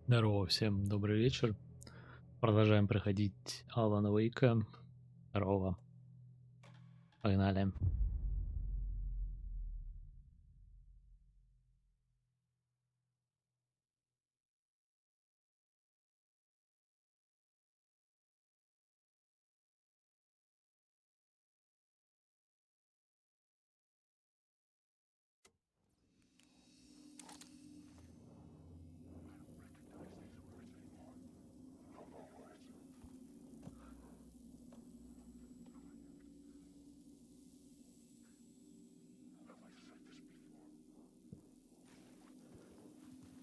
Здорово, всем добрый вечер. Продолжаем проходить Алана Уэйка. Здорово. Погнали.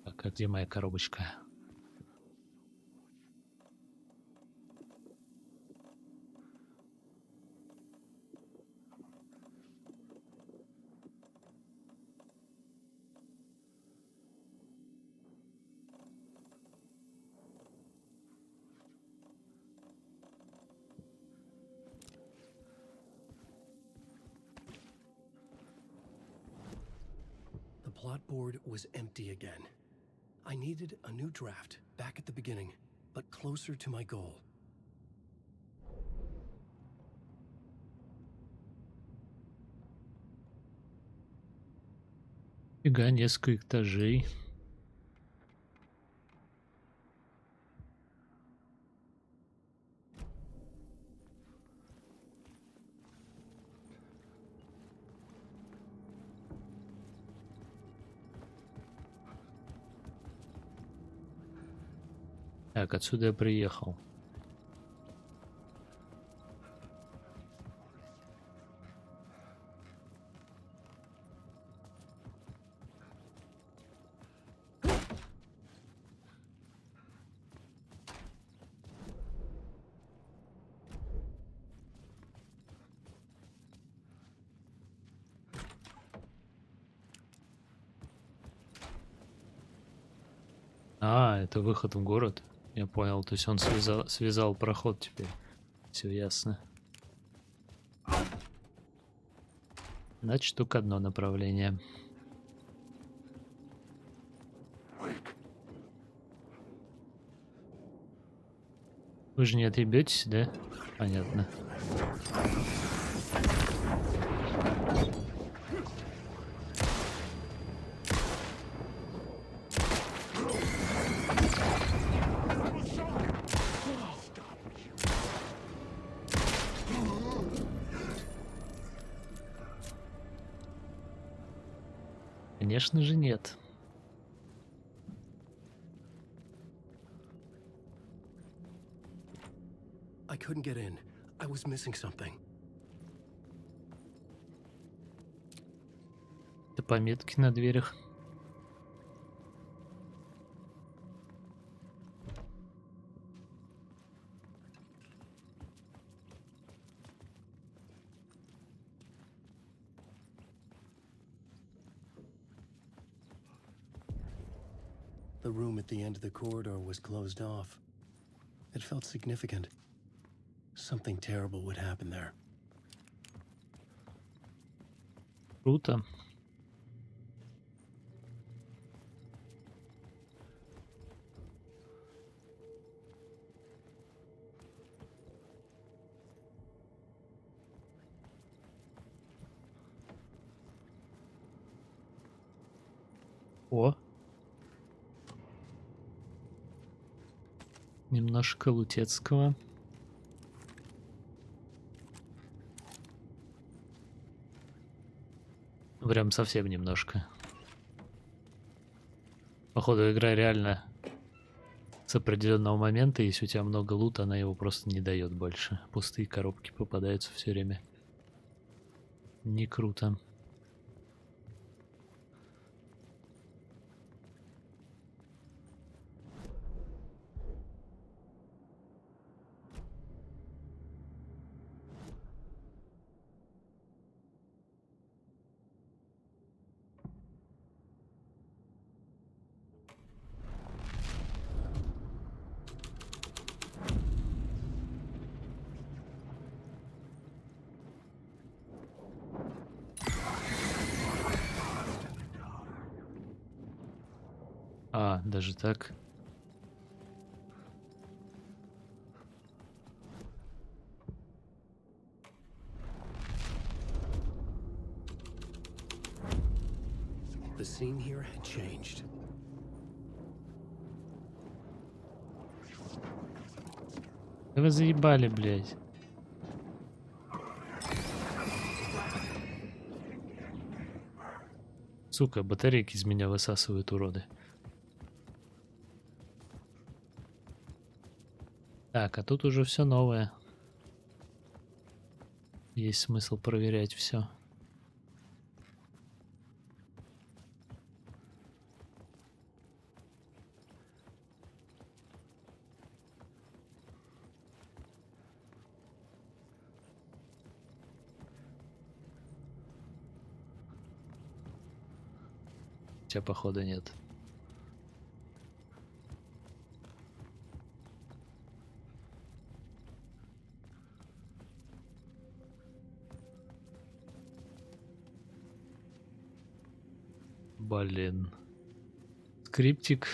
Так, а где моя коробочка? The plot board was empty again. I needed a new draft, back at the beginning, but closer to my goal. Фига, несколько этажей. Так, отсюда я приехал. А, это выход в город. Я понял, то есть он связал проход теперь. Все ясно. Значит, только одно направление. Вы же не отъебетесь, да? Понятно. Конечно же нет. I couldn't get in. I was missing something. Это пометки на дверях. The room at the end of the corridor was closed off. It felt significant. Something terrible would happen there. Круто. О. Немножко Лутецкого. Прям совсем немножко. Походу, игра реально с определенного момента, если у тебя много лута, она его просто не дает больше. Пустые коробки попадаются все время. Не круто. А, даже так. scene here had changed. Да вы заебали, блядь. Сука, батарейки из меня высасывают, уроды. Так, а тут уже все новое. Есть смысл проверять все. Хотя, походу, нет. Блин. Скриптик.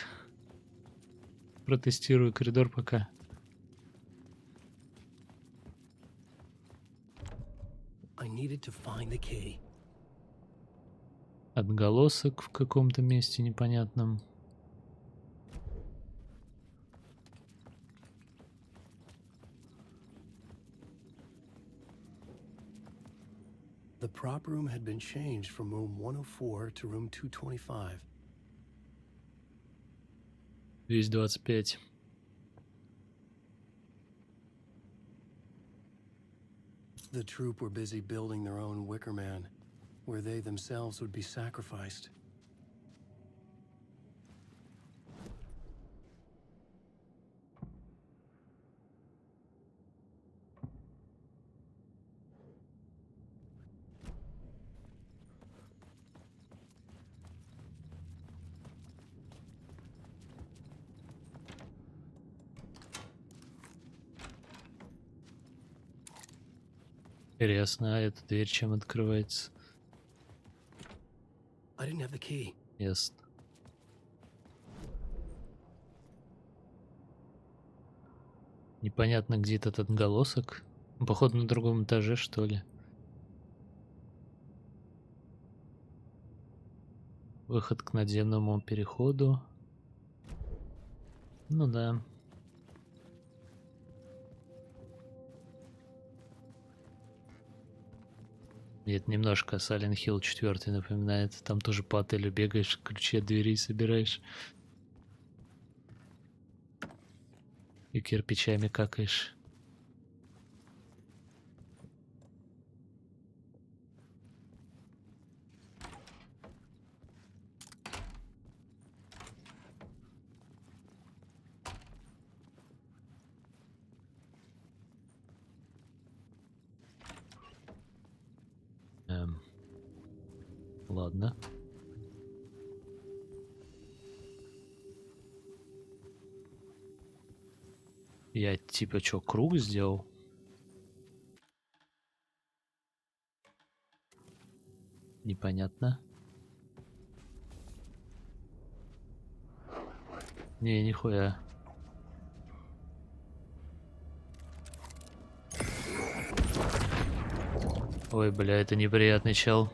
Протестирую коридор пока. I needed to find the key. Отголосок в каком-то месте непонятном. The prop room had been changed from room 104 to room 225. 225. The troupe were busy building their own Wicker Man, where they themselves would be sacrificed. Интересно, а эта дверь чем открывается? I didn't have the key. Ясно. Непонятно, где этот отголосок. Походу, на другом этаже, что ли. Выход к надземному переходу. Ну да. Мне это немножко Silent Hill 4 напоминает. Там тоже по отелю бегаешь, ключи от дверей собираешь. И кирпичами какаешь. Ладно. Я типа что, круг сделал? Непонятно. Не, нихуя. Ой, бля, это неприятный чел.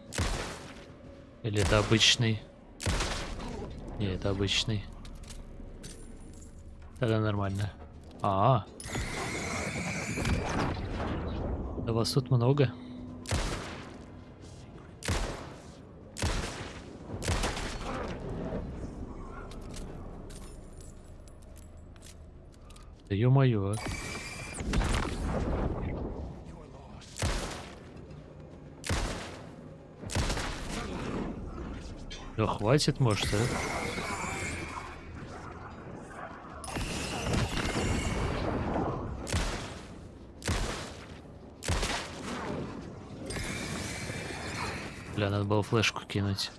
Или это обычный? Не, это обычный. Тогда нормально. Да вас тут много. Да ё-моё. Да хватит, может, а? Бля, надо было флешку кинуть.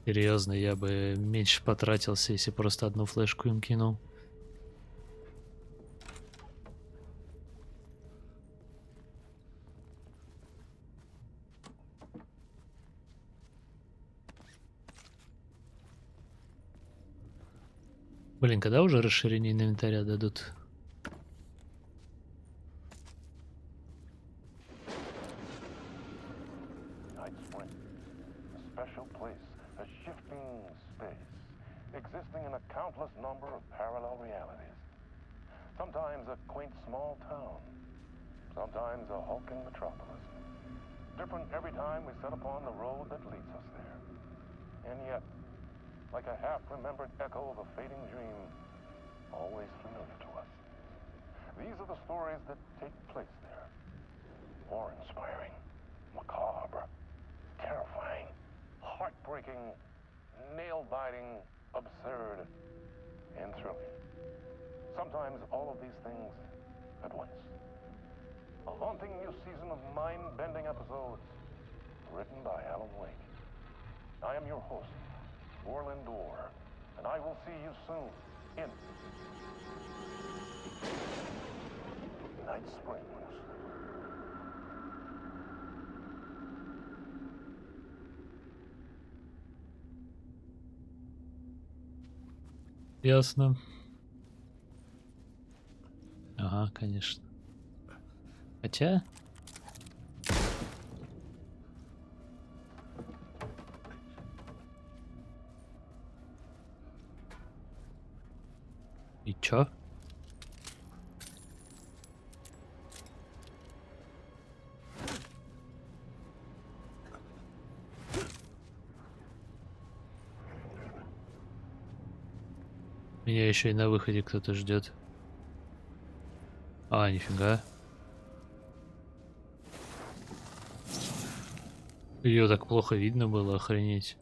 Серьезно, я бы меньше потратился, если просто одну флешку им кинул. Блин, когда уже расширение инвентаря дадут? special place, a shifting space, existing in a countless number of parallel realities. Sometimes a quaint small town, sometimes a hulking metropolis. Different every time we set upon the road that leads us there. And yet, like a half-remembered echo of a fading dream, always familiar to us. These are the stories that take place there. Awe-inspiring, macabre, terrifying, heartbreaking, nail-biting, absurd, and thrilling. Sometimes all of these things at once. A haunting new season of mind-bending episodes written by Alan Wake. I am your host, Orland Orr, and I will see you soon in Night Springs. Ясно. Ага, конечно. Хотя... И чё? Меня еще и на выходе кто-то ждет. А, нифига. Ее так плохо видно было, охренеть.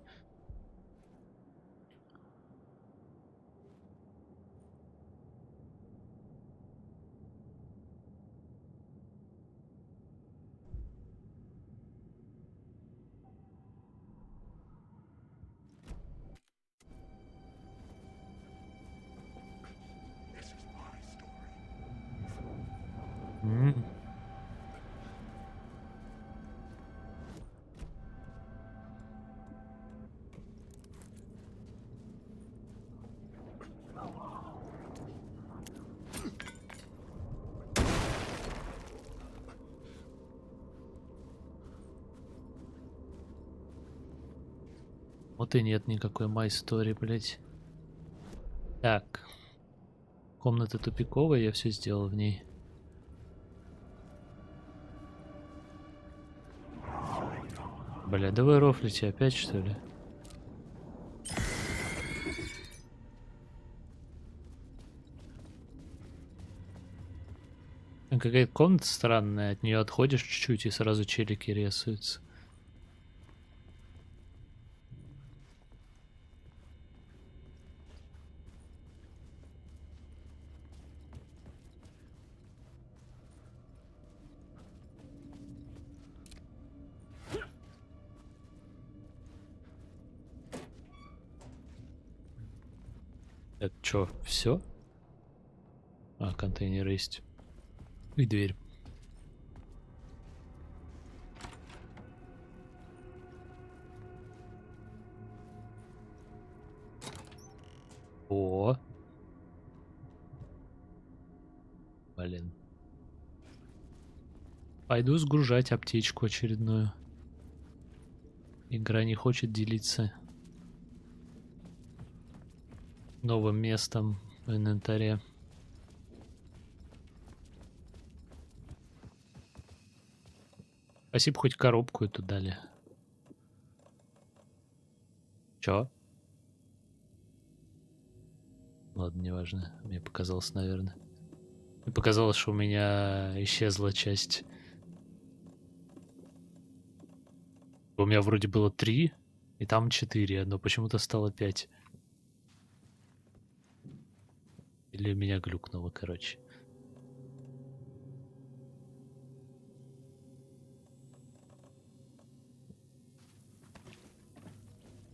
Вот и нет никакой My Story, блять. Так. Комната тупиковая, я все сделал в ней. Бля, да вы рофлите опять, что ли? Какая-то комната странная, от нее отходишь чуть-чуть и сразу челики рисуются. Это чё, все? А, контейнер есть. И дверь. О! Блин. Пойду сгружать аптечку очередную. Игра не хочет делиться новым местом в инвентаре. Спасибо, хоть коробку эту дали. Чё? Ладно, неважно. Мне показалось, наверное. Мне показалось, что у меня исчезла часть. У меня вроде было 3, и там 4, но почему-то стало 5. Или меня глюкнуло, короче.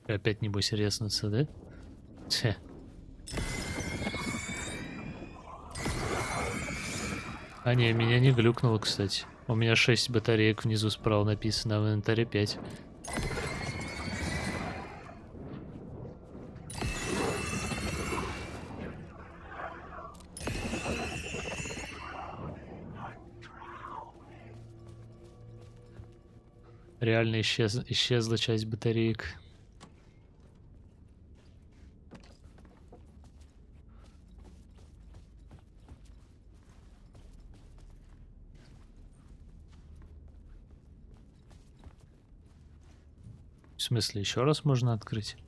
Опять, небось, резнуться, да? Тьфе. А не, меня не глюкнуло, кстати. У меня 6 батареек внизу справа написано, а в инвентаре 5. Реально исчезла часть батареек. В смысле, еще раз можно открыть?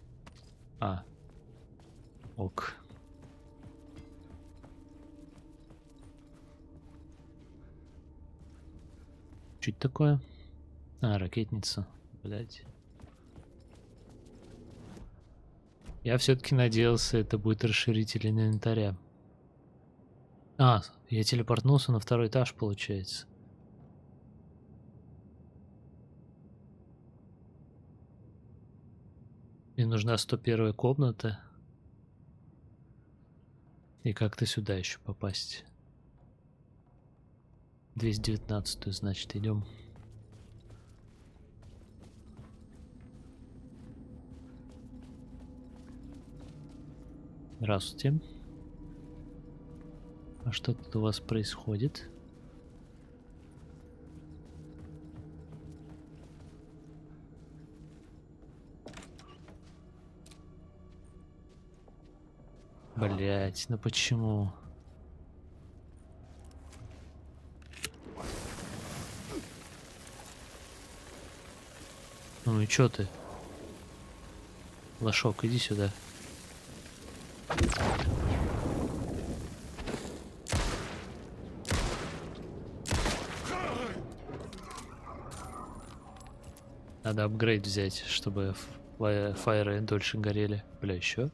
А. Ок. Чуть такое? А, ракетница. Блять. Я все-таки надеялся, это будет расширитель инвентаря. А, я телепортнулся на второй этаж, получается. Мне нужна 101-я комната. И как-то сюда еще попасть. 219-ю, значит, идем. Здравствуйте. А что тут у вас происходит? Блять, ну почему? Ну и чё ты? Лошок, иди сюда. Надо апгрейд взять, чтобы фаеры дольше горели. Бля, еще?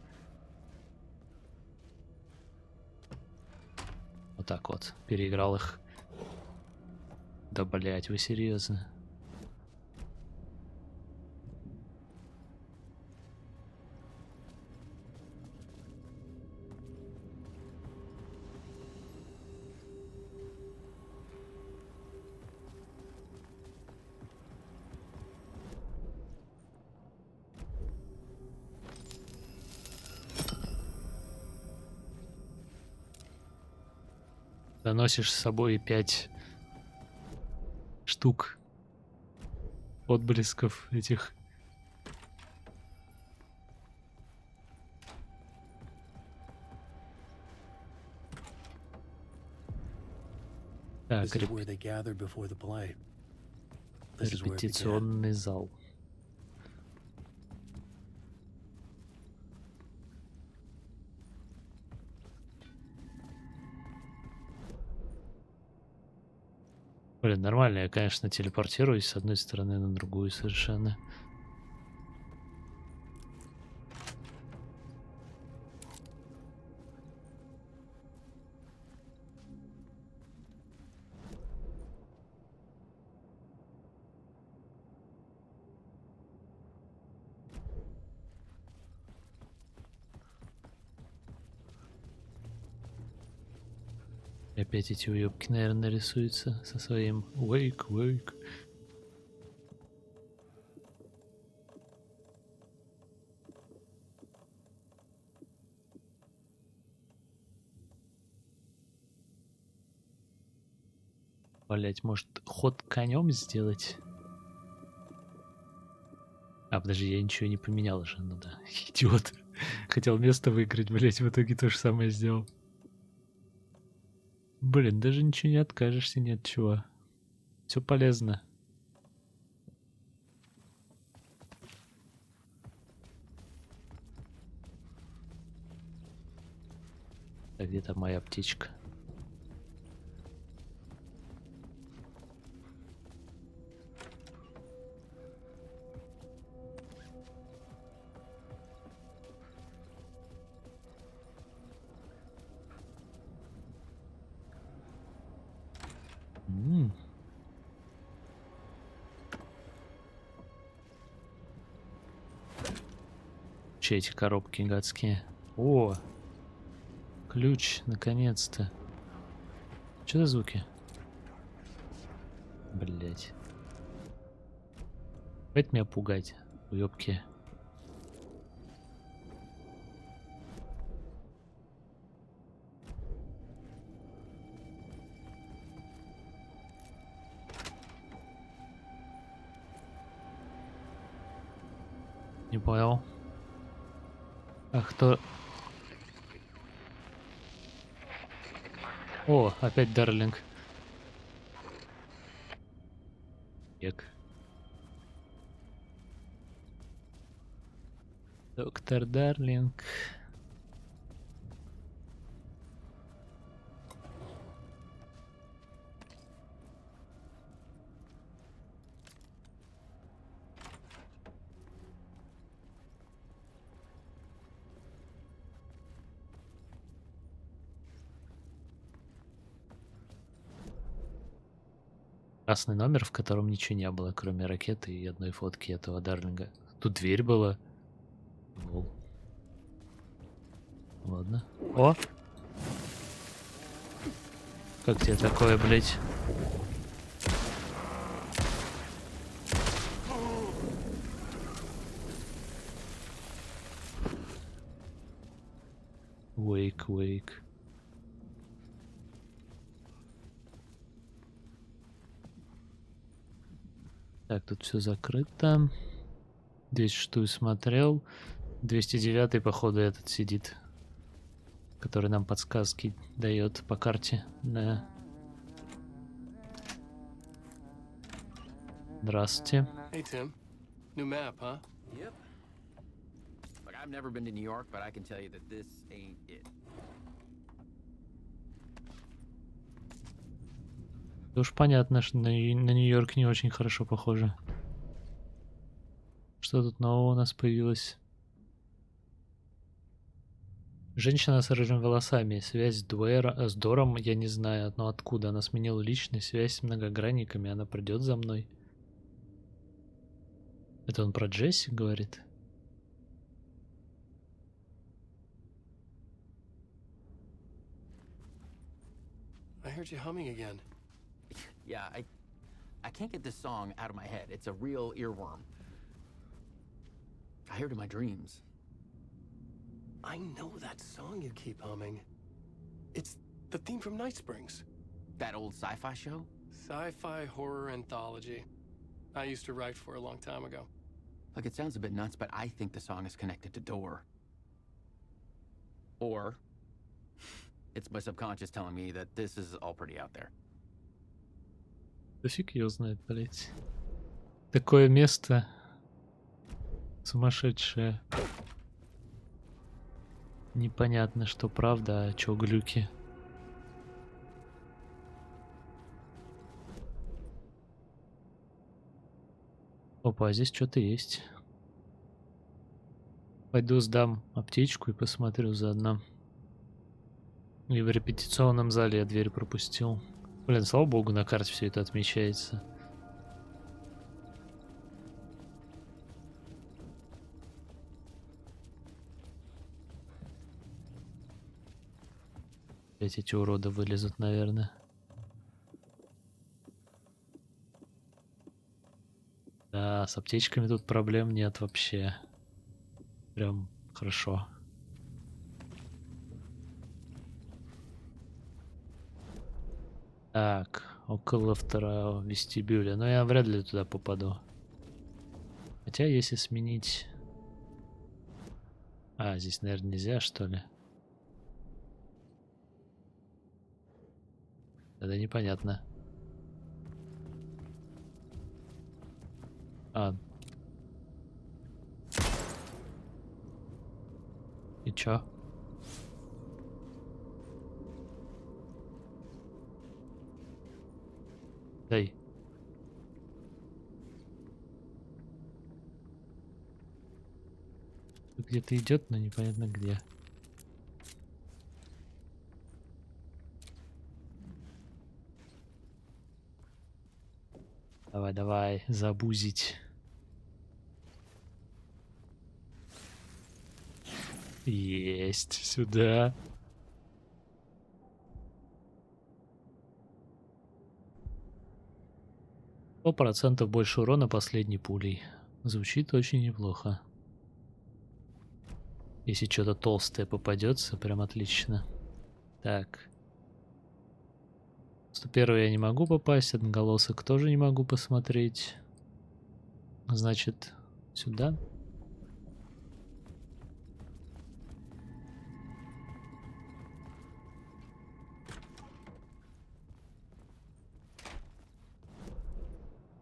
Вот так вот. Переиграл их. Да, блять, вы серьезно? Заносишь с собой 5 штук отблесков этих. Так, репетиционный зал. Блин, нормально, я, конечно, телепортируюсь с одной стороны на другую совершенно. И опять эти уёбки, наверное, рисуются со своим Уэйк, Уэйк. Блять, может ход конем сделать? А, подожди, я ничего не поменял же, ну да, идиот. Хотел место выиграть, блять, в итоге то же самое сделал. Блин, даже ничего не откажешься ни от чего. Все полезно. А где там моя птичка? Че эти коробки гадские? О! Ключ, наконец-то. Что за звуки? Блять. Хватит меня пугать, уёбки. Не понял. А кто... О, опять Дарлинг. Ек. Доктор Дарлинг. Красный номер, в котором ничего не было, кроме ракеты и одной фотки этого Дарлинга. Тут дверь была. Лол. Ладно. О! Как тебе такое, блять? Уэйк, Уэйк. Так, тут все закрыто. 206-ю смотрел. 209-й, походу, этот сидит, который нам подсказки дает по карте. Да. Здравствуйте. Hey, Tim. New map, huh? Yep. Look, I've never been to New York, but I can tell you that this ain't it. Уж понятно, что на Нью-Йорк не очень хорошо похоже. Что тут нового у нас появилось? Женщина с рыжими волосами. Связь с Дором, я не знаю, но откуда. Она сменила личность, связь с многогранниками. Она придет за мной. Это он про Джесси говорит? I heard you humming again. Yeah, I can't get this song out of my head. It's a real earworm. I hear it in my dreams. I know that song you keep humming. It's the theme from Night Springs. That old sci-fi show? Sci-fi horror anthology. I used to write for a long time ago. Look, it sounds a bit nuts, but I think the song is connected to Door. Or it's my subconscious telling me that this is all pretty out there. Да фиг ее знает, блять. Такое место сумасшедшее. Непонятно, что правда, а чё глюки. Опа, а здесь что-то есть. Пойду сдам аптечку и посмотрю заодно. И в репетиционном зале я дверь пропустил. Блин, слава богу, на карте все это отмечается. Эти уроды вылезут, наверное. Да, с аптечками тут проблем нет вообще. Прям хорошо. Так, около второго вестибюля. Но я вряд ли туда попаду. Хотя, если сменить... А, здесь, наверное, нельзя, что ли? Это непонятно. А. И чё? Дай. Где-то идет, но непонятно где. Давай, давай, забузить. Есть, сюда. %, больше урона последней пулей. Звучит очень неплохо. Если что-то толстое попадется, прям отлично. Так. 101 я не могу попасть, одноголосок тоже не могу посмотреть. Значит, сюда.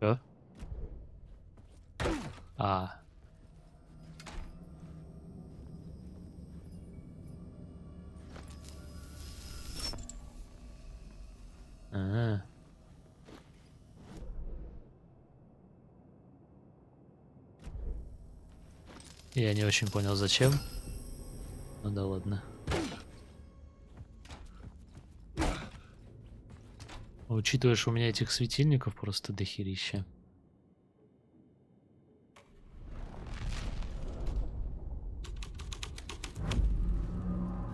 Чё? А. А. Я не очень понял, зачем. Ну да ладно. Учитывая, что у меня этих светильников просто дохерища.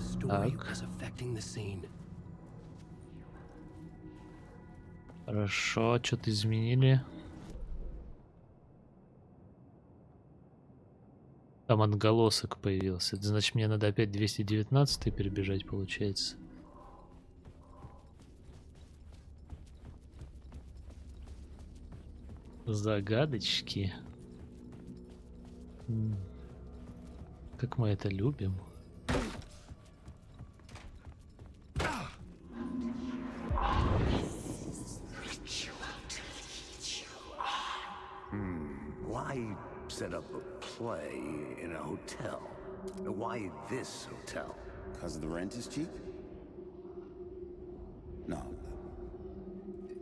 Story Так. was affecting the scene. Хорошо, что-то изменили. Там отголосок появился. Это значит, мне надо опять 219 перебежать, получается. Загадочки. Как мы это любим. Why set up a play in a hotel? Why this hotel? Because the rent is cheap? No.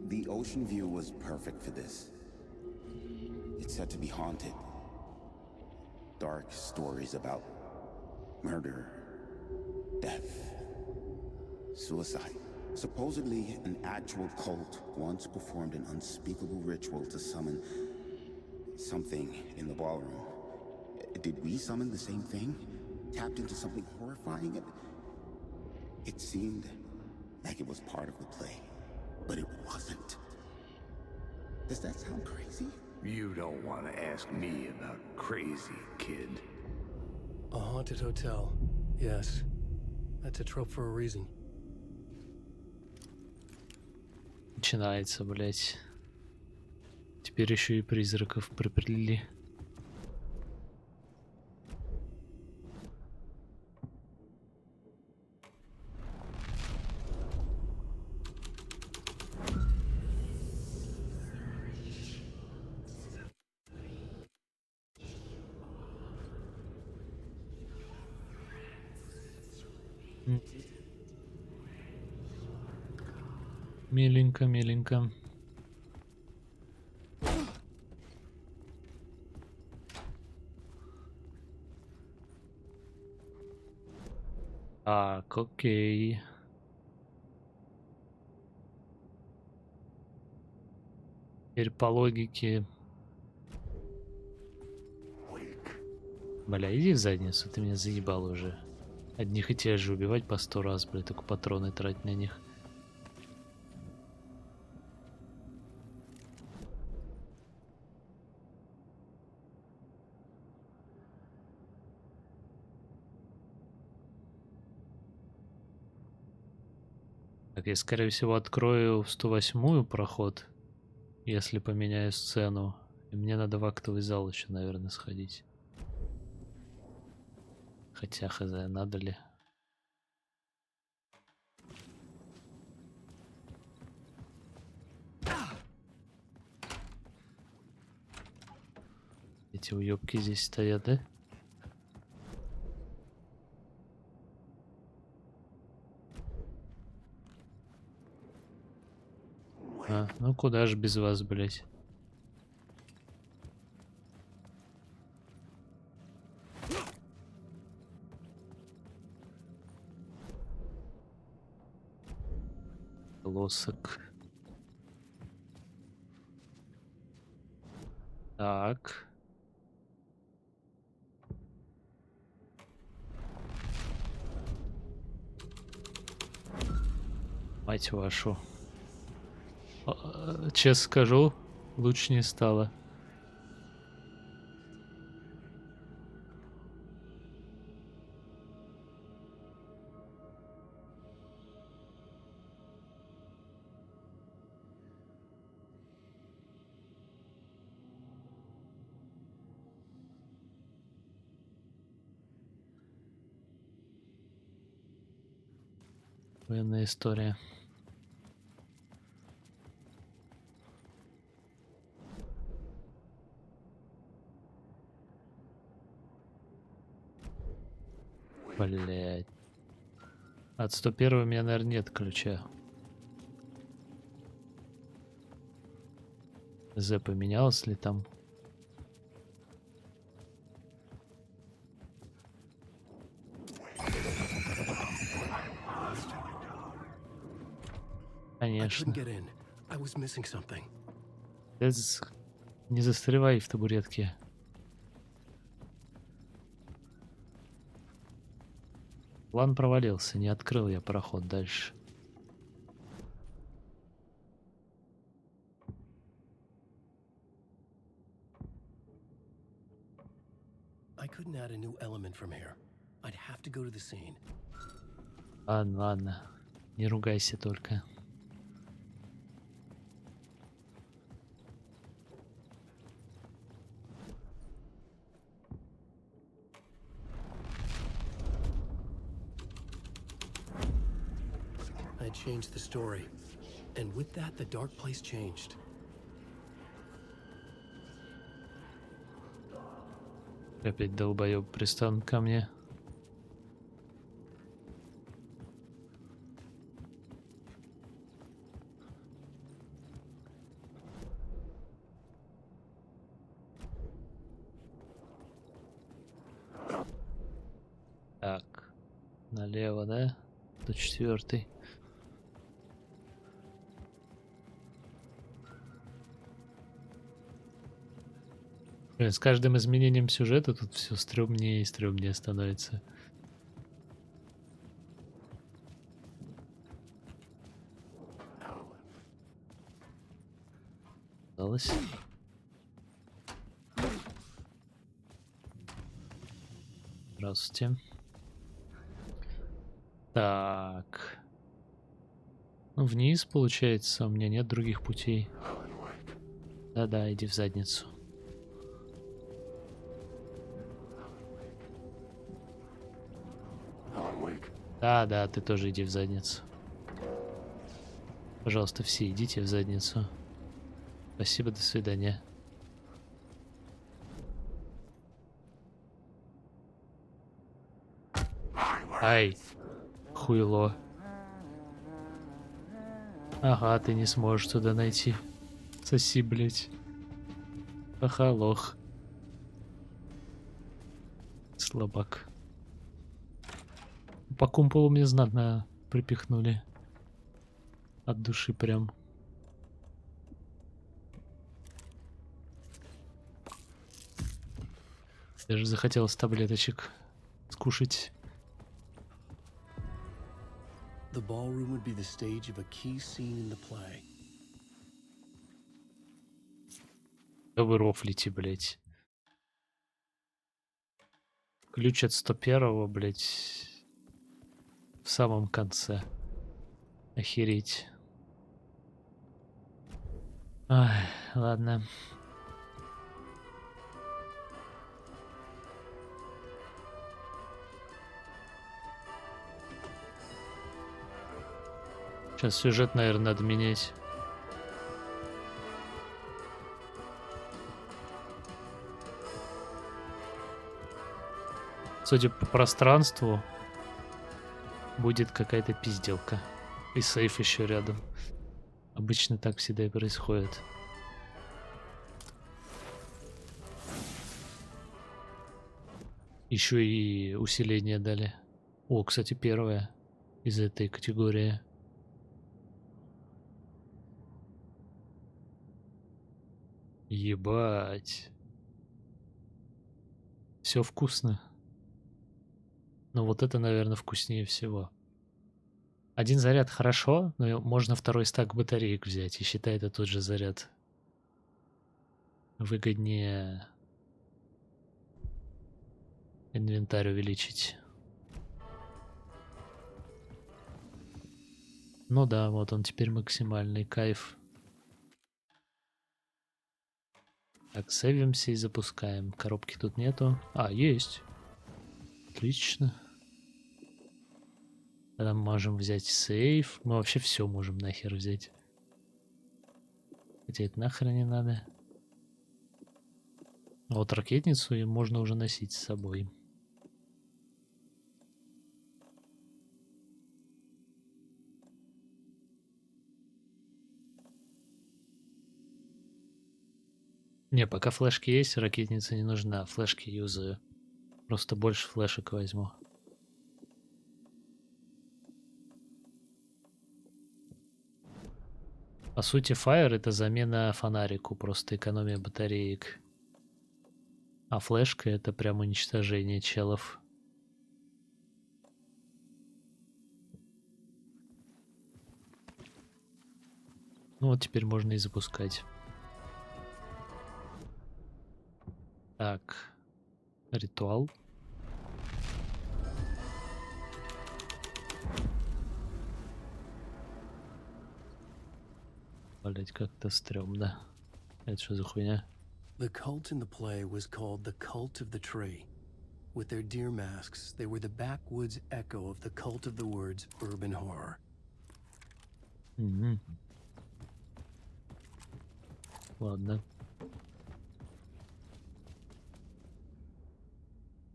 The ocean view was perfect for this. It's said to be haunted. Dark stories about murder, death, suicide. Supposedly, an actual cult once performed an unspeakable ritual to summon something in the ballroom. Did we summon the same thing? Tapped into something horrifying? It seemed like it was part of the play, but it wasn't. Does that sound crazy? You don't want to ask me about crazy, kid. A haunted hotel. Yes. That's a trope for a reason. Начинается, блять. Теперь еще и призраков приплели. Миленько, миленько. Так, окей. Теперь по логике. Бля, иди в задницу, ты меня заебал уже. Одних и тех же убивать по 100 раз, бля, только патроны тратить на них. Так, я, скорее всего, открою в 108-ю проход, если поменяю сцену. И мне надо в актовый зал еще, наверное, сходить. Хотя, хз, надо ли. Эти уёбки здесь стоят, да? А, ну куда ж без вас, блять? Лосок. Так. Мать вашу. Честно скажу, лучше не стало. Военная история. Блять. От 101 у меня, наверное, нет ключа. З поменялось ли там? Конечно. Не застревай в табуретке. План провалился, не открыл я проход дальше. Ладно, ладно. Не ругайся только. I changed the story, and with that, the dark place changed. Опять долбоёб пристанут ко мне. Так, налево, да? 104. С каждым изменением сюжета тут все стрёмнее и стрёмнее становится. Осталось. Здравствуйте. Так. Ну, вниз, получается, у меня нет других путей. Да-да, иди в задницу. Да, ты тоже иди в задницу. Пожалуйста, все идите в задницу. Спасибо, до свидания. Ай, хуйло. Ага, ты не сможешь туда найти. Соси, блять. Ага, лох. Слабак. По кумполу мне знатно припихнули. От души прям. Даже захотелось таблеточек скушать. The ballroom would be the stage of a key scene in the play. Да вы рофлите, блять. Ключ от 101-го, блять. В самом конце. Охереть. Ай, ладно. Сейчас сюжет, наверное, надо менять. Судя по пространству, будет какая-то пизделка. И сейф еще рядом. Обычно так всегда и происходит. Еще и усиление дали. О, кстати, первое из этой категории. Ебать. Все вкусно. Но вот это, наверное, вкуснее всего. Один заряд хорошо, но можно второй стак батареек взять. И считай, это тот же заряд. Выгоднее инвентарь увеличить. Ну да, вот он теперь максимальный кайф. Так, сейвимся и запускаем. Коробки тут нету. А, есть. Отлично. Тогда мы можем взять сейф. Мы вообще все можем нахер взять. Хотя это нахрен не надо. А вот ракетницу и можно уже носить с собой. Не, пока флешки есть, ракетница не нужна. Флешки юзаю. Просто больше флешек возьму. По сути, Fire это замена фонарику, просто экономия батареек. А флешка это прям уничтожение челов. Ну вот теперь можно и запускать. Так, ритуал. Блять, как-то стрёмно. Это что за хуйня? The cult in the play was called the Cult of the Tree. With their deer masks, they were the backwoods echo of the cult of the words urban horror. Ладно.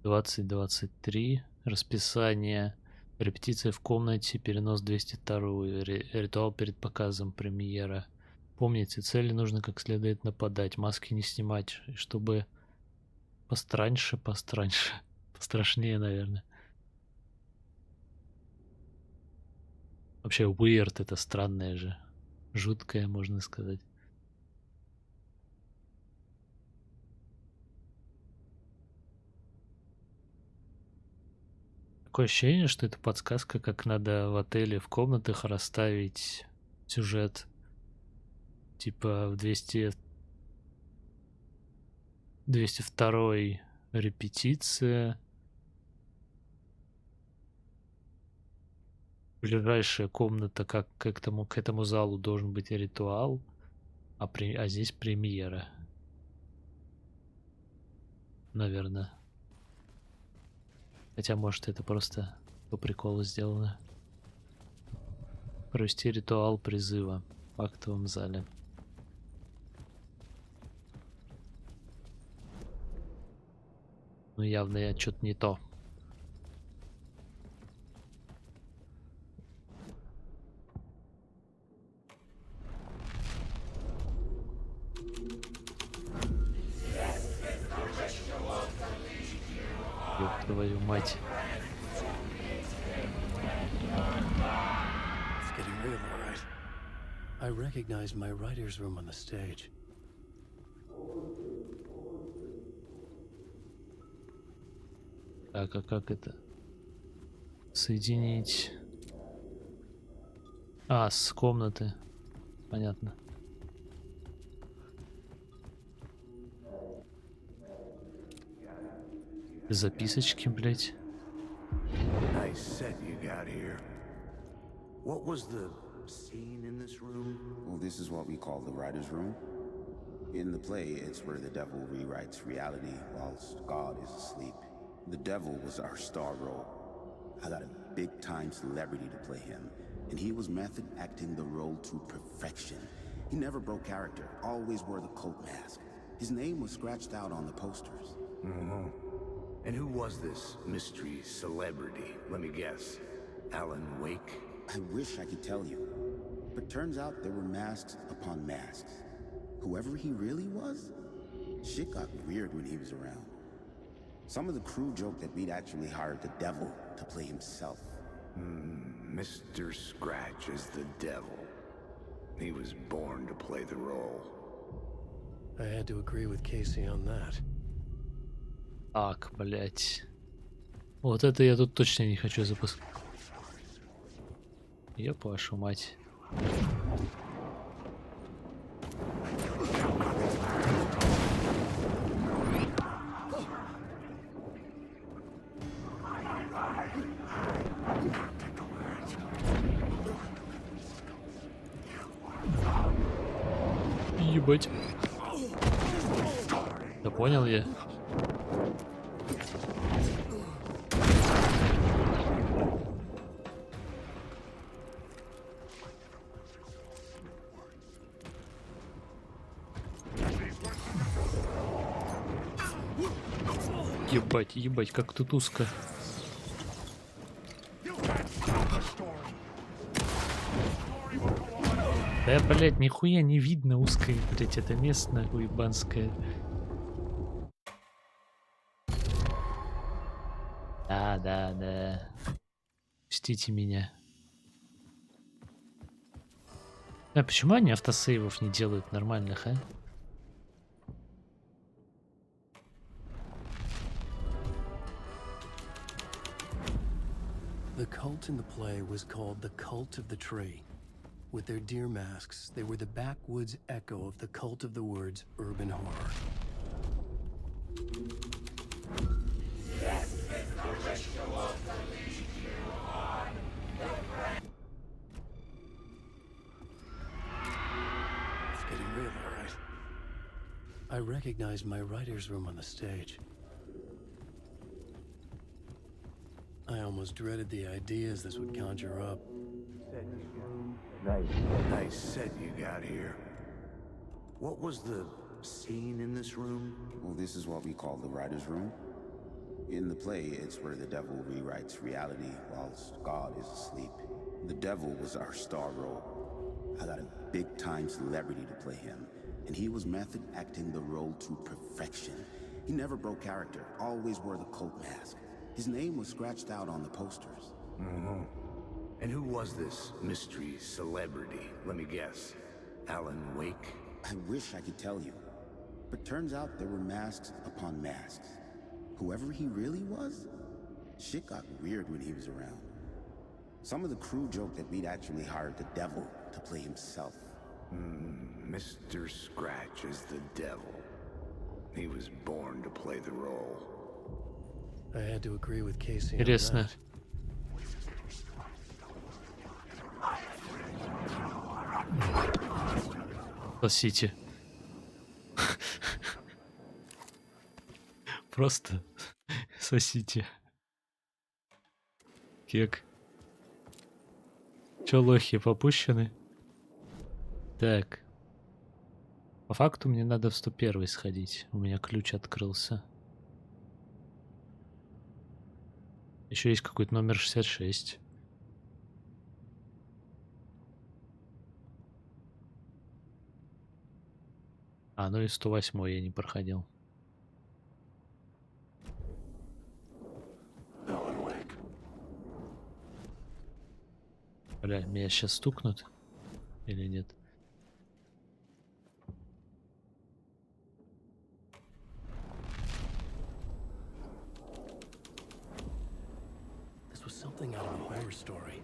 20:23. Расписание. Репетиция в комнате. Перенос 202. Ритуал перед показом. Премьера. Помните, цели нужно как следует нападать. Маски не снимать. Чтобы постраньше. Пострашнее, наверное. Вообще, weird это странное же. Жуткое, можно сказать. Такое ощущение, что это подсказка, как надо в отеле в комнатах расставить сюжет. Типа в 202 репетиция. Ближайшая комната, как к этому залу должен быть ритуал, а здесь премьера. Наверное. Хотя, может, это просто по приколу сделано. Провести ритуал призыва в актовом зале. Ну, явно я что-то не то. Ёб твою мать. It's getting real, all right. I recognized my writer's room on the stage. Так, а как это? Соединить... А, с комнаты. Понятно. Записочки, блять. Nice set you got here. What was the scene in this room? Well, this is what we call the writer's room. In the play, it's where the devil rewrites reality whilst God is asleep. The devil was our star role. I got a big-time celebrity to play him, and he was method acting the role to perfection. He never broke character, always wore the cult mask. His name was scratched out on the posters. Mm-hmm. And who was this mystery celebrity? Let me guess. Alana Uэйka? I wish I could tell you, but turns out there were masks upon masks. Whoever he really was, shit got weird when he was around. Some of the crew joked that we'd actually hired the devil to play himself. Mr. Scratch is the devil. He was born to play the role. I had to agree with Casey on that. Так, блять. Вот это я тут точно не хочу запускать. Ёб вашу мать. Ебать. Да понял я. Ебать, ебать, как тут узко. Да, блядь, нихуя не видно узкое, блядь, это место уебанское. Да. Пустите меня. А почему они автосейвов не делают нормальных, а? The cult in the play was called the Cult of the Tree. With their deer masks, they were the backwoods echo of the cult of the words urban horror. It's getting real, all right. I recognized my writer's room on the stage. I almost dreaded the ideas this would conjure up. Nice set you got here. What was the scene in this room? Well, this is what we call the writer's room. In the play, it's where the devil rewrites reality whilst God is asleep. The devil was our star role. I got a big-time celebrity to play him, and he was method acting the role to perfection. He never broke character, always wore the cult mask. His name was scratched out on the posters. And who was this mystery celebrity? Let me guess. Alana Uweyka? I wish I could tell you, but turns out there were masks upon masks. Whoever he really was, shit got weird when he was around. Some of the crew joked that we'd actually hired the devil to play himself. Mr. Scratch is the devil. He was born to play the role. I had to agree with Casey on Интересно. that. Спасите. Просто сосите. Кек. Чё, лохи попущены? Так. По факту мне надо в 101 сходить. У меня ключ открылся. Еще есть какой-то номер 66. А, ну и 108 я не проходил. Бля, меня сейчас стукнут? Или нет? This was something out of a horror story,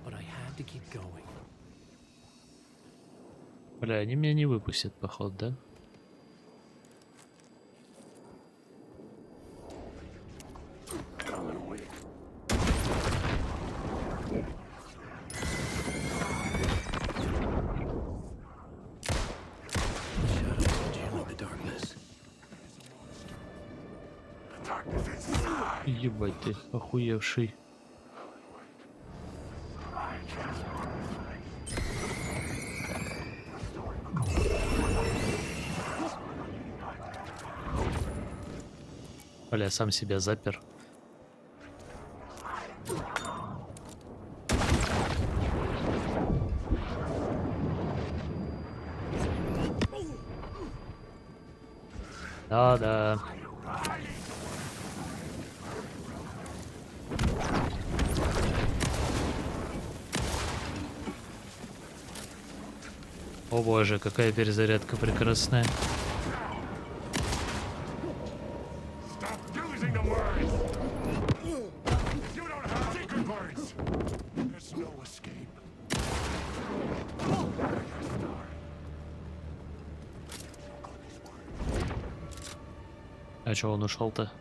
but I had to keep going. Бля, они меня не выпустят, походу, да? Ебать ты, охуевший. Бля, сам себя запер. Да-да. О боже, какая перезарядка прекрасная. А чё он ушел-то?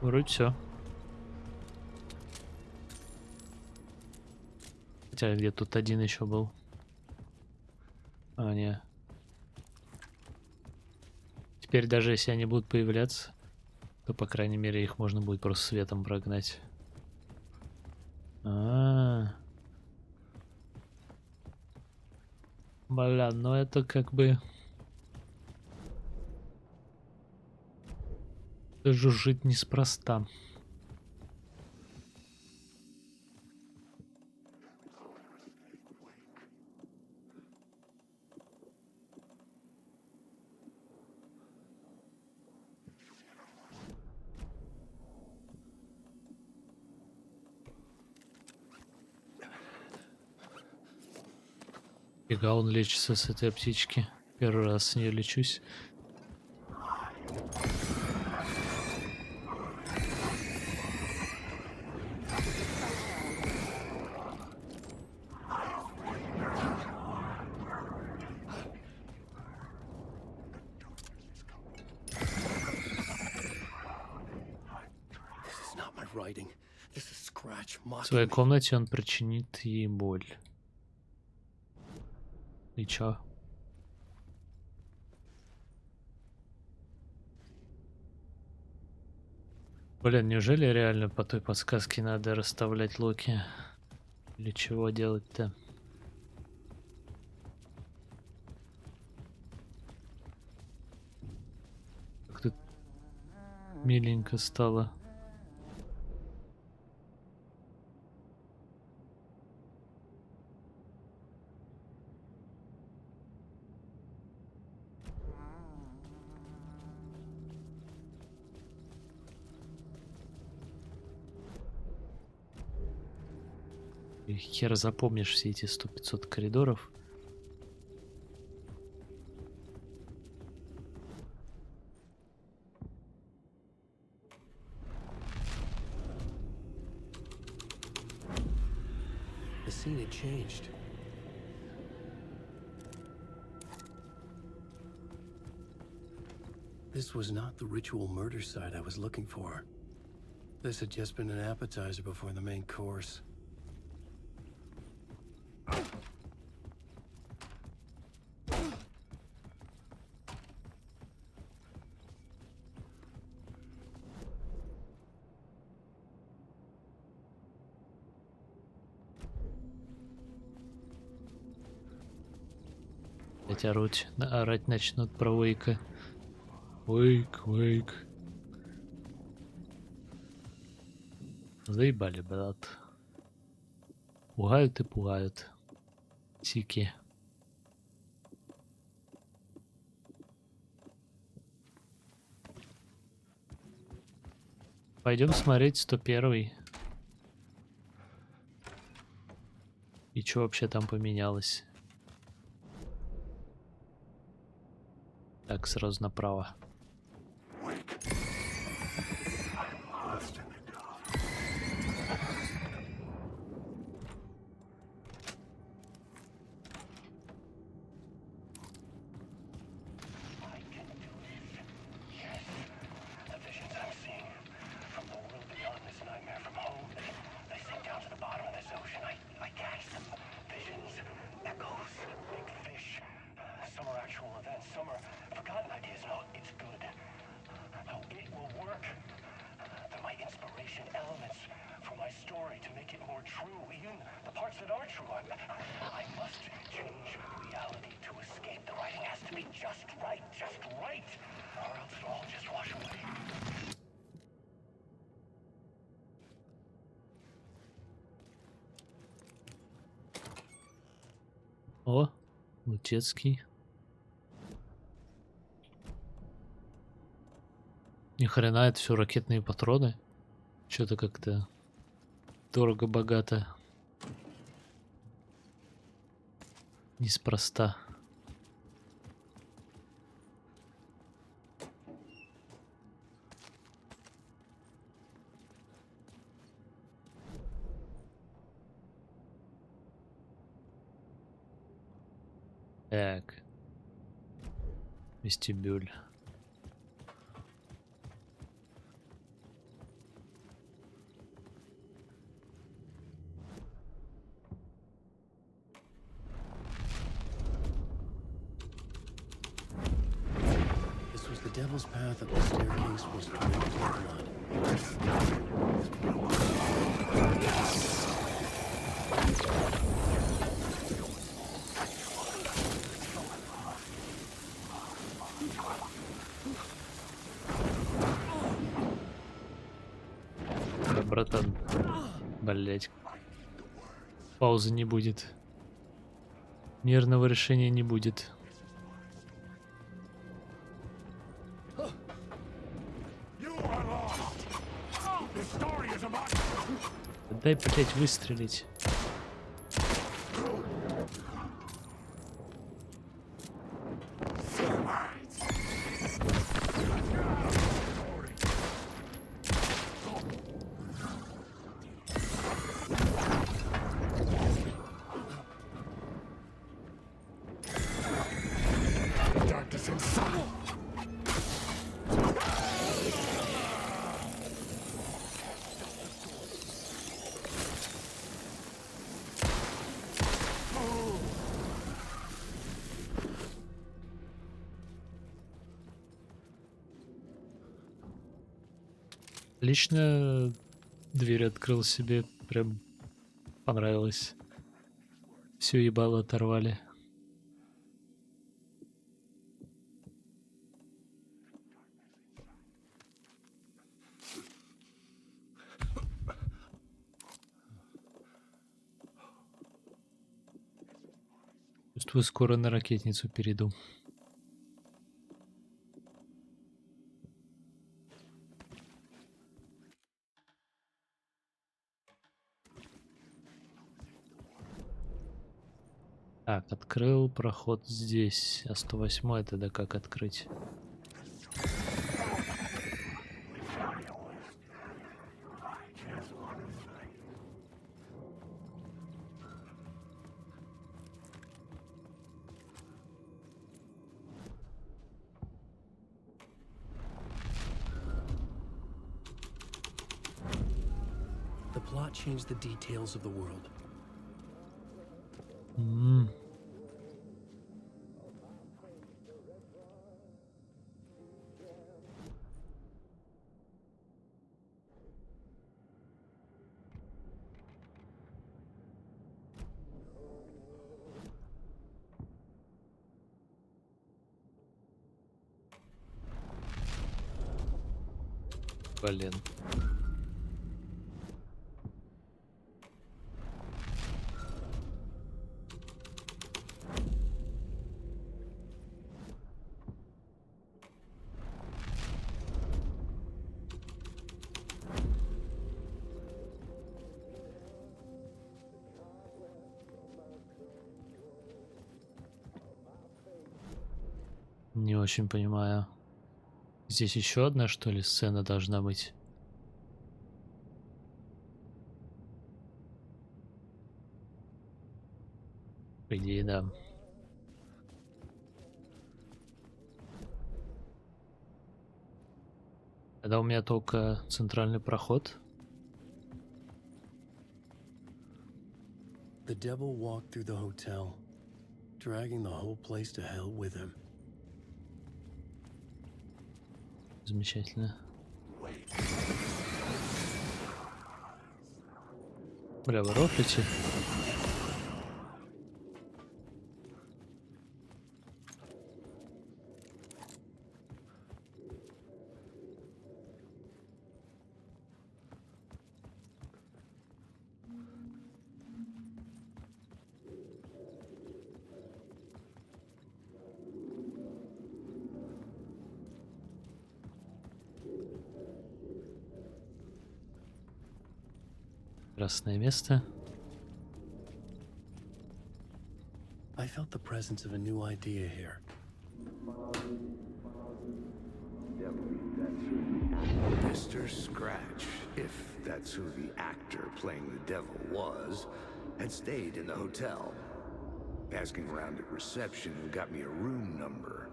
Вроде все. Хотя где тут один еще был. А, не. Теперь даже если они будут появляться, то, по крайней мере, их можно будет просто светом прогнать. Бля, ну это как бы Жужжит неспроста. Фига, он лечится с этой птички. Первый раз с нее лечусь. В своей комнате он причинит ей боль. И чё? Блин, неужели реально по той подсказке надо расставлять локи? Или чего делать-то? Как-то миленько стало. И хер запомнишь все эти 100-500 коридоров. The scene had changed. This was not the ritual murder site I was looking for. This had just been an appetizer before the main course. Орать начнут про Уэйка. Уэйк, Уэйк. Заебали, брат. Пугают и пугают. Тики. Пойдем смотреть 101-й. И что вообще там поменялось? Так, сразу направо. О, Лутецкий. Ни хрена, это все ракетные патроны. Что-то как-то дорого-богато. Неспроста. Так. Вестибюль. This was the devil's path up the staircase was drenched in blood. братан. Блять. Паузы не будет. Мирного решения не будет. Дай, блять, выстрелить. Лично дверь открыл себе, прям понравилось. Все ебало оторвали. Чувствую, скоро на ракетницу перейду. Так, открыл проход здесь. А 108 тогда как открыть? The plot changed the details of the world. Блин. Не очень понимаю. Здесь еще одна, что ли, сцена должна быть? По идее, да. Тогда у меня только центральный проход. The devil walked through the hotel, dragging the whole place to hell with him. Замечательно. Бля, вы рофлите? Красное место. I felt the presence of a new idea here. Mr. Scratch, if that's who the actor playing the devil was, had stayed in the hotel. Asking around at reception got me a room number.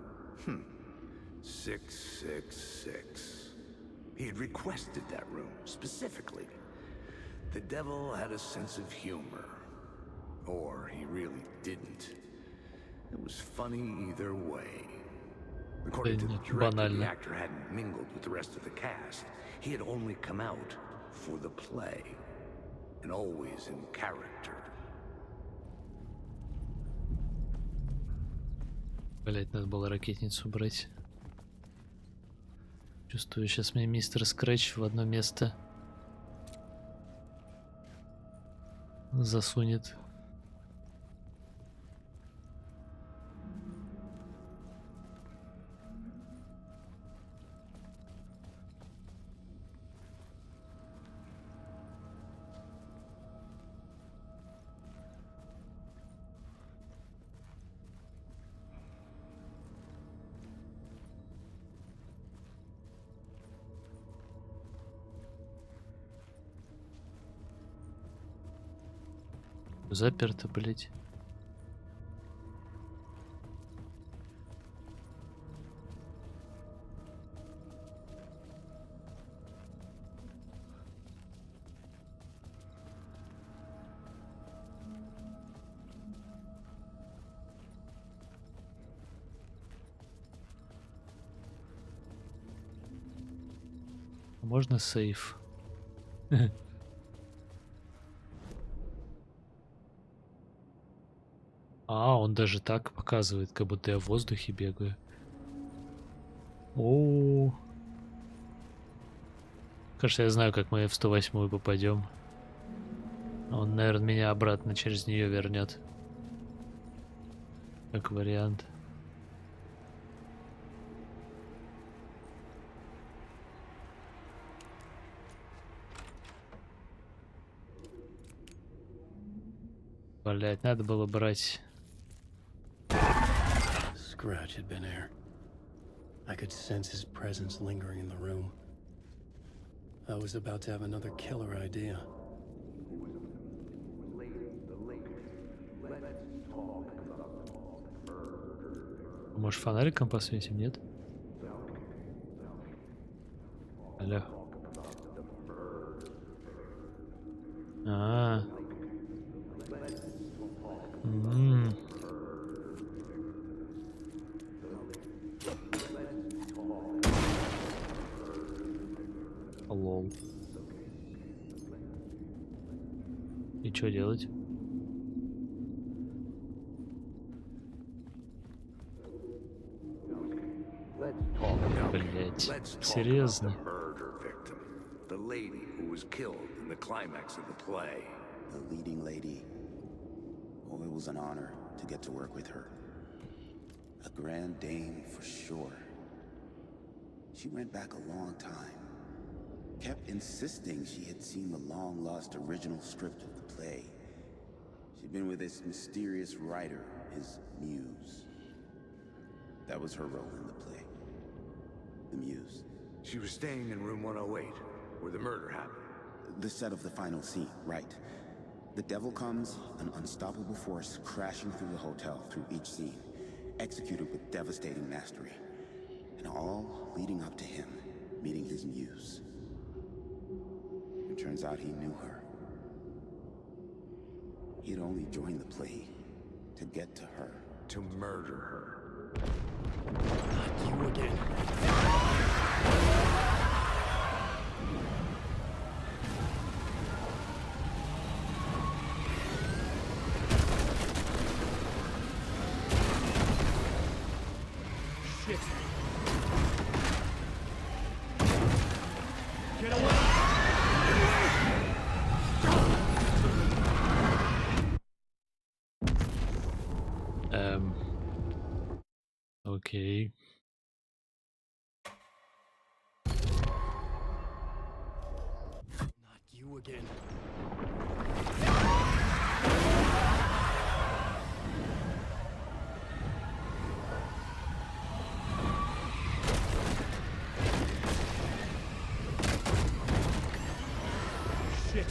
666. He had requested that room, specifically. The devil had a sense of humor. Or he really didn't. It was funny either way. According to the director, the actor hadn't mingled with the rest of the cast. He had only come out for the play. And always in character. Блять, надо было ракетницу брать. Чувствую, сейчас мне мистер Скрэч в одно место засунет. Заперто, блять. Можно сейф? А, он даже так показывает, как будто я в воздухе бегаю. О, кажется, я знаю, как мы в 108-ю попадем. Он, наверное, меня обратно через нее вернет. Как вариант. Блять, надо было брать. Scratch had been here. I could sense his presence lingering in the room. I was about to have another killer idea. Может, фонариком посветим, нет? Алло. А. Лол. И что делать? Блять, серьезно? The lady who was killed in the climax of the play. The leading lady. Oh, it was an honor to get to work with her. A grand dame for sure. She went back a long time. Kept insisting she had seen the long-lost original script of the play. She'd been with this mysterious writer, his muse. That was her role in the play. The muse. She was staying in room 108, where the murder happened. The set of the final scene, right. The devil comes, an unstoppable force crashing through the hotel through each scene, executed with devastating mastery. And all leading up to him meeting his muse. It turns out he knew her. He'd only joined the play to get to her. To murder her. Not you again. Shit. Get away! Окей. Not you again. Shit.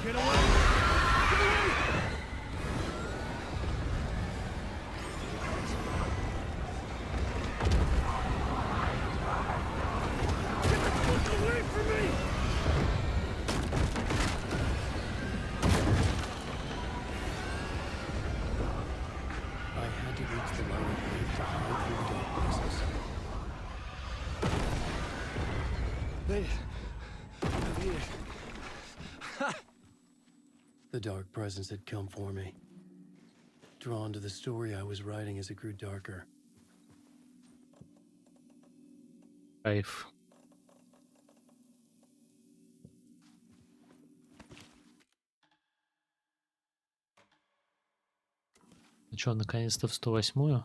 Get away! Get away! Get the fuck away from me! I had to reach the lower grave to hide through the dark places. I made it. The dark presence had come for me. Drawn to the story I was writing as it grew darker. Кайф. Что, наконец-то в 108-ю?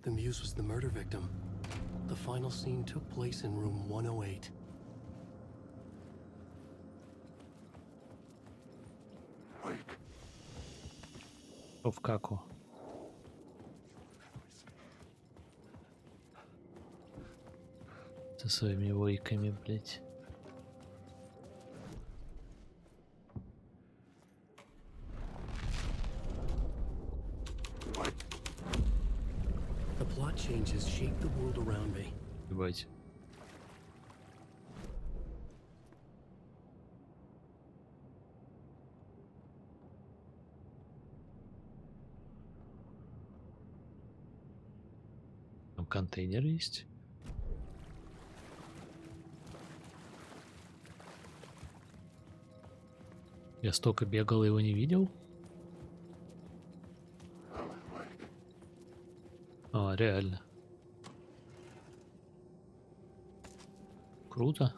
The muse was the murder victim. The final scene took place in room 108. Wake. Что в каку? Со своими войками, блять. The plot changes shape the world around me. Ебать. Там контейнер есть. Я столько бегал, его не видел. А, реально. Круто.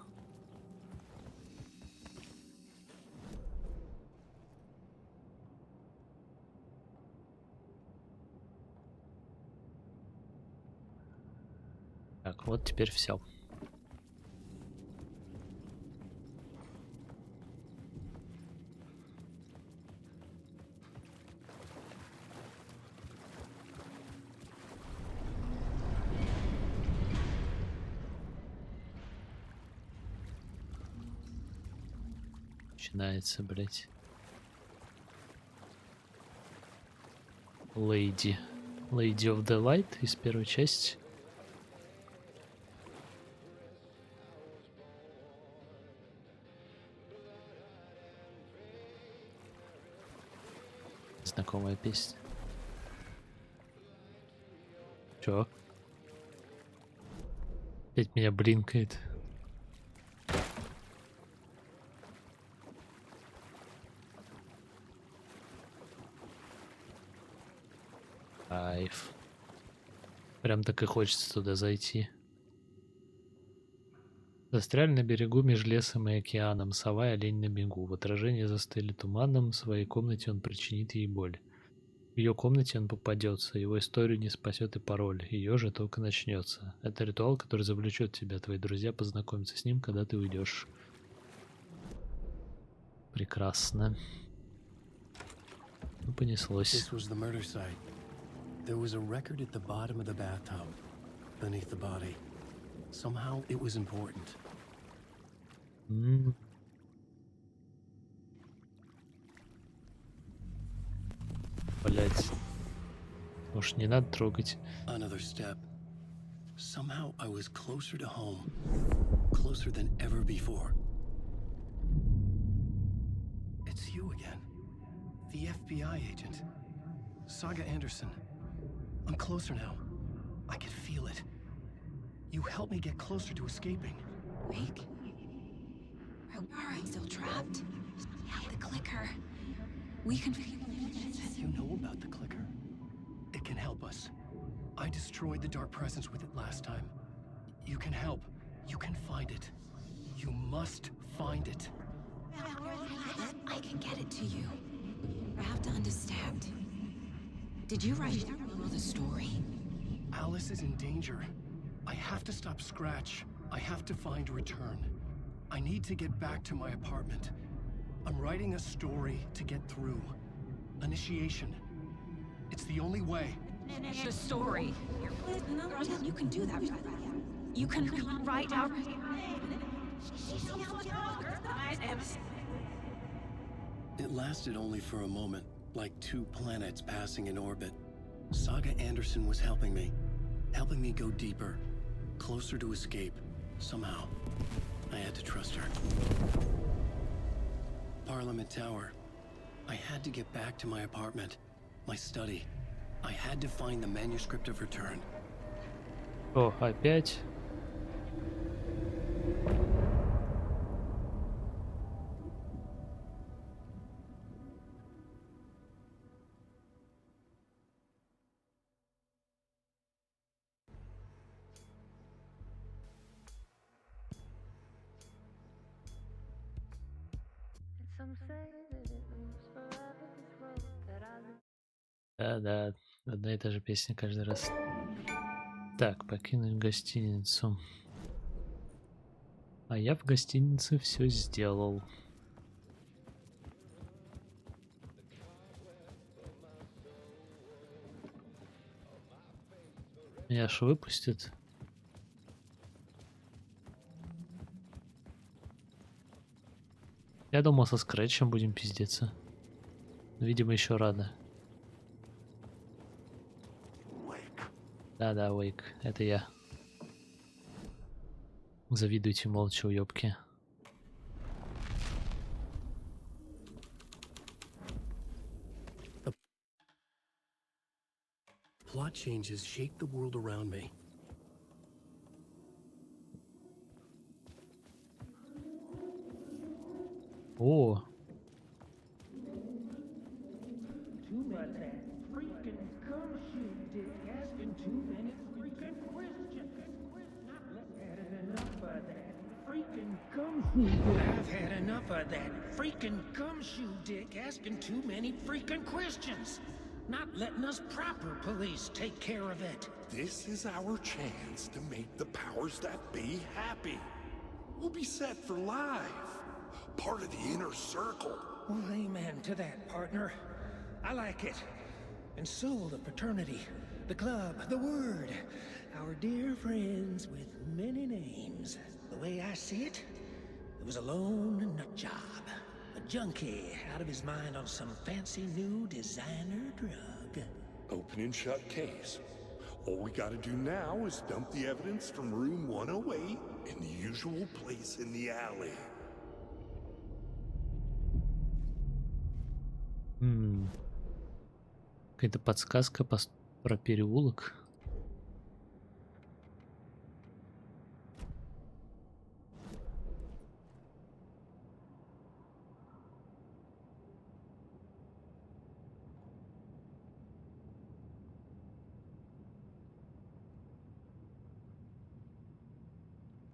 Так, вот теперь все. Начинается, блять. Lady of the Light из первой части. Знакомая песня. Чё? Опять меня блинкает. Кайф. Прям так и хочется туда зайти. Застряли на берегу меж лесом и океаном, сова и олень на бегу. В отражении застыли туманом, в своей комнате он причинит ей боль. В ее комнате он попадется, его историю не спасет и пароль, ее же только начнется. Это ритуал, который завлечет тебя, твои друзья познакомятся с ним, когда ты уйдешь. Прекрасно. Ну, понеслось. This was the murder site. There was a record at the bottom of the bathtub, beneath the body. Somehow it was important. Блять. Может, не надо трогать. Another step. Somehow I was closer to home. Closer than ever before. It's you again. The FBI agent. Saga Anderson. I'm closer now. I can feel it. You helped me get closer to escaping. Wake? Are we still trapped? The clicker. We can... You know about the clicker? It can help us. I destroyed the dark presence with it last time. You can help. You can find it. You must find it. I can get it to you. I have to understand. Did you write the story? Alice is in danger. I have to stop Scratch. I have to find Return. I need to get back to my apartment. I'm writing a story to get through. Initiation. It's the only way. The story. You can do that. You can write out... It lasted only for a moment, like two planets passing in orbit. Saga Anderson was helping me go deeper, closer to escape, somehow. I had to trust her. Parliament Tower. I had to get back to my apartment, my study. I had to find the manuscript of Return. О, опять. Да, одна и та же песня каждый раз. Так, покинуть гостиницу. А я в гостинице все сделал. Меня ж выпустят. Я думал, со скретчем будем пиздеться. Но, видимо, еще рано. Да, Уэйк, это я. Завидуйте молча, уёбки. Plot changes shake the world around me. О, Too much that freaking cum shoot dick asking too many freaking questions. I've had enough of that freaking cum shoot. I've had enough of that freaking cum shoot dick asking too many freaking questions. Not letting us proper police take care of it. This is our chance to make the powers that be happy. We'll be set for life. Part of the inner circle. Well, amen to that, partner. I like it. And so the fraternity, the club, the word, our dear friends with many names. The way I see it, it was a lone nut job. A junkie out of his mind on some fancy new designer drug. Open and shut case. All we gotta do now is dump the evidence from room 108 in the usual place in the alley. Какая-то подсказка про переулок.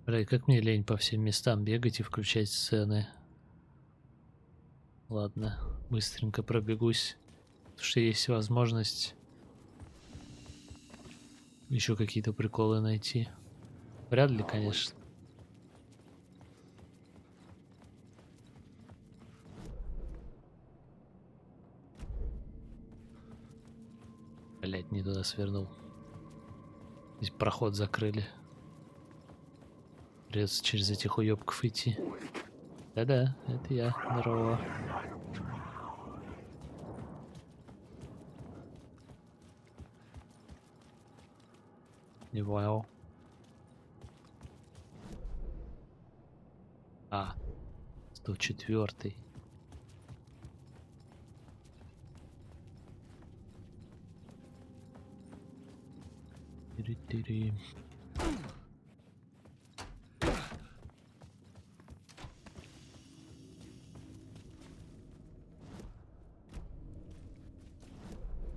Бля, как мне лень по всем местам бегать и включать сцены. Ладно, быстренько пробегусь. Потому что есть возможность еще какие-то приколы найти. Вряд ли, конечно. Блять, не туда свернул. Здесь проход закрыли. Придется через этих уёбков идти. Да-да, это я. Здорово. Не понял. 104-й. Тири-тири.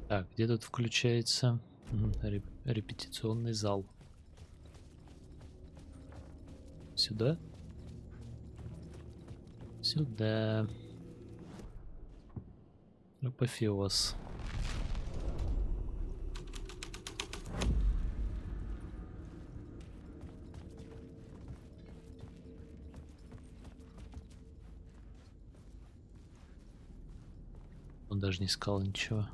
Так, где тут включается репетиционный зал? Сюда? Сюда. Апофеоз. Он даже не сказал ничего.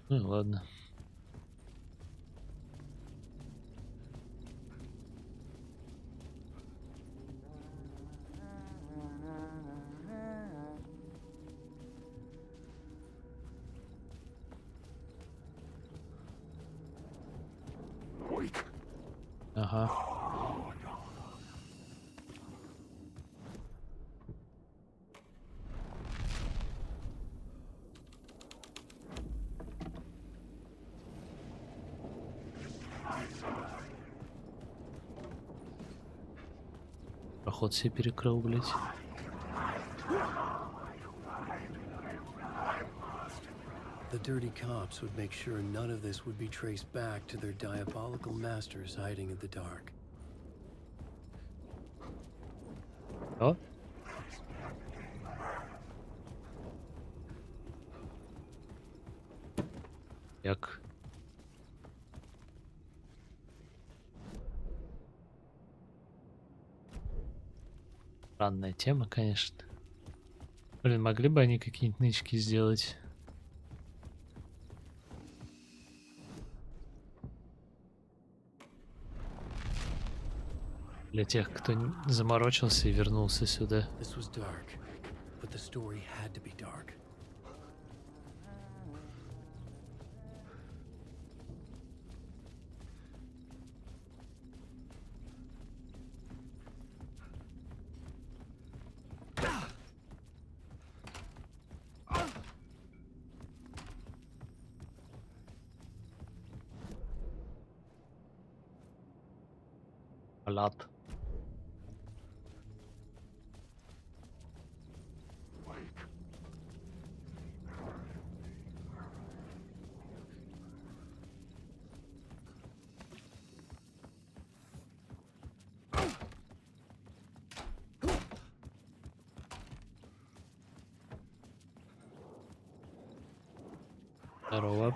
Ну ладно. Ага. Проход себе перекрыл, блять. The dirty cops would make sure none of this would be traced back to their diabolical masters hiding in the dark. О. Як. Странная тема, конечно. Блин, могли бы они какие-нибудь нычки сделать? Для тех, кто заморочился и вернулся сюда. This was dark, but the story had to be dark. Лад. Здорово.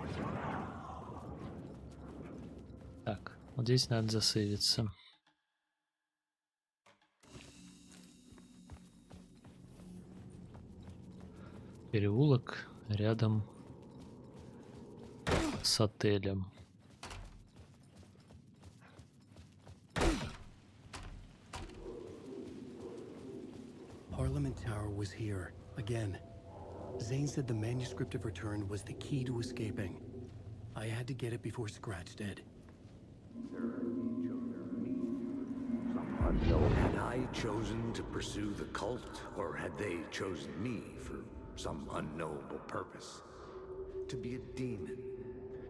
Так, вот здесь надо засейвиться. Переулок рядом с отелем. Parliament Tower was here, again. Zane said the manuscript of Return was the key to escaping. I had to get it before Scratch did. Had I chosen to pursue the cult, or had they chosen me for some unknowable purpose? To be a demon,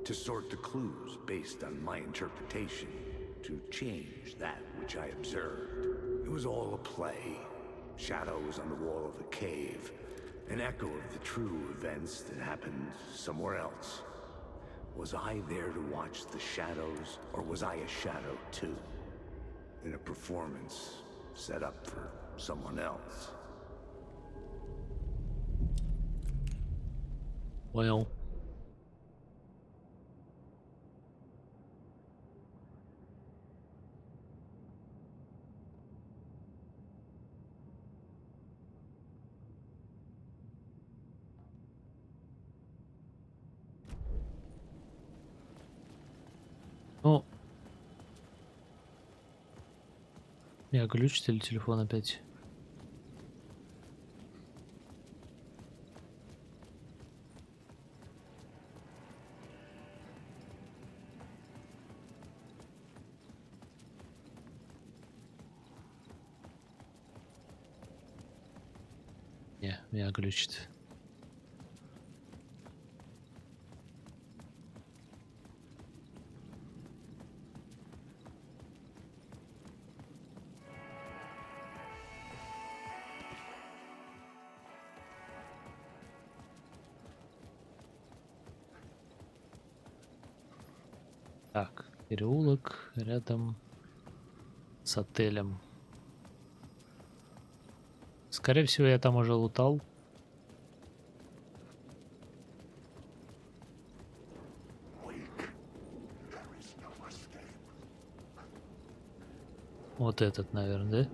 to sort the clues based on my interpretation, to change that which I observed. It was all a play. Shadows on the wall of the cave, an echo of the true events that happened somewhere else. Was I there to watch the shadows, or was I a shadow too? In a performance set up for someone else. Понял. Ну, я глючит или телефон опять? Не, меня глючит. Так, переулок рядом с отелем. Скорее всего, я там уже лутал. Вот этот, наверное, да?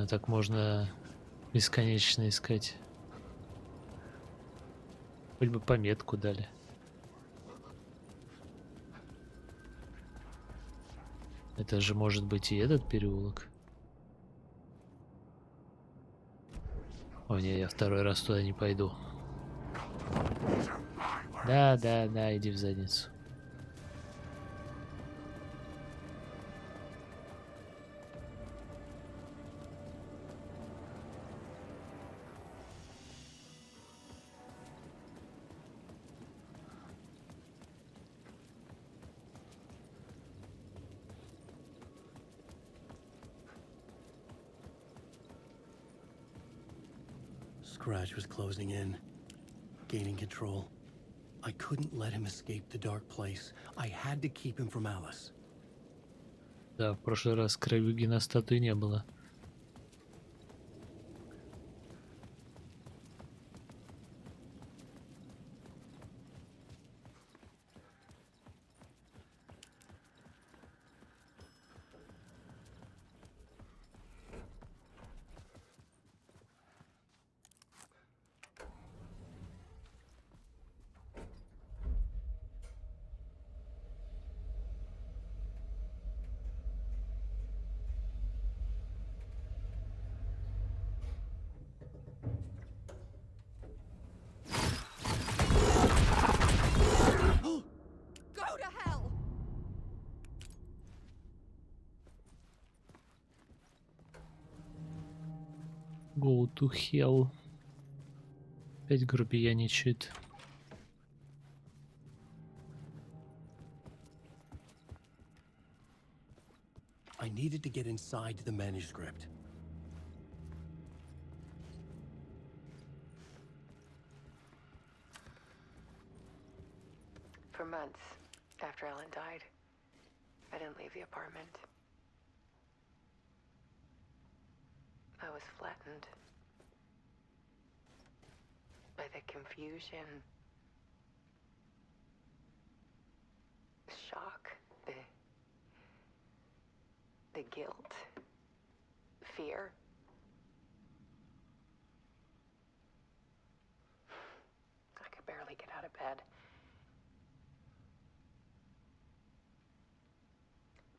Так можно бесконечно искать. Хоть бы пометку дали. Это же может быть и этот переулок. О, не, я второй раз туда не пойду. Да, иди в задницу. Scratch was closing in, gaining control. I couldn't let him escape the dark place. I had to keep him from Alice. Да, в прошлый раз кровюги на статуе не было. Go to hell! Go to hell. Опять грубияничает. I needed to get inside the manuscript. For months after Ellen died, I didn't leave the apartment. I was flattened by the confusion, shock, the guilt, fear. I could barely get out of bed.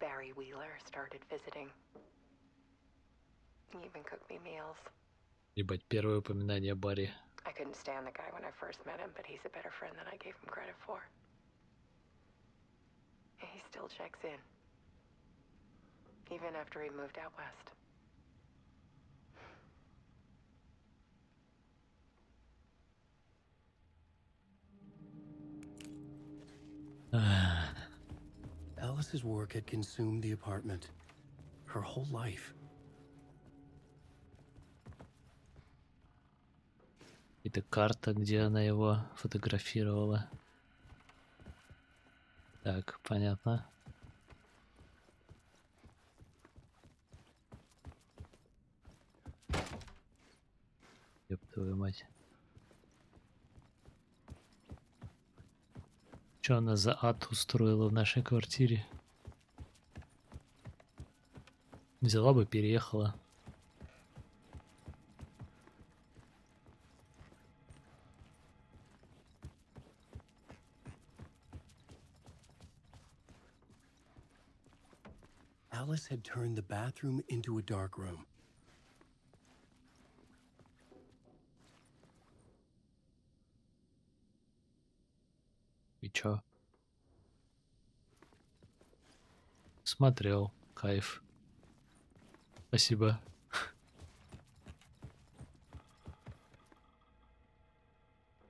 Barry Wheeler started visiting. He even cooked me meals. Ебать, первое упоминание Барри. I couldn't stand the guy when I first met him, but he's a better friend than I gave him credit for. He still checks in. Even after he moved out west. Alice's work had consumed the apartment. Her whole life. Это карта, где она его фотографировала. Так, понятно. Ёб твою мать. Что она за ад устроила в нашей квартире? Взяла бы, переехала. Alice had turned the bathroom into a dark room. И чё? Смотрел. Кайф. Спасибо.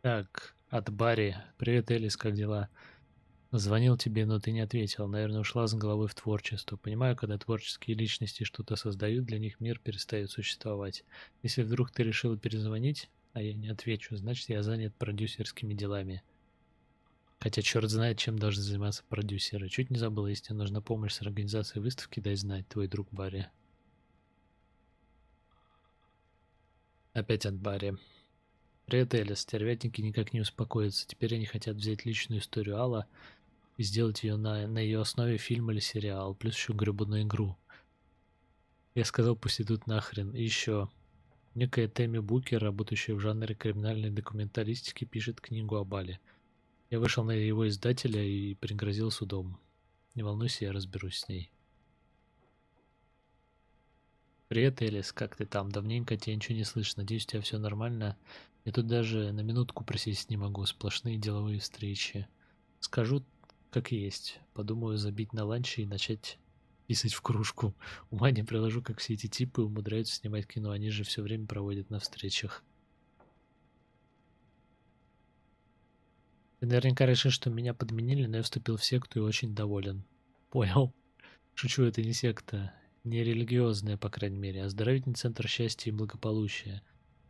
Так, от Барри. Привет, Элис, как дела? Звонил тебе, но ты не ответил. Наверное, ушла с головой в творчество. Понимаю, когда творческие личности что-то создают, для них мир перестает существовать. Если вдруг ты решила перезвонить, а я не отвечу, значит, я занят продюсерскими делами. Хотя черт знает, чем должны заниматься продюсеры. Чуть не забыл, если тебе нужна помощь с организацией выставки, дай знать, твой друг Барри. Опять от Барри. Привет, Элис. Стервятники никак не успокоятся. Теперь они хотят взять личную историю Алла и сделать ее на ее основе фильм или сериал, плюс еще гребаную игру. Я сказал, пусть идут нахрен. И еще. Некая Тэмми Букер, работающая в жанре криминальной документалистики, пишет книгу об Алле. Я вышел на его издателя и пригрозил судом. Не волнуйся, я разберусь с ней. Привет, Элис, как ты там? Давненько тебя ничего не слышно. Надеюсь, у тебя все нормально. Я тут даже на минутку присесть не могу. Сплошные деловые встречи. Скажу, как есть. Подумаю забить на ланч и начать писать в кружку. Ума не приложу, как все эти типы умудряются снимать кино. Они же все время проводят на встречах. Ты наверняка решишь, что меня подменили, но я вступил в секту и очень доволен. Понял. Шучу, это не секта. Не религиозная, по крайней мере, а оздоровительный центр счастья и благополучия.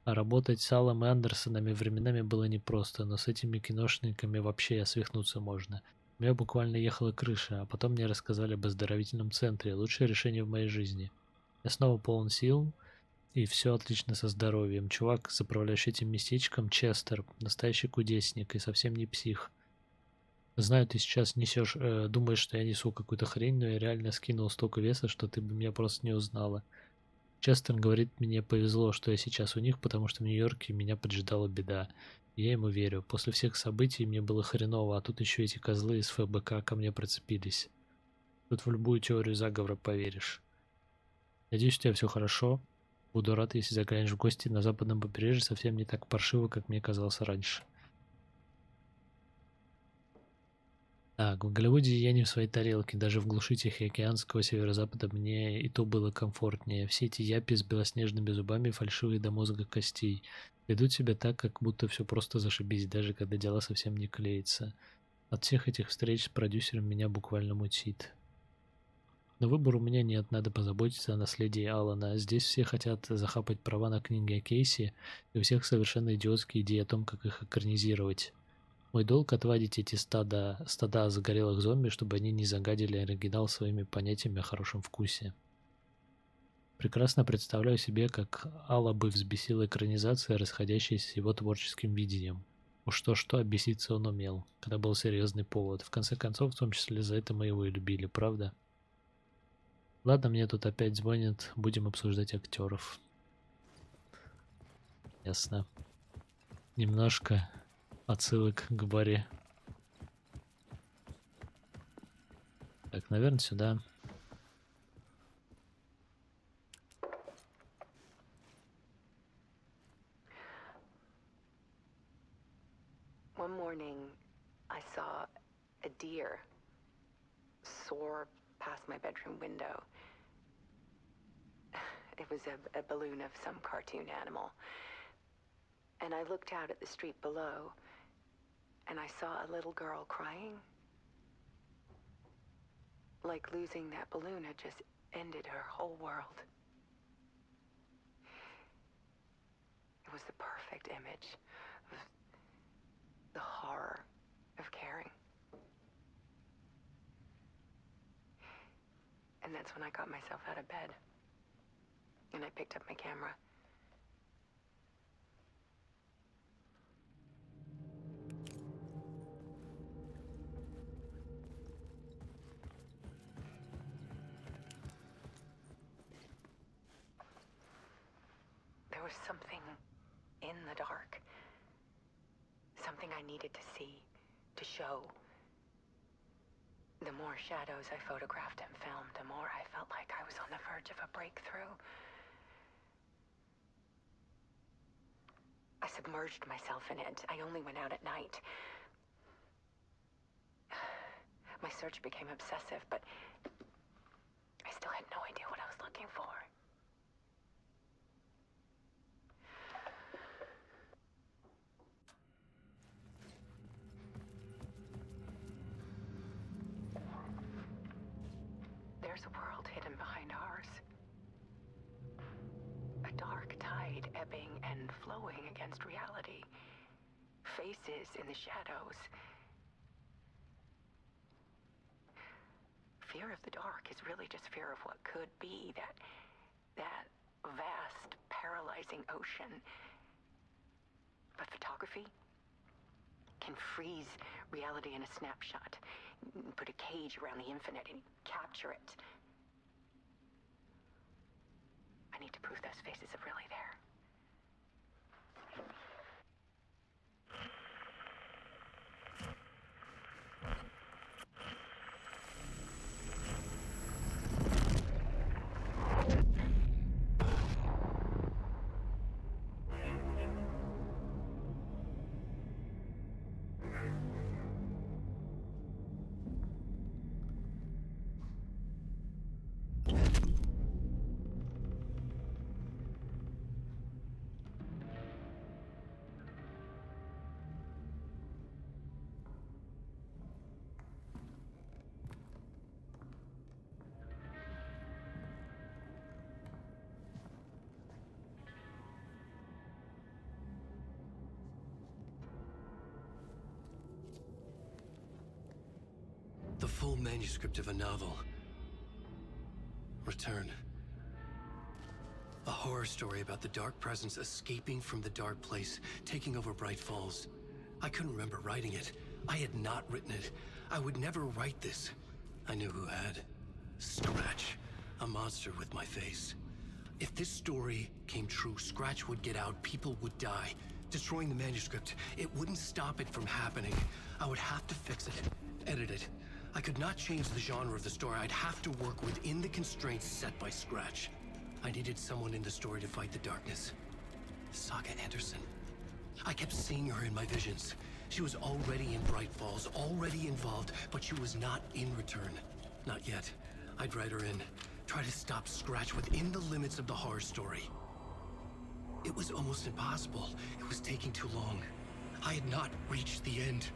А работать с Аллом и Андерсонами временами было непросто, но с этими киношниками вообще свихнуться можно. У меня буквально ехала крыша, а потом мне рассказали об оздоровительном центре, лучшее решение в моей жизни. Я снова полон сил, и все отлично со здоровьем. Чувак, заправляющий этим местечком, Честер, настоящий кудесник и совсем не псих. Знаю, ты сейчас несешь, думаешь, что я несу какую-то хрень, но я реально скинул столько веса, что ты бы меня просто не узнала. Честер говорит, мне повезло, что я сейчас у них, потому что в Нью-Йорке меня поджидала беда. И я ему верю. После всех событий мне было хреново, а тут еще эти козлы из ФБК ко мне прицепились. Тут в любую теорию заговора поверишь. Надеюсь, у тебя все хорошо. Буду рад, если заглянешь в гости на западном побережье совсем не так паршиво, как мне казалось раньше. Так, в Голливуде я не в своей тарелке, даже в глуши Тихоокеанского Северо-Запада мне и то было комфортнее. Все эти япи с белоснежными зубами, фальшивые до мозга костей, ведут себя так, как будто все просто зашибись, даже когда дела совсем не клеятся. От всех этих встреч с продюсером меня буквально мутит. Но выбора у меня нет, надо позаботиться о наследии Алана. Здесь все хотят захапать права на книги о Кейси, и у всех совершенно идиотские идеи о том, как их экранизировать. Мой долг — отвадить эти стада загорелых зомби, чтобы они не загадили оригинал своими понятиями о хорошем вкусе. Прекрасно представляю себе, как Алла бы взбесила экранизация, расходящаяся с его творческим видением. Уж что-что, обеситься он умел, когда был серьезный повод. В конце концов, в том числе за это мы его и любили, правда? Ладно, мне тут опять звонят, будем обсуждать актеров. Ясно. Немножко отсылок к Барри. Так, наверное, сюда. One morning, I saw a deer soar past my bedroom window. It was a balloon of some cartoon animal. And I looked out at the street below, and I saw a little girl crying. Like losing that balloon had just ended her whole world. It was the perfect image of the horror of caring. And that's when I got myself out of bed. And I picked up my camera. There was something in the dark. Something I needed to see, to show. The more shadows I photographed and filmed, the more I felt like I was on the verge of a breakthrough. I submerged myself in it. I only went out at night. My search became obsessive, but I still had no idea what I was looking for. There's a world hidden behind ours. A dark tide ebbing and flowing against reality. Faces in the shadows. Fear of the dark is really just fear of what could be, that vast, paralyzing ocean. But photography can freeze reality in a snapshot. Put a cage around the infinite and capture it. I need to prove those faces are really there. full manuscript of a novel. Return. A horror story about the dark presence escaping from the dark place, taking over Braight-Fall's. I couldn't remember writing it. I had not written it. I would never write this. I knew who had. Scratch. A monster with my face. If this story came true, Scratch would get out, people would die. Destroying the manuscript, it wouldn't stop it from happening. I would have to fix it, edit it. I could not change the genre of the story. I'd have to work within the constraints set by Scratch. I needed someone in the story to fight the darkness. Sagу Andерson. I kept seeing her in my visions. She was already in Braight-Fall's, already involved, but she was not in Return. Not yet. I'd write her in. Try to stop Scratch within the limits of the horror story. It was almost impossible. It was taking too long. I had not reached the end.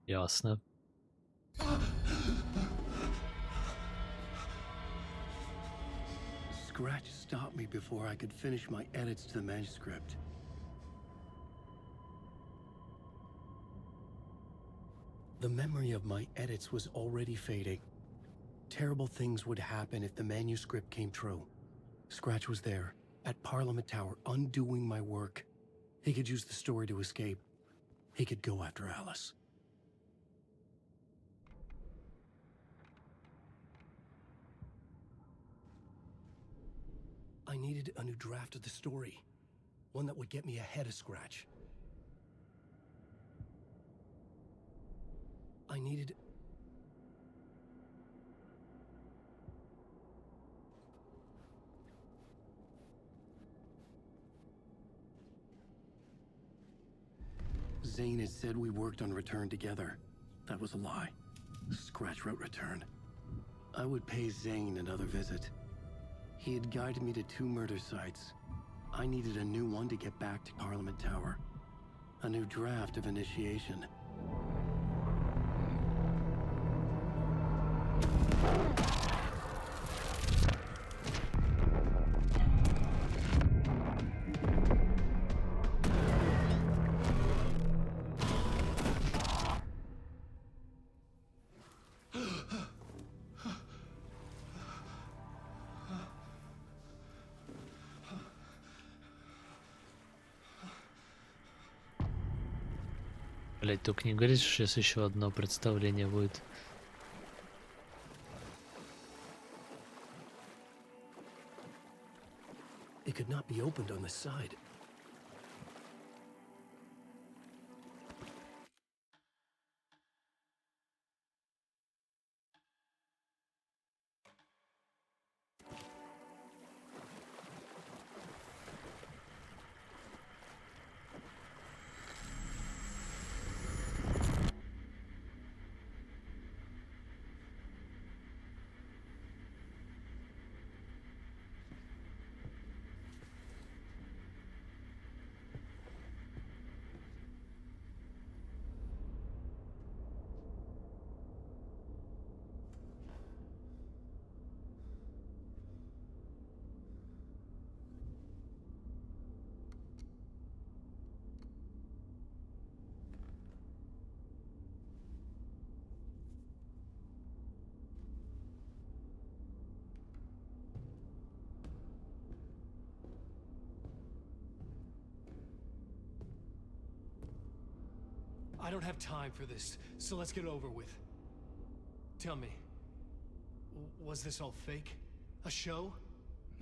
Ясно. Scratch stopped me before I could finish my edits to the manuscript. The memory of my edits was already fading. Terrible things would happen if the manuscript came true. Scratch was there, at Parliament Tower, undoing my work. He could use the story to escape. He could go after Alice. I needed a new draft of the story. One that would get me ahead of Scratch. I needed... Zane had said we worked on Return together. That was a lie. Scratch wrote Return. I would pay Zane another visit. He had guided me to 2 murder sites. I needed a new one to get back to Parliament Tower. A new draft of Initiation. Блять, только не говорите, что сейчас еще одно представление будет. It could not be opened on the side. I don't have time for this, so let's get over with. Tell me, was this all fake? A show?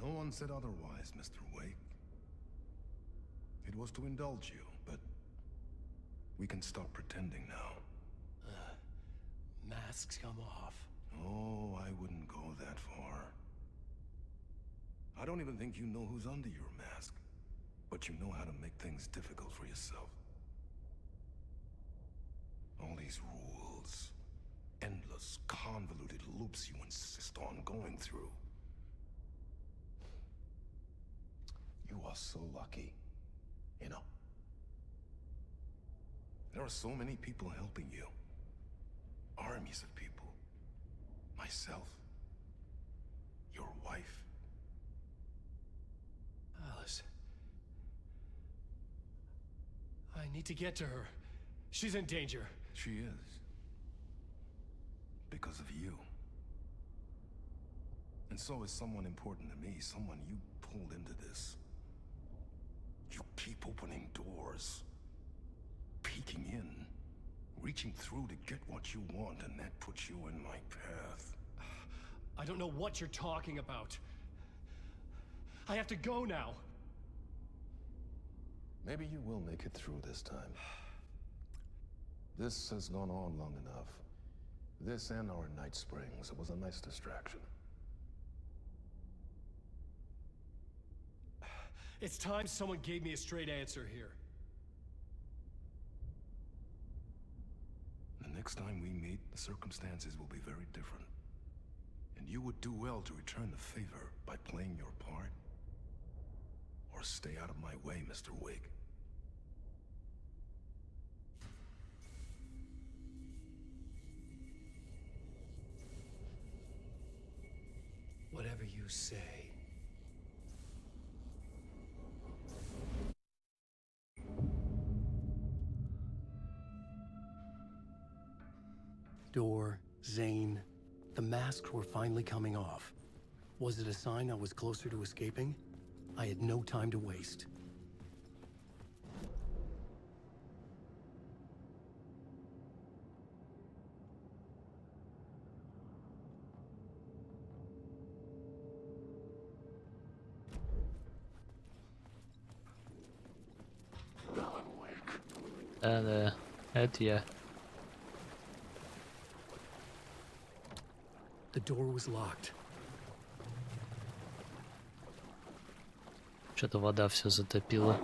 No one said otherwise, Mr. Uэйк. It was to indulge you, but we can stop pretending now. Masks come off. Oh, I wouldn't go that far. I don't even think you know who's under your mask, but you know how to make things difficult for yourself. All these rules, endless, convoluted loops you insist on going through. You are so lucky. You know? There are so many people helping you. Armies of people. Myself. Your wife. Alice. I need to get to her. She's in danger. She is. Because of you. And so is someone important to me, someone you pulled into this. You keep opening doors. Peeking in. Reaching through to get what you want, and that puts you in my path. I don't know what you're talking about. I have to go now. Maybe you will make it through this time. This has gone on long enough. This and our night springs. It was a nice distraction. It's time someone gave me a straight answer here. The next time we meet, the circumstances will be very different. And you would do well to return the favor by playing your part. Or stay out of my way, Mr. Uэйk. Whatever you say. Door, Zane, the masks were finally coming off. Was it a sign I was closer to escaping? I had no time to waste. Это я. The door was locked. Что-то вода все затопила.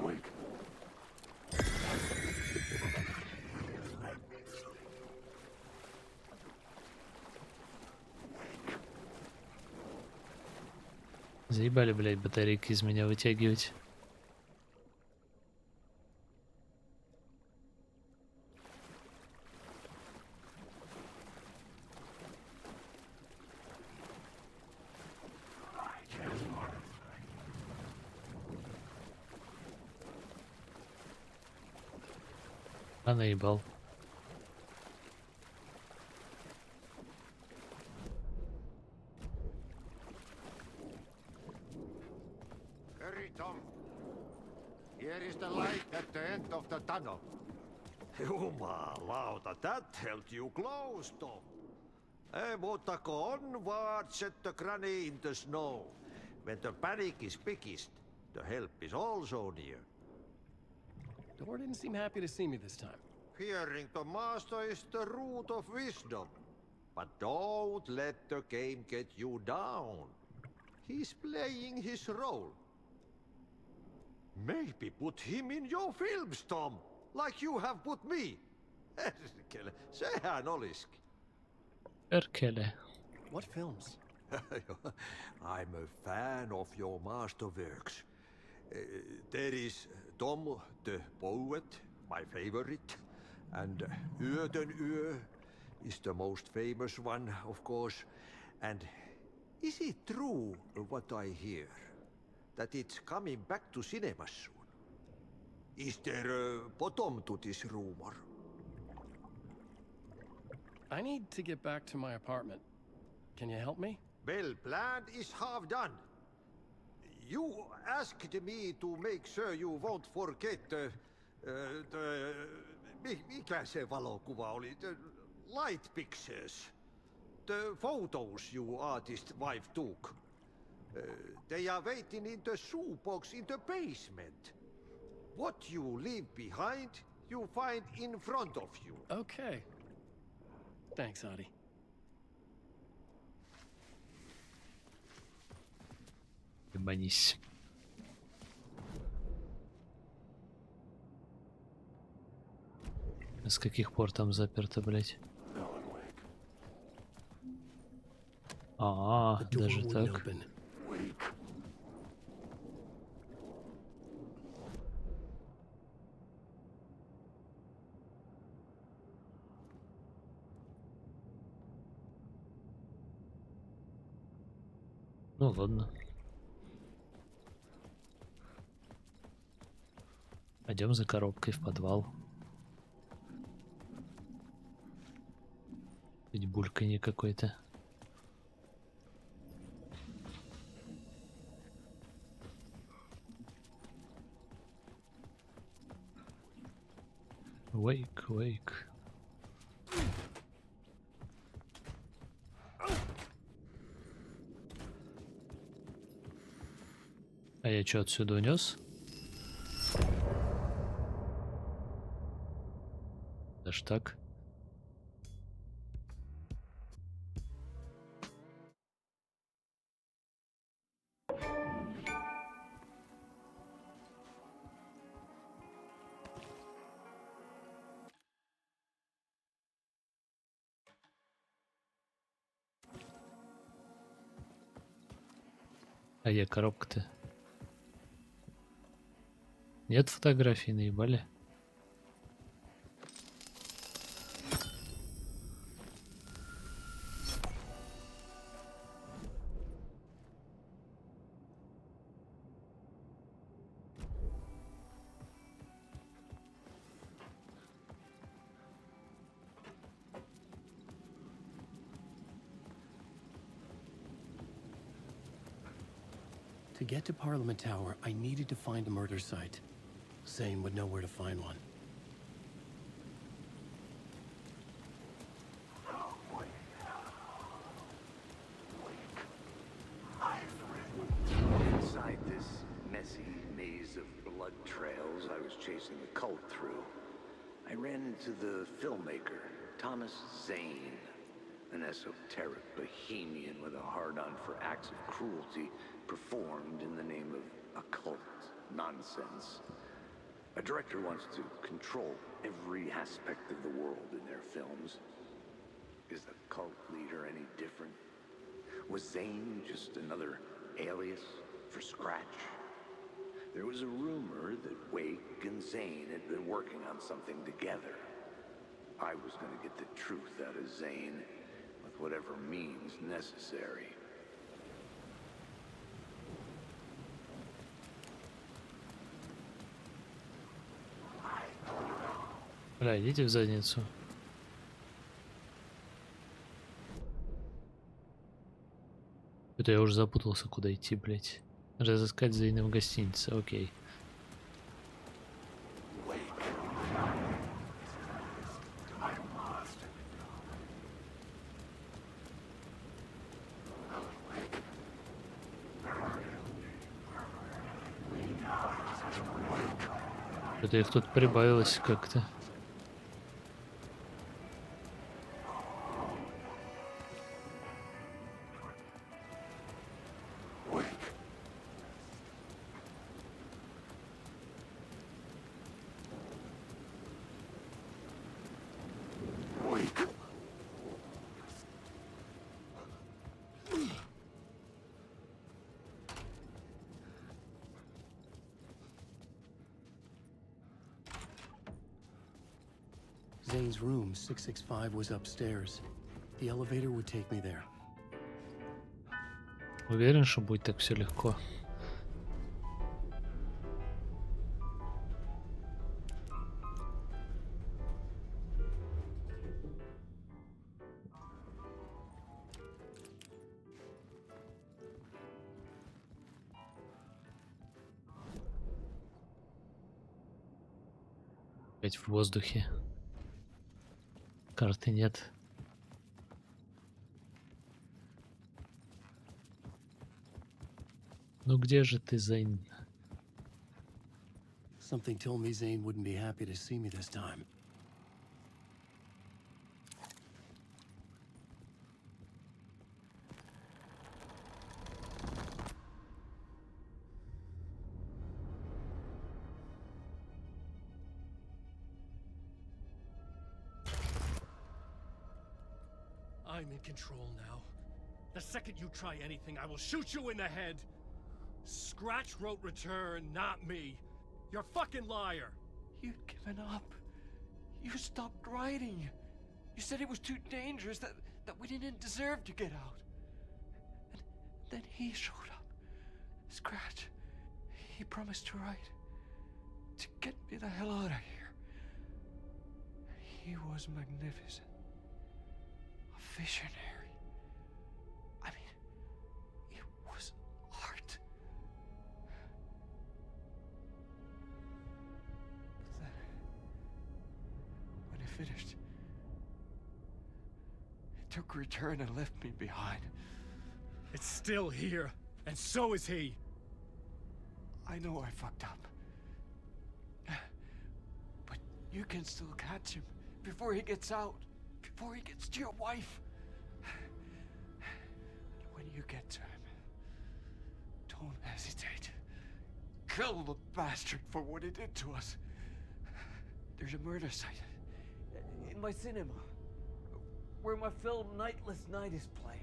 Заебали, блядь, батарейки из меня вытягивать. А наебал. Hurry, Tom. Here is the light at the end of the tunnel. Jumalauta, that held you close, Tom. Mutta go onward, set the granny in the snow. When the panic is biggest, the help is also near. Door didn't seem happy to see me this time. Fearing the master is the root of wisdom. But don't let the game get you down. He's playing his role. Maybe put him in your films, Tom, like you have put me. Sehän olisikin. Perkele. What films? I'm a fan of your masterworks. There is Tom the Poet, my favorite, and Öden Ö is the most famous one, of course. And is it true what I hear, that it's coming back to cinemas soon? Is there a bottom to this rumor? I need to get back to my apartment. Can you help me? Well, plan is half done. You asked me to make sure you won't forget mikä se valokuva oli? The light pictures. The photos you artist wife took. They are waiting in the shoebox in the basement. What you leave behind, you find in front of you. Okay. Thanks, Adi. Ебанись. С каких пор там заперто, блять? Даже так. Ну ладно. Пойдем за коробкой в подвал. Ведь бульканье какое-то. Уэйк, Уэйк. А я что, отсюда унес? Даже так? А я коробка-то. Нет фотографий, наебали. To get to Parliament Tower, I needed to find a murder site. Zane would know where to find one. Inside this messy maze of blood trails I was chasing the cult through, I ran into the filmmaker, Thomas Zane, an esoteric bohemian with a hard-on for acts of cruelty performed in the name of occult nonsense. A director wants to control every aspect of the world in their films. Is the cult leader any different? Was Zane just another alias for Scratch? There was a rumor that Uэйк and Zane had been working on something together. I was going to get the truth out of Zane with whatever means necessary. Бля, идите в задницу. Это я уже запутался, куда идти, блять. Разыскать Зейна в гостинице, окей. Это их тут прибавилось как-то. Zane's room, 665, was upstairs. The elevator would take me there. Уверен, что будет так все легко. Опять в воздухе. Карты нет. Ну где же ты, Зейн? Something told me Zane wouldn't be happy to see me this time. I'm in control now. The second you try anything, I will shoot you in the head. Scratch wrote Return, not me. You're a fucking liar. You'd given up. You stopped writing. You said it was too dangerous, that we didn't deserve to get out. And then he showed up. Scratch. He promised to write. To get me the hell out of here. He was magnificent. A visionary. I mean, it was art. But then, when he finished, he took a return and left me behind. It's still here, and so is he. I know I fucked up. But you can still catch him before he gets out, before he gets to your wife. And when you get to him, don't hesitate. Kill the bastard for what he did to us. There's a murder site in my cinema where my film Nightless Night is playing.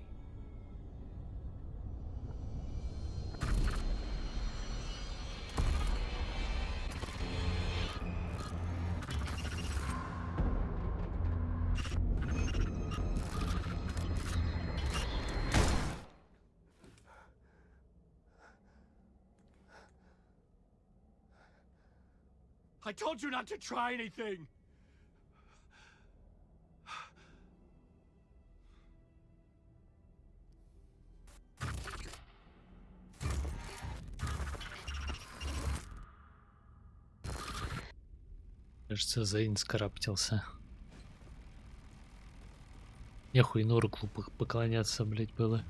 I told you not to try anything! Кажется, Зейн скараптился. Нехуй Норклу поклоняться, блять, было.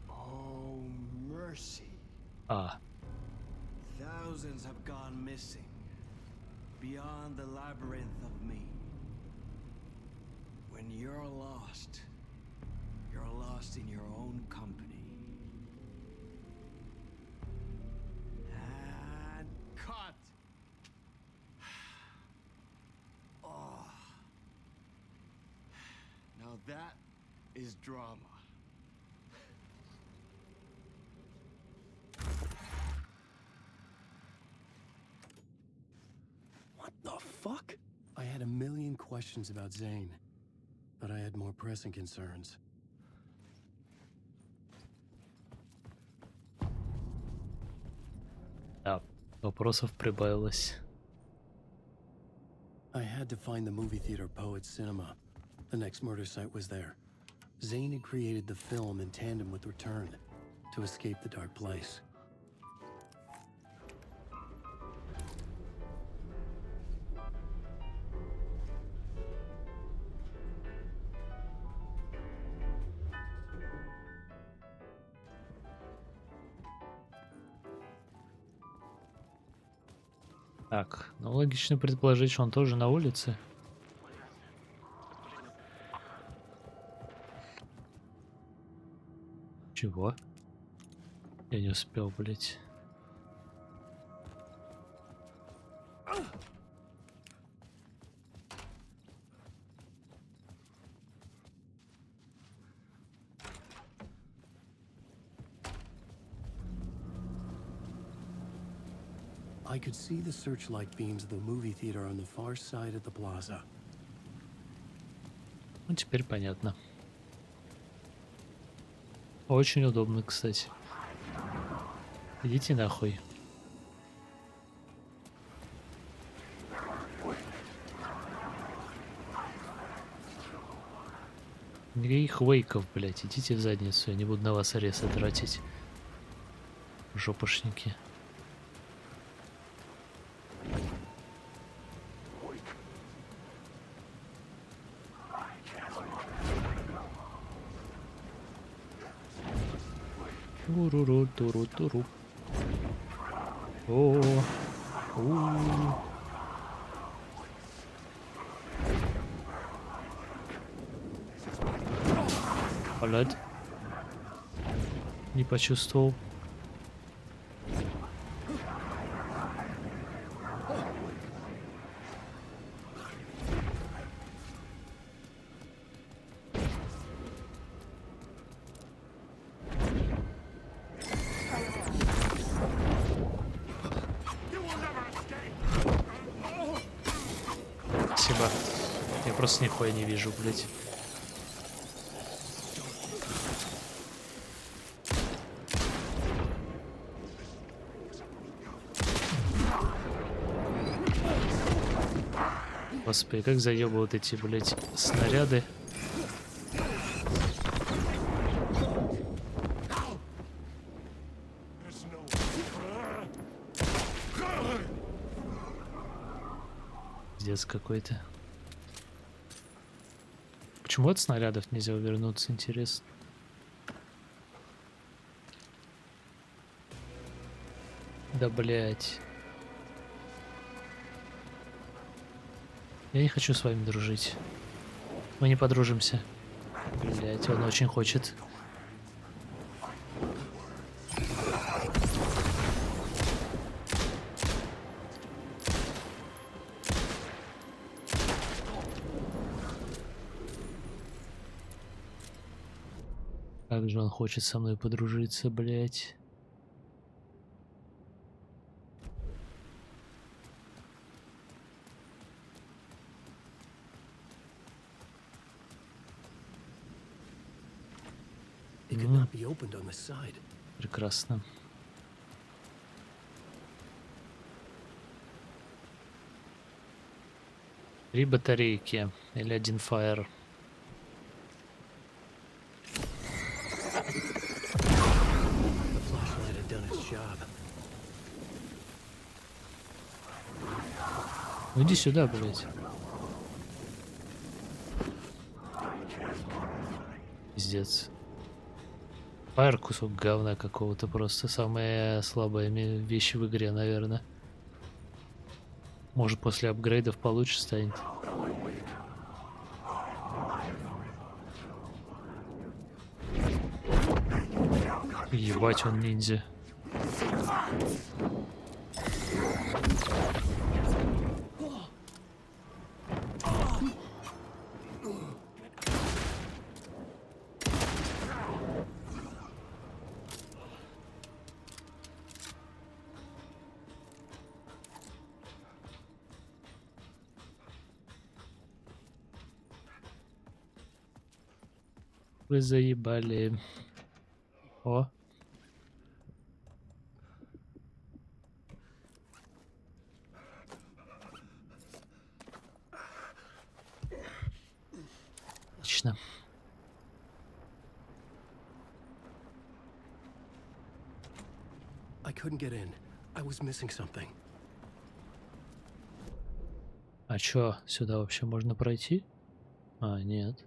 Oh, mercy. А. Thousands have gone missing, beyond the labyrinth of me. When you're lost in your own company. And cut! Oh. Now that is drama. What the fuck? I had a million questions about Zane, but I had more pressing concerns. Да, вопросов прибавилось. I had to find the movie theater Poet's Cinema. The next murder site was there. Zane had created the film in tandem with Return to escape the dark place. Так, ну логично предположить, что он тоже на улице. Чего? Я не успел, блять. I could see the searchlight beams of the movie theater on the far side of the plaza. Ну, теперь понятно. Очень удобно, кстати. Идите нахуй. Никаких Уэйков, блять, идите в задницу, я не буду на вас аресы тратить. Жопушники. Туру-туру-туру. О, блядь. Не почувствовал. Спасибо. Я просто нихуя не вижу, блядь. Господи, как заебывают эти, блять, снаряды. Пиздец какой-то. Почему от снарядов нельзя увернуться, интересно? Да блять. Я не хочу с вами дружить. Мы не подружимся. Блять, он очень хочет. Как же он хочет со мной подружиться, блять. Прекрасно. 3 батарейки или 1 фаер. Ну иди сюда, блять. Пиздец. Фаер кусок говна какого-то, просто самая слабая вещь в игре, наверное. Может, после апгрейдов получше станет. Ебать, он ниндзя. Вы заебали. О. Отлично. I couldn't get in. I was missing something. А чё, сюда вообще можно пройти? А, нет.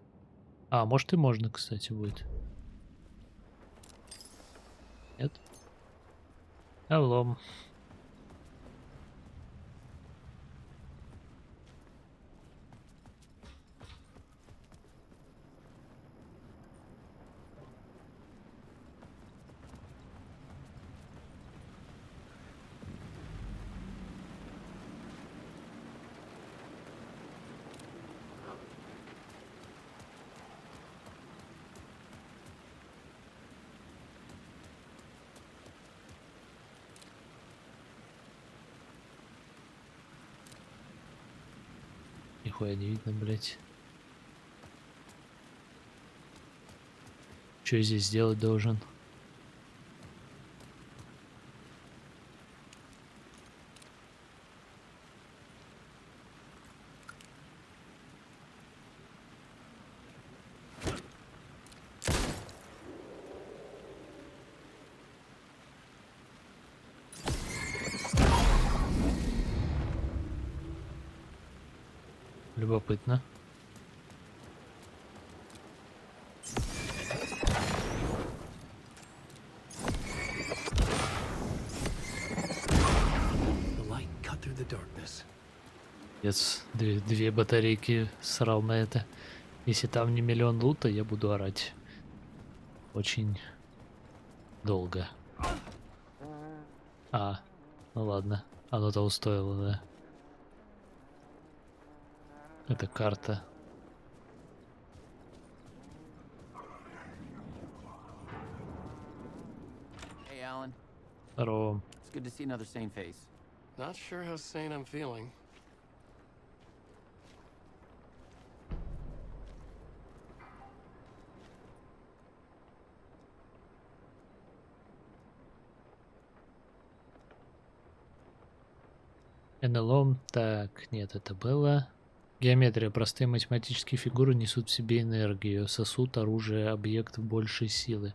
А, может и можно, кстати, будет. Нет? Алло. Нихуя не видно, блять. Что я здесь сделать должен? Любопытно. Две батарейки срал на это. Если там не миллион лута, я буду орать. Очень долго. А, ну ладно. Оно того стоило, да. Это карта. Hey, Alan. Здорово. It's good to see another sane face. Not sure how sane I'm feeling. НЛО. Так, нет, это было. Геометрия. Простые математические фигуры несут в себе энергию, сосуд, оружие, объект большей силы.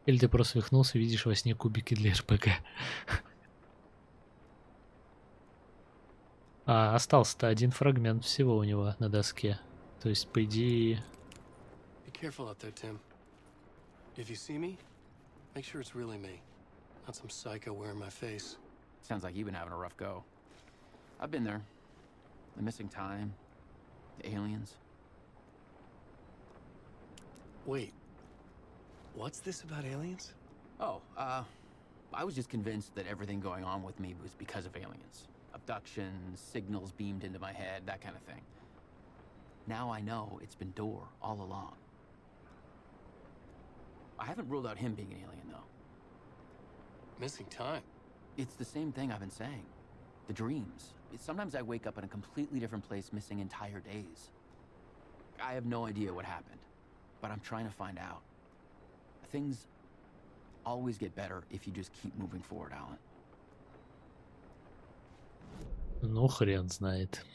Или ты просто свихнулся и видишь во сне кубики для РПГ. А остался-то один фрагмент всего у него на доске. То есть, по идее... Be careful out there, Tim. If you see me, make sure it's really me, not some psycho wearing my face. Sounds like you've been having a rough go. I've been there. The missing time, the aliens. Wait, what's this about aliens? Oh, I was just convinced that everything going on with me was because of aliens. Abductions, signals beamed into my head, that kind of thing. Now I know it's been Door all along. I haven't ruled out him being an alien, though. Missing time? It's the same thing I've been saying. The dreams. Sometimes I wake up in a completely different place, missing entire days. I have no idea what happened, but I'm trying to find out. Things always get better if you just keep moving forward, Alan. Ну, хрен знает.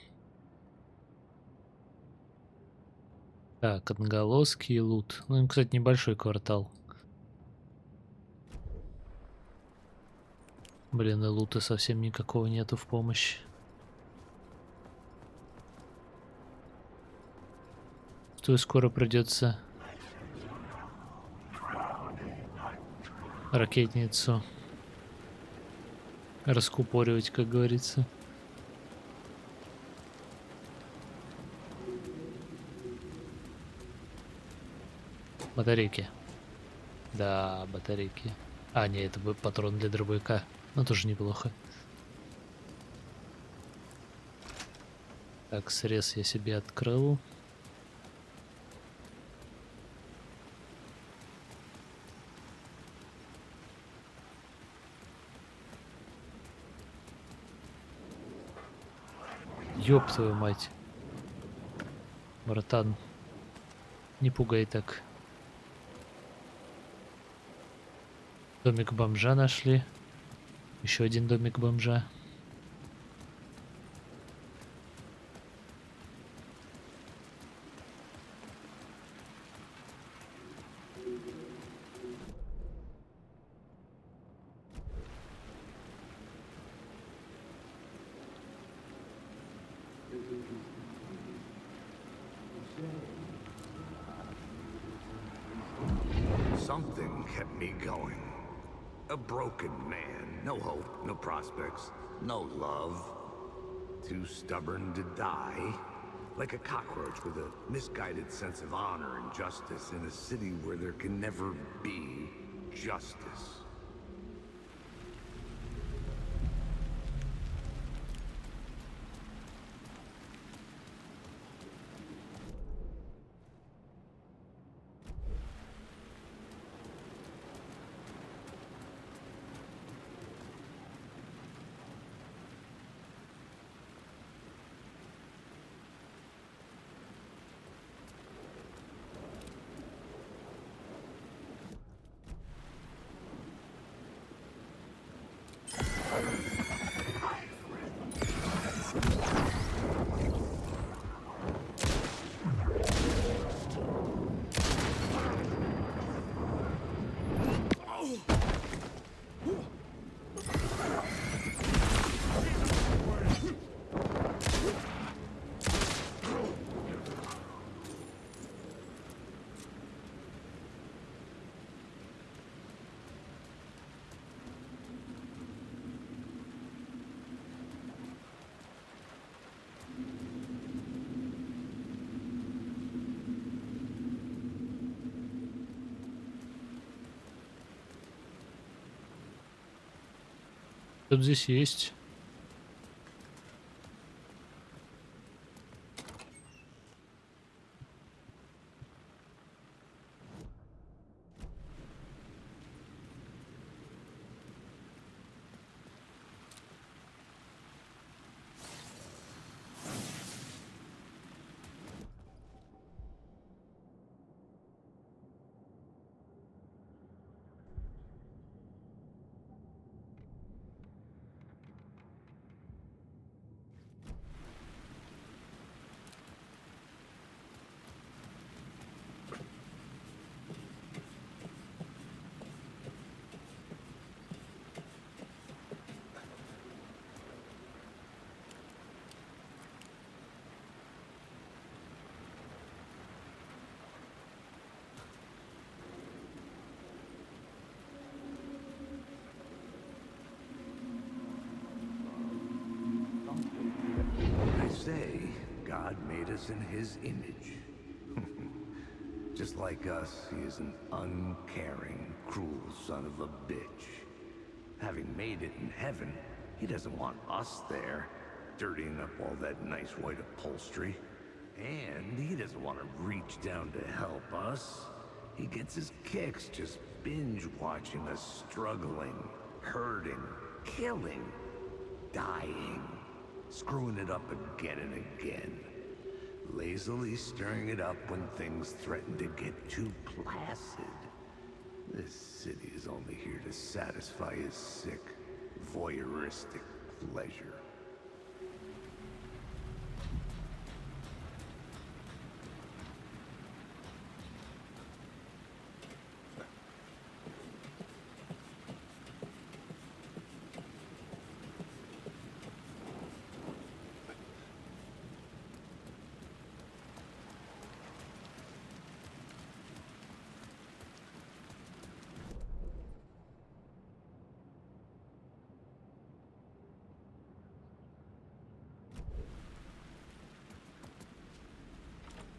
Так, отголоски и лут. Ну, кстати, небольшой квартал. Блин, и лута совсем никакого нету в помощь. То есть скоро придется ракетницу раскупоривать, как говорится. Батарейки. Да, батарейки. А, нет, это будет патрон для дробовика. Ну, тоже неплохо. Так, срез я себе открыл. Ёб твою мать. Братан, не пугай так. Домик бомжа нашли. Еще один домик бомжа. Something kept me going. A broken man. No hope, no prospects, no love. Too stubborn to die. Like a cockroach with a misguided sense of honor and justice in a city where there can never be justice. Тут здесь есть. God made us in his image. Just like us, he is an uncaring, cruel son of a bitch. Having made it in heaven, he doesn't want us there, dirtying up all that nice white upholstery. And he doesn't want to reach down to help us. He gets his kicks just binge-watching us struggling, hurting, killing, dying, screwing it up again and again. Lazily stirring it up when things threaten to get too placid. This city is only here to satisfy his sick, voyeuristic pleasure.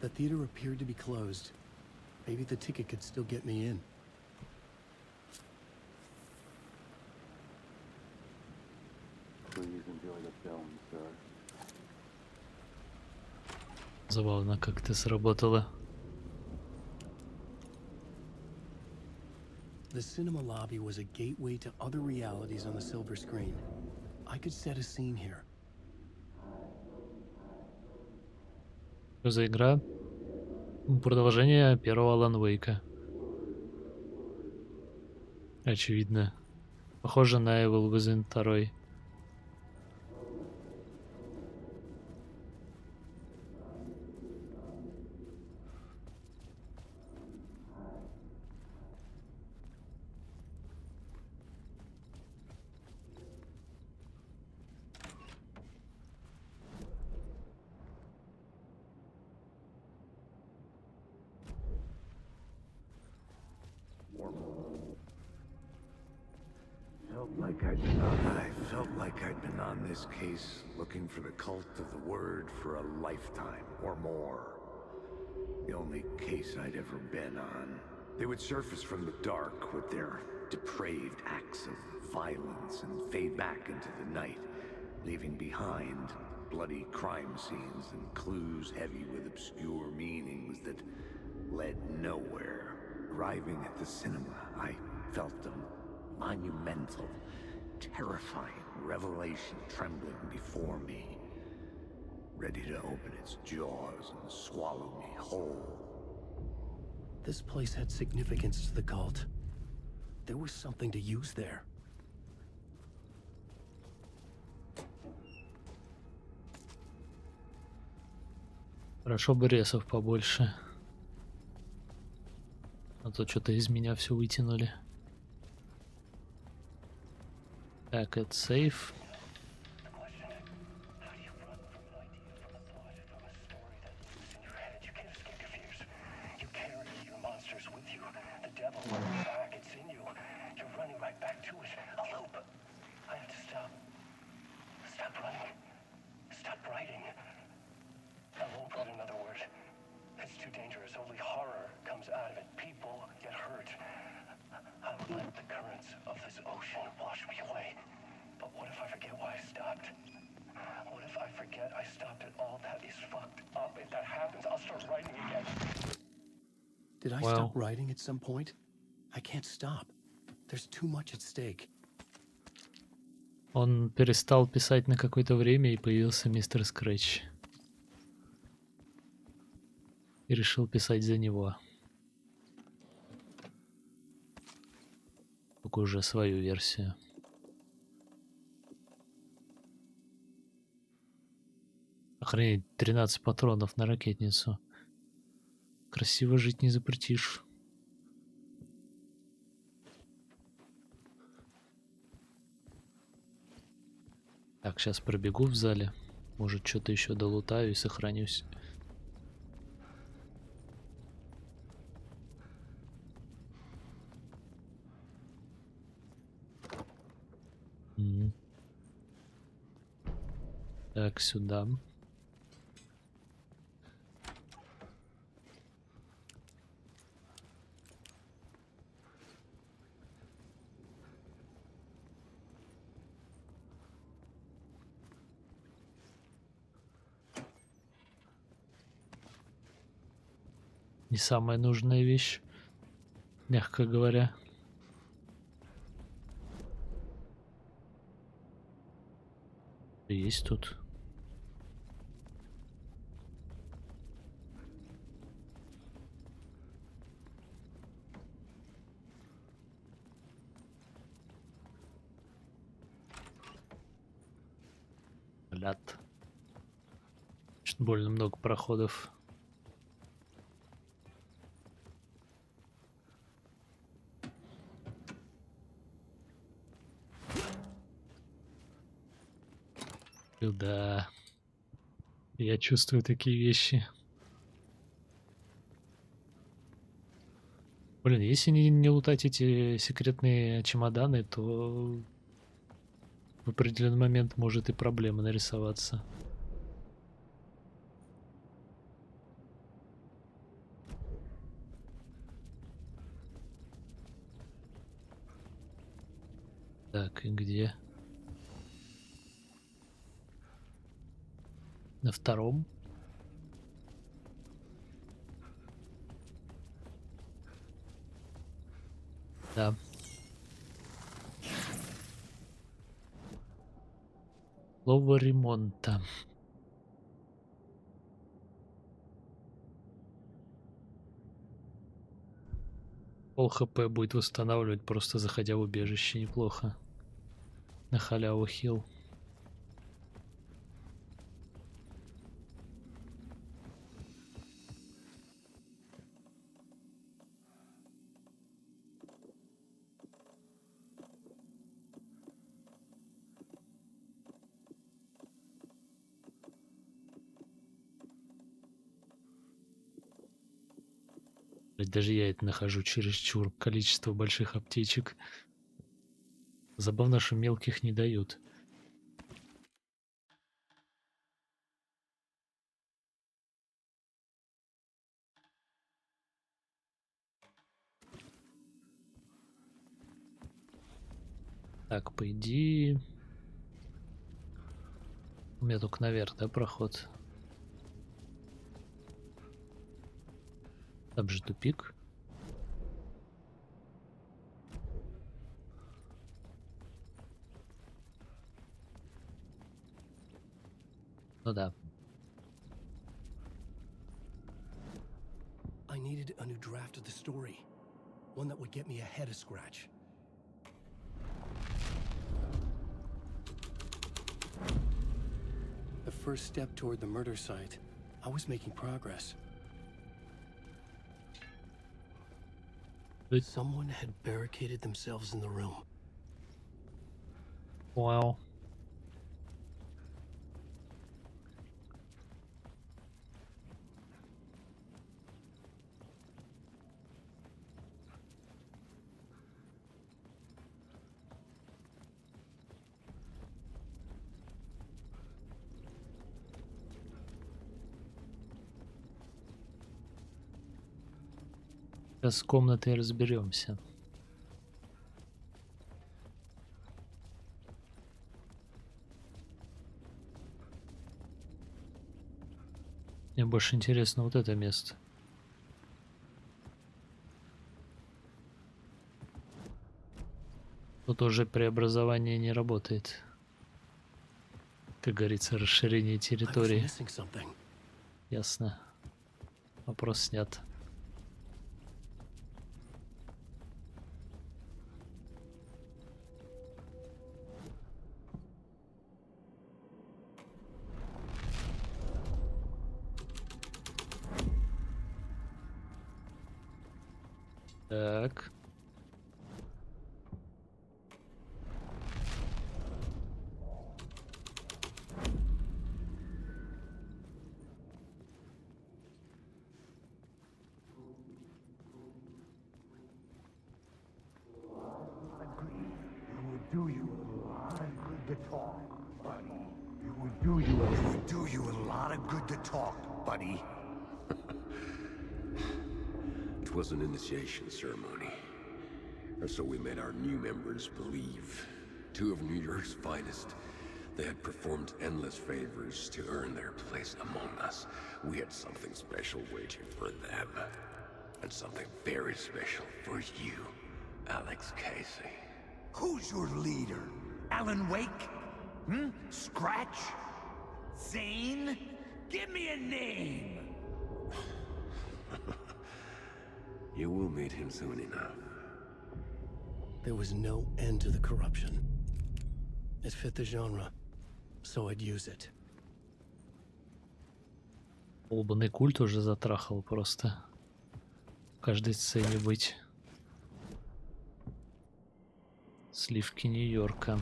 The theater appeared to be closed. Maybe the ticket could still get me in. Please enjoy the film, sir. Забавно, как это сработало. The cinema lobby was a gateway to other realities on the silver screen. I could set a scene here. Что за игра? Продолжение первого Алана Уэйка. Очевидно. Похоже на Evil Within 2. I felt like I'd been on this case looking for the cult of the word for a lifetime or more. The only case I'd ever been on. They would surface from the dark with their depraved acts of violence and fade back into the night, leaving behind bloody crime scenes and clues heavy with obscure meanings that led nowhere. Arriving at the cinema, I felt a monumental, terrifying revelation trembling before me, ready to open its jaws and swallow me whole. This place had significance to the cult. There was something to use there. Хорошо бы ресов побольше. А то что-то из меня все вытянули. Так, это сейф. Did I stop writing at some point? I can't stop. There's too much at stake. Он перестал писать на какое-то время, и появился мистер Скретч. И решил писать за него. Только уже свою версию. Охренеть, 13 патронов на ракетницу. Красиво жить не запретишь. Так, сейчас пробегу в зале. Может, что-то еще долутаю и сохранюсь. Так, сюда. Не самая нужная вещь, мягко говоря. Есть тут. Ляд. Чуть больно много проходов. Да. Я чувствую такие вещи. Блин, если не лутать эти секретные чемоданы, то в определенный момент может и проблема нарисоваться. Так, и где? На втором? Да. Слово ремонта. Пол хп будет восстанавливать, просто заходя в убежище. Неплохо. На халяву хил. Даже я это нахожу чересчур количество больших аптечек. Забавно, что мелких не дают. Так, по идее... У меня только наверх, да, проход? Там же тупик. Ну да. I needed a new draft of the story. One that would get me ahead of Scratch. The first step toward the murder site. I was making progress. Someone had barricaded themselves in the room. Wow. Сейчас с комнатой разберемся. Мне больше интересно вот это место. Тут уже преобразование не работает. Как говорится, расширение территории. Ясно. Вопрос снят. Так. Do you a lot of good to talk, buddy. It would do you a lot of good to talk, buddy. It was an initiation ceremony. Or so we made our new members believe. Two of New York's finest. They had performed endless favors to earn their place among us. We had something special waiting for them. And something very special for you, Alex Casey. Who's your leader? Alan Wake? Scratch? Zane? Give me a name! You will meet him soon enough. There was no end to the corruption. It fit the genre, so I'd use it. Долбанный культ уже затрахал просто. В каждой сцене быть. Сливки Нью-Йорка.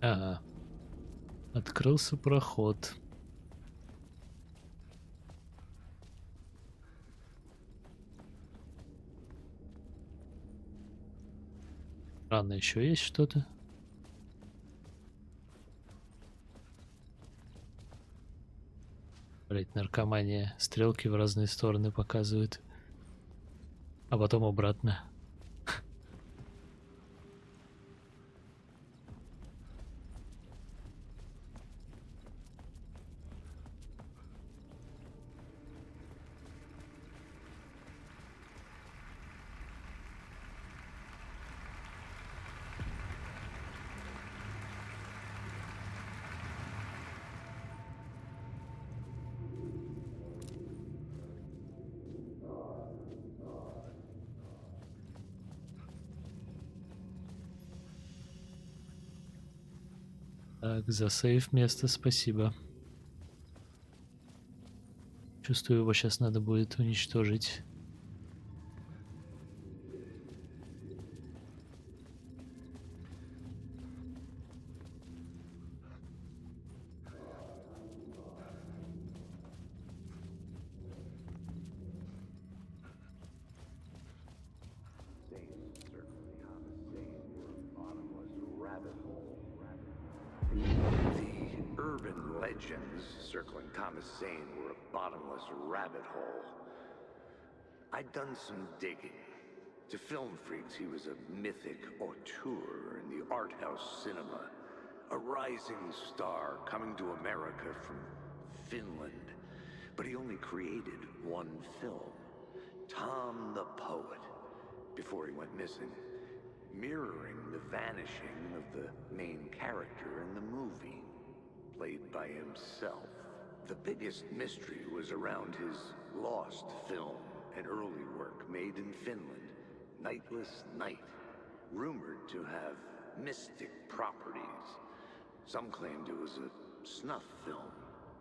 Ага. Открылся проход. Рано еще есть что-то? Блять, наркомания. Стрелки в разные стороны показывают. А потом обратно. Так, за сейф место спасибо. Чувствую, его сейчас надо будет уничтожить. Circling Thomas Zane were a bottomless rabbit hole. I'd done some digging. To film freaks, he was a mythic auteur in the art house cinema. A rising star coming to America from Finland. But he only created one film, Tom the Poet, before he went missing, mirroring the vanishing of the main character in the movie, played by himself. The biggest mystery was around his lost film, an early work made in Finland, Nightless Night, rumored to have mystic properties. Some claimed it was a snuff film,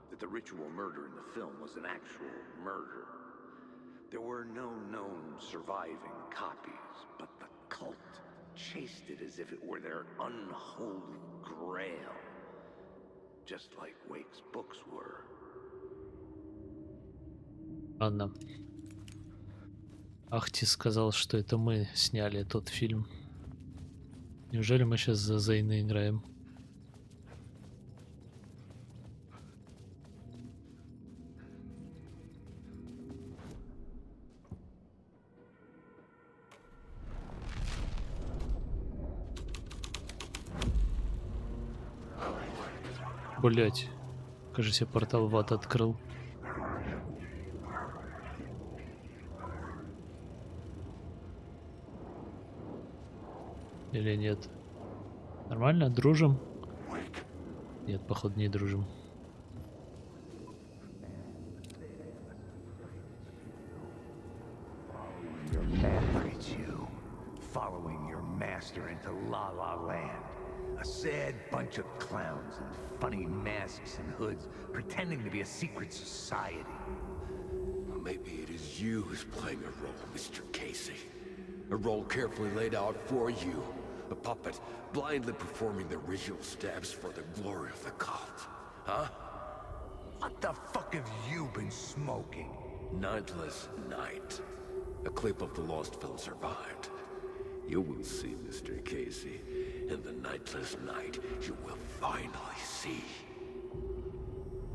that the ritual murder in the film was an actual murder. There were no known surviving copies, but the cult chased it as if it were their unholy grail. Just like Wake's books were. Ладно. Ахти сказал, что это мы сняли тот фильм. Неужели мы сейчас за Зейна играем? Блять, кажется, портал в ад открыл. Или нет? Нормально? Дружим? Нет, походу не дружим. Look at you, following your master into La La Land. A sad bunch of clowns in funny masks and hoods, pretending to be a secret society. Well, maybe it is you who's playing a role, Mr. Casey. A role carefully laid out for you. A puppet blindly performing the ritual steps for the glory of the cult. Huh? What the fuck have you been smoking? Nightless Night. A clip of the lost film survived. You will see, Mr. Casey. In the Nightless Night, you will finally see.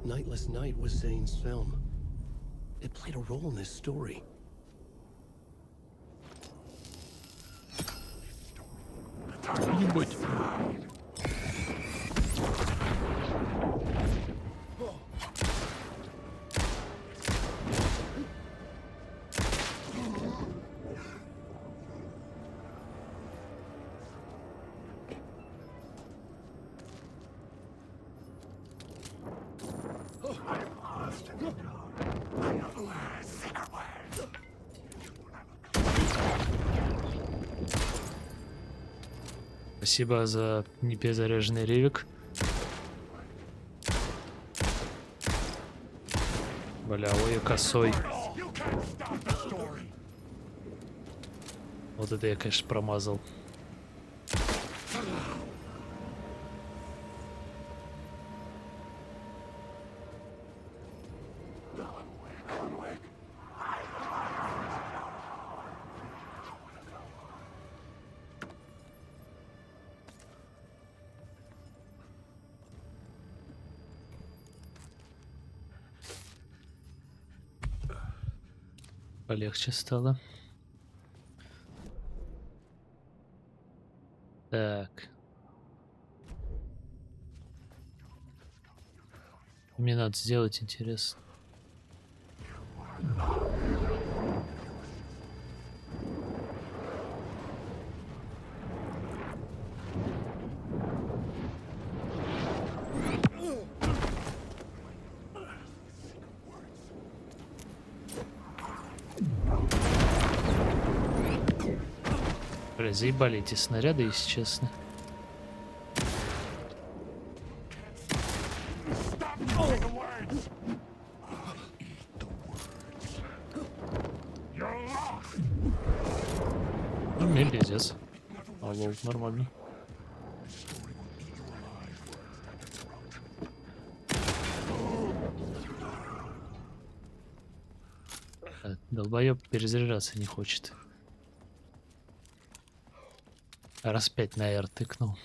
Nightless Night was Zane's film. It played a role in this story. Ебать. Спасибо за неперезаряженный ревик. Бля, ой, косой. Вот это я, конечно, промазал. Полегче стало. Так. Мне надо сделать интересно. Бля, заебали эти снаряды, если честно. Ну, мне пиздец. Алло, нормально. Долбоёб перезаряжаться не хочет. Раз 5 на R тыкнул.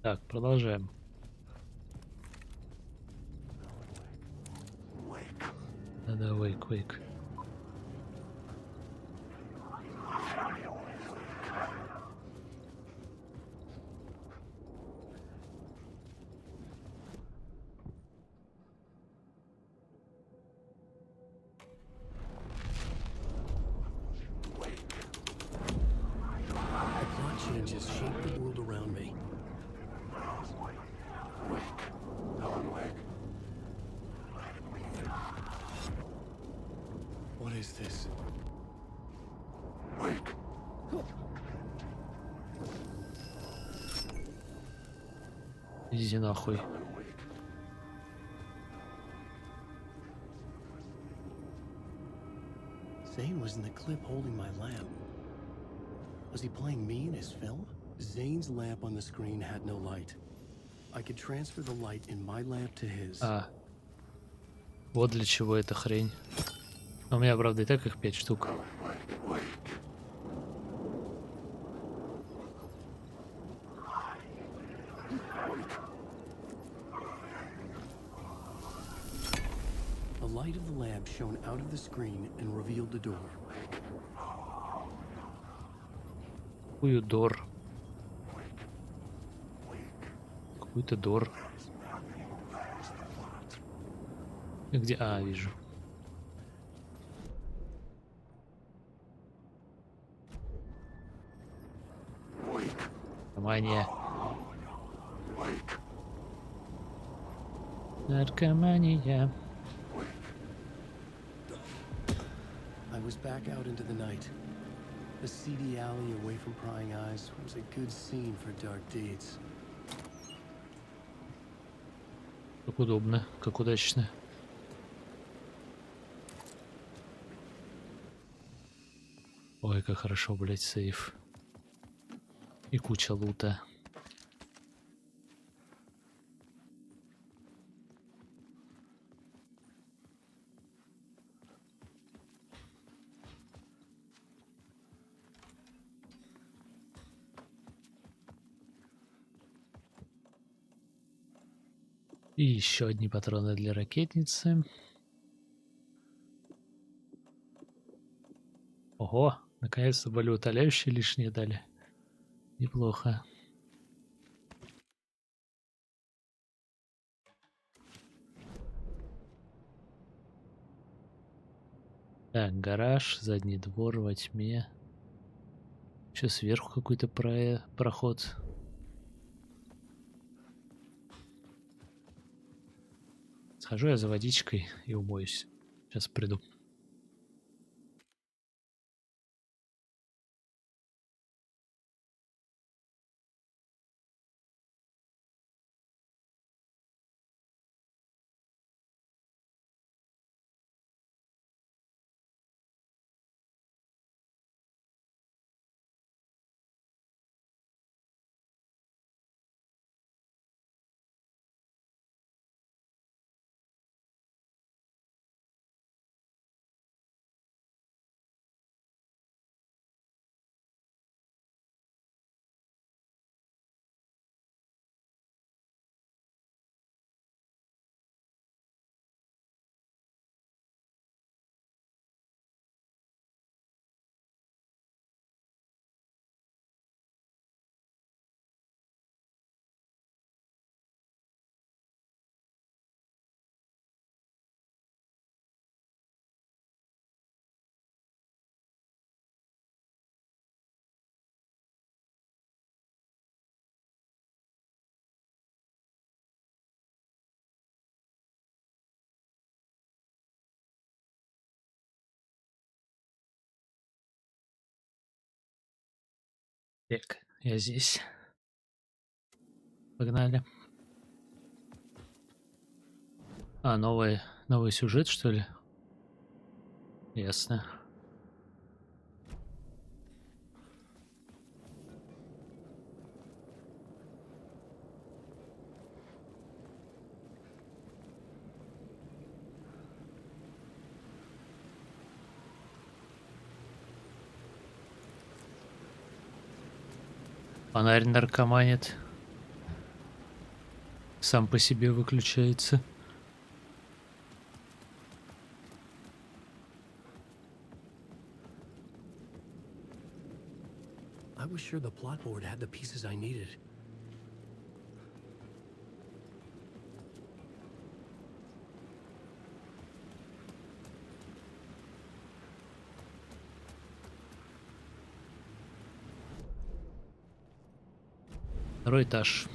Так, продолжаем. Да-да, Уэйк. Changes shape the world around me. What is this? Wake. Иди нахуй. Zane was in the clip holding my lamp. Was he playing me in his film? Zane's lamp on the screen had no light. I could transfer the light in my lamp to his. А. Вот для чего эта хрень. У меня, правда, и так их 5 штук. The light of the lamp shone out of the screen and revealed the door. Какую дор? Какой-то дор. Где? А, вижу. Наркомания. Наркомания. I was back out into the night. The seedy alley away from prying eyes was a good scene for dark deeds. Как удобно, как удачно. Ой, как хорошо, блять, сейф. И куча лута. И еще одни патроны для ракетницы. Ого, наконец-то болеутоляющие лишние дали. Неплохо. Так, гараж, задний двор во тьме. Еще сверху какой-то проход. Схожу я за водичкой и умоюсь. Сейчас приду. Так, я здесь. Погнали. А, новый сюжет, что ли? Ясно. Фонарь наркоманит. Сам по себе выключается. I was sure the plot board had the pieces I needed. Второй этаж.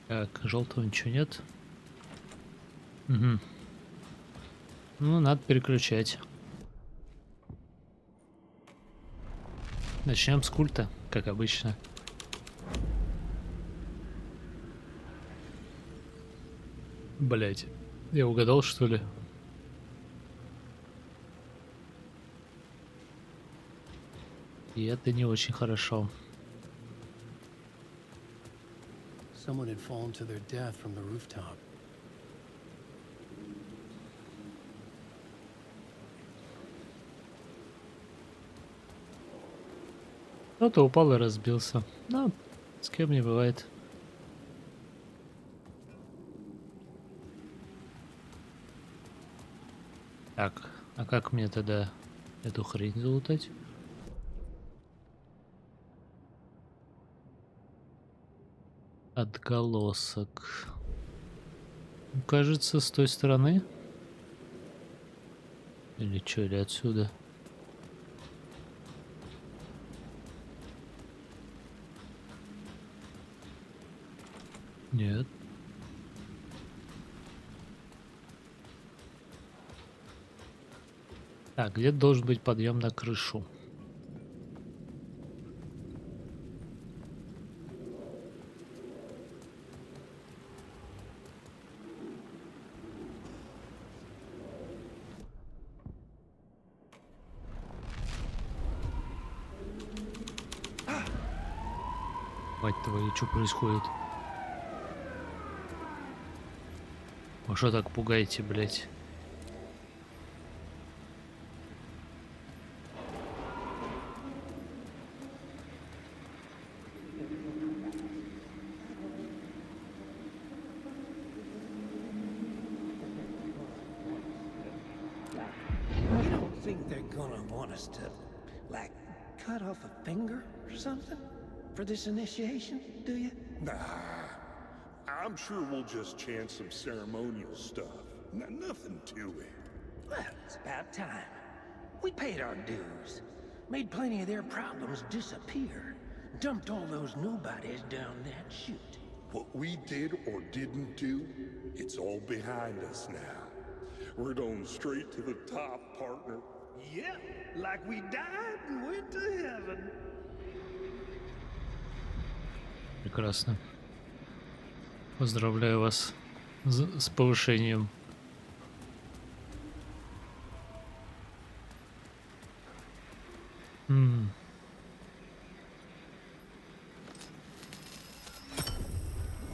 Так, желтого ничего нет. Угу. Ну, надо переключать. Начнем с культа, как обычно. Блять, я угадал, что ли? И это не очень хорошо. Someone had fallen to their death from the rooftop. Кто-то упал и разбился. Ну, с кем не бывает. Так, а как мне тогда эту хрень залутать? Отголосок. Кажется, с той стороны. Или что, или отсюда. Нет. Так, где-то должен быть подъем на крышу. Мать твою, что происходит? Вы что так пугаете, блядь? You don't think they're gonna want us to, like, cut off a finger or something for this initiation, do you? Nah, I'm sure we'll just chant some ceremonial stuff. Nothing to it. Well, it's about time. We paid our dues, made plenty of their problems disappear, dumped all those nobodies down that chute. What we did or didn't do, it's all behind us now. We're going straight to the top, partner. Yep, like we died and went to heaven. Прекрасно. Поздравляю вас с повышением.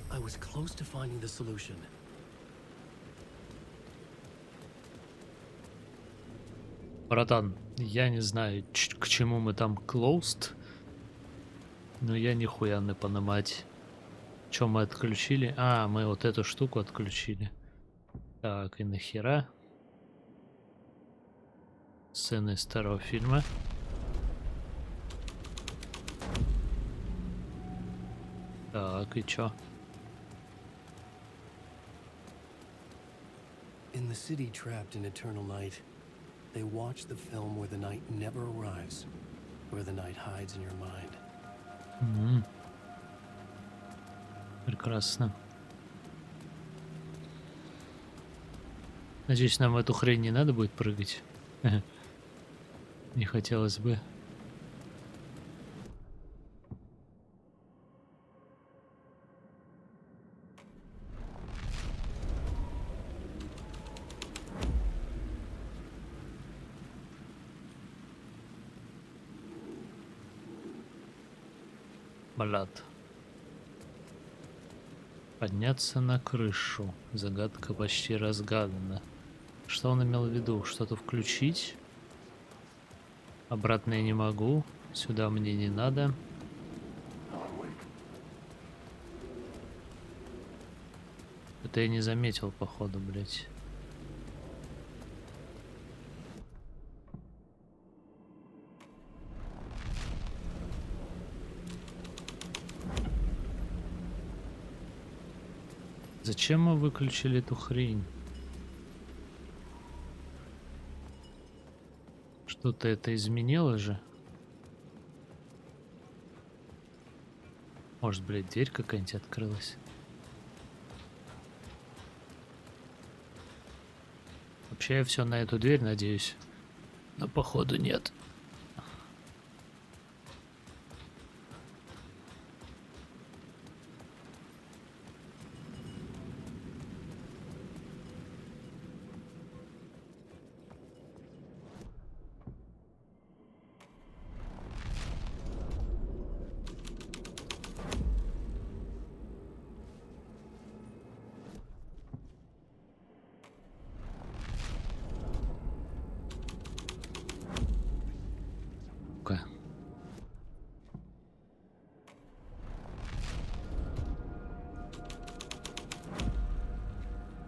I was close to finding the solution. Братан, я не знаю, к чему мы там closed, но я нихуя не понимать. Чем мы отключили? А, мы вот эту штуку отключили. Так, и нахера? Сцены из старого фильма. Так, и чё? In the city trapped in eternal night, they watch the film where the night never arrives, where the night hides in your mind. Прекрасно. Надеюсь, нам в эту хрень не надо будет прыгать. Не хотелось бы. Блядь. Подняться на крышу. Загадка почти разгадана. Что он имел в виду? Что-то включить? Обратно я не могу. Сюда мне не надо. Это я не заметил, походу, блять. Зачем мы выключили эту хрень? Что-то это изменило же? Может, блядь, дверь какая-нибудь открылась? Вообще я все на эту дверь надеюсь. Но походу нет.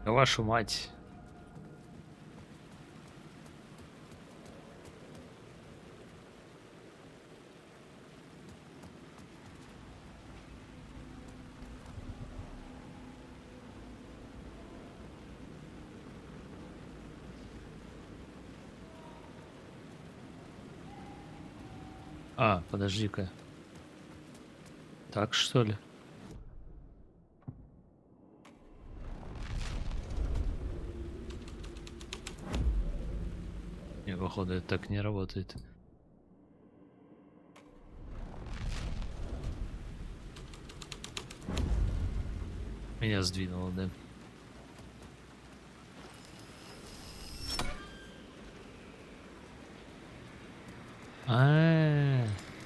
Вашу мать. А, подожди-ка. Так, что ли? Не, походу, это так не работает. Меня сдвинуло, да.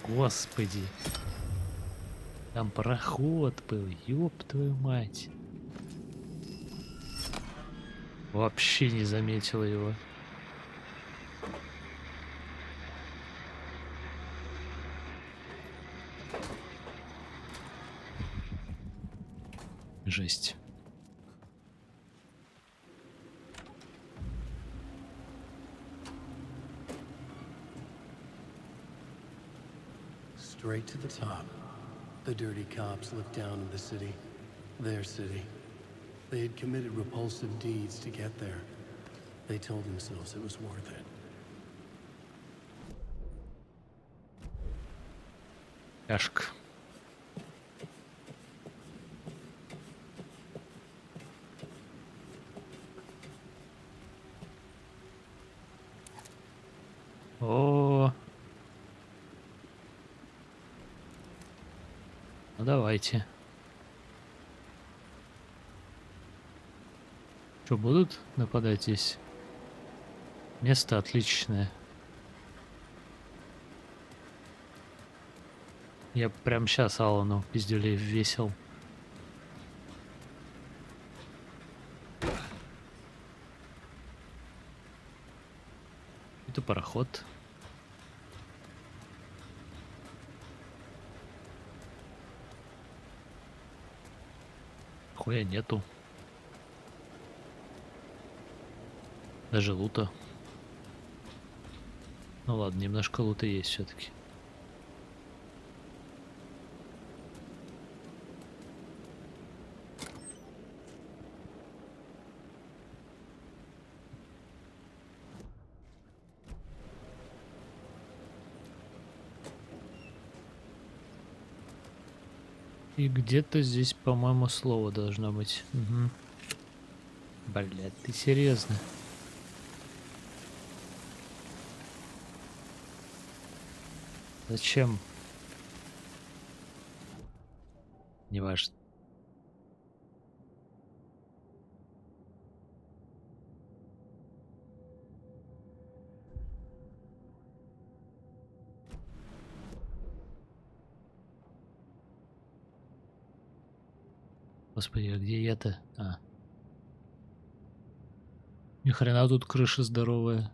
Господи. Там пароход был, ёб твою мать. Вообще не заметила его. Жесть. Straight to the top. The dirty cops looked down on the city. Their city. They had committed repulsive deeds to get there. They told themselves it was worth it. Яшка. О. Ну давайте. Что, будут нападать здесь? Место отличное. Я прям сейчас Алану пиздюлей весел. Это пароход. Хуя нету. Даже лута. Ну ладно, немножко лута есть все-таки. И где-то здесь, по-моему, слово должно быть. Угу. Блядь, ты серьезно? Зачем? Неважно. Господи, а где я-то? Ни хрена тут крыша здоровая.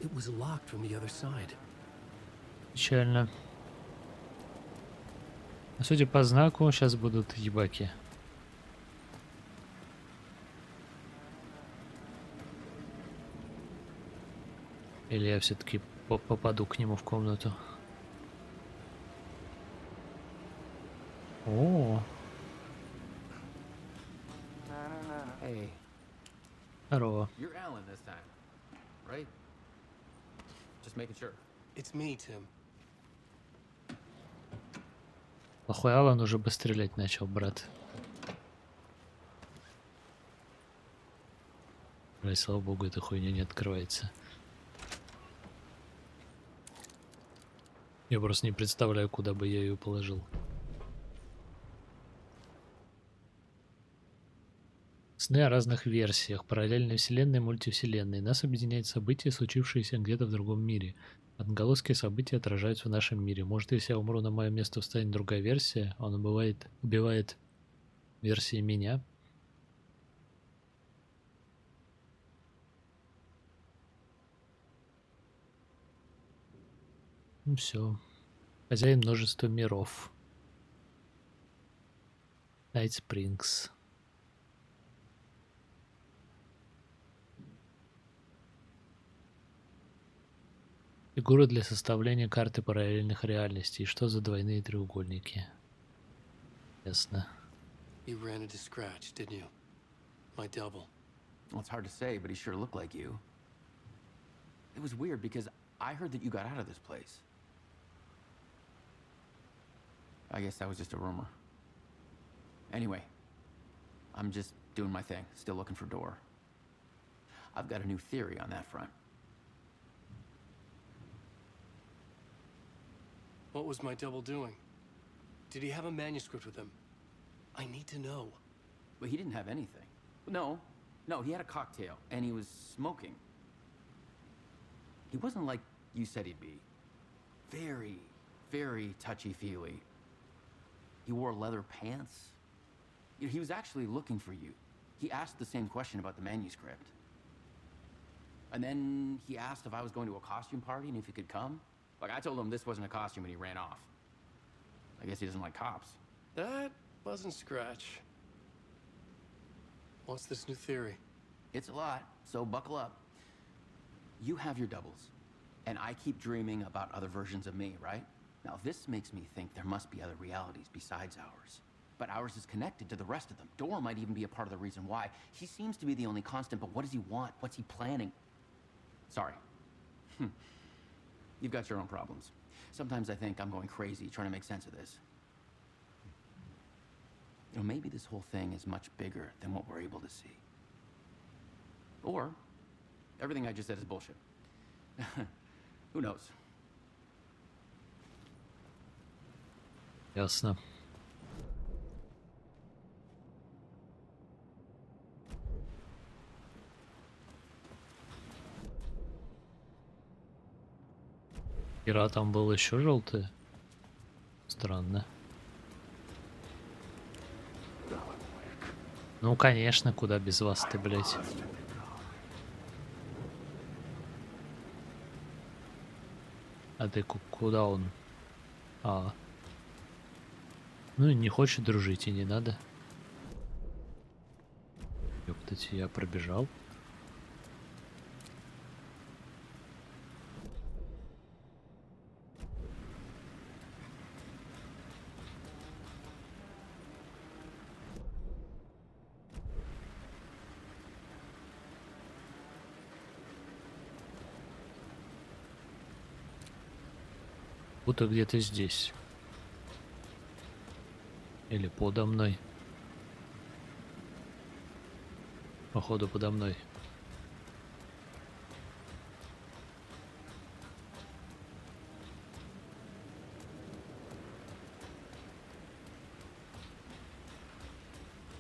It was locked from the other side. Печально. А судя по знаку, сейчас будут ебаки. Или я все-таки попаду к нему в комнату. О. Hey. Здорово. You're Alan this time, right? Just making sure. It's me, Tim. Плохой Алан уже бы стрелять начал, брат. Ой, слава богу, эта хуйня не открывается. Я просто не представляю, куда бы я ее положил. Сны о разных версиях, параллельной вселенной, мультивселенной. Нас объединяет события, случившиеся где-то в другом мире. Отголоски событий отражаются в нашем мире. Может, если я умру, на мое место встанет другая версия? Он убивает версии меня? Ну все. Хозяин множества миров. Night Springs. Фигуры для составления карты параллельных реальностей. Что за двойные треугольники? Ясно. You ran into Scratch, didn't you? My double. Well, it's hard to say, but he sure looked like you. It was weird because I heard that you got out of this place. I guess that was just a rumor. Anyway, I'm just doing my thing, still looking for Door. I've got a new theory on that front. What was my double doing? Did he have a manuscript with him? I need to know. But he didn't have anything. No, he had a cocktail, and he was smoking. He wasn't like you said he'd be. Very, very touchy-feely. He wore leather pants. He was actually looking for you. He asked the same question about the manuscript. And then he asked if I was going to a costume party and if he could come. Like, I told him this wasn't a costume and he ran off. I guess he doesn't like cops. That wasn't Scratch. What's this new theory? It's a lot, so buckle up. You have your doubles, and I keep dreaming about other versions of me, right? Now, this makes me think there must be other realities besides ours. But ours is connected to the rest of them. Door might even be a part of the reason why. He seems to be the only constant, but what does he want? What's he planning? Sorry. You've got your own problems. Sometimes I think I'm going crazy trying to make sense of this. You know, maybe this whole thing is much bigger than what we're able to see. Or everything I just said is bullshit. Who knows? Ясно. Игра там был еще желтый. Странно. Ну, конечно, куда без вас ты, блядь. А ты куда он? А. Ну, не хочет дружить и не надо. Ёптать, я пробежал. Будто где-то здесь. Или подо мной. Походу, подо мной.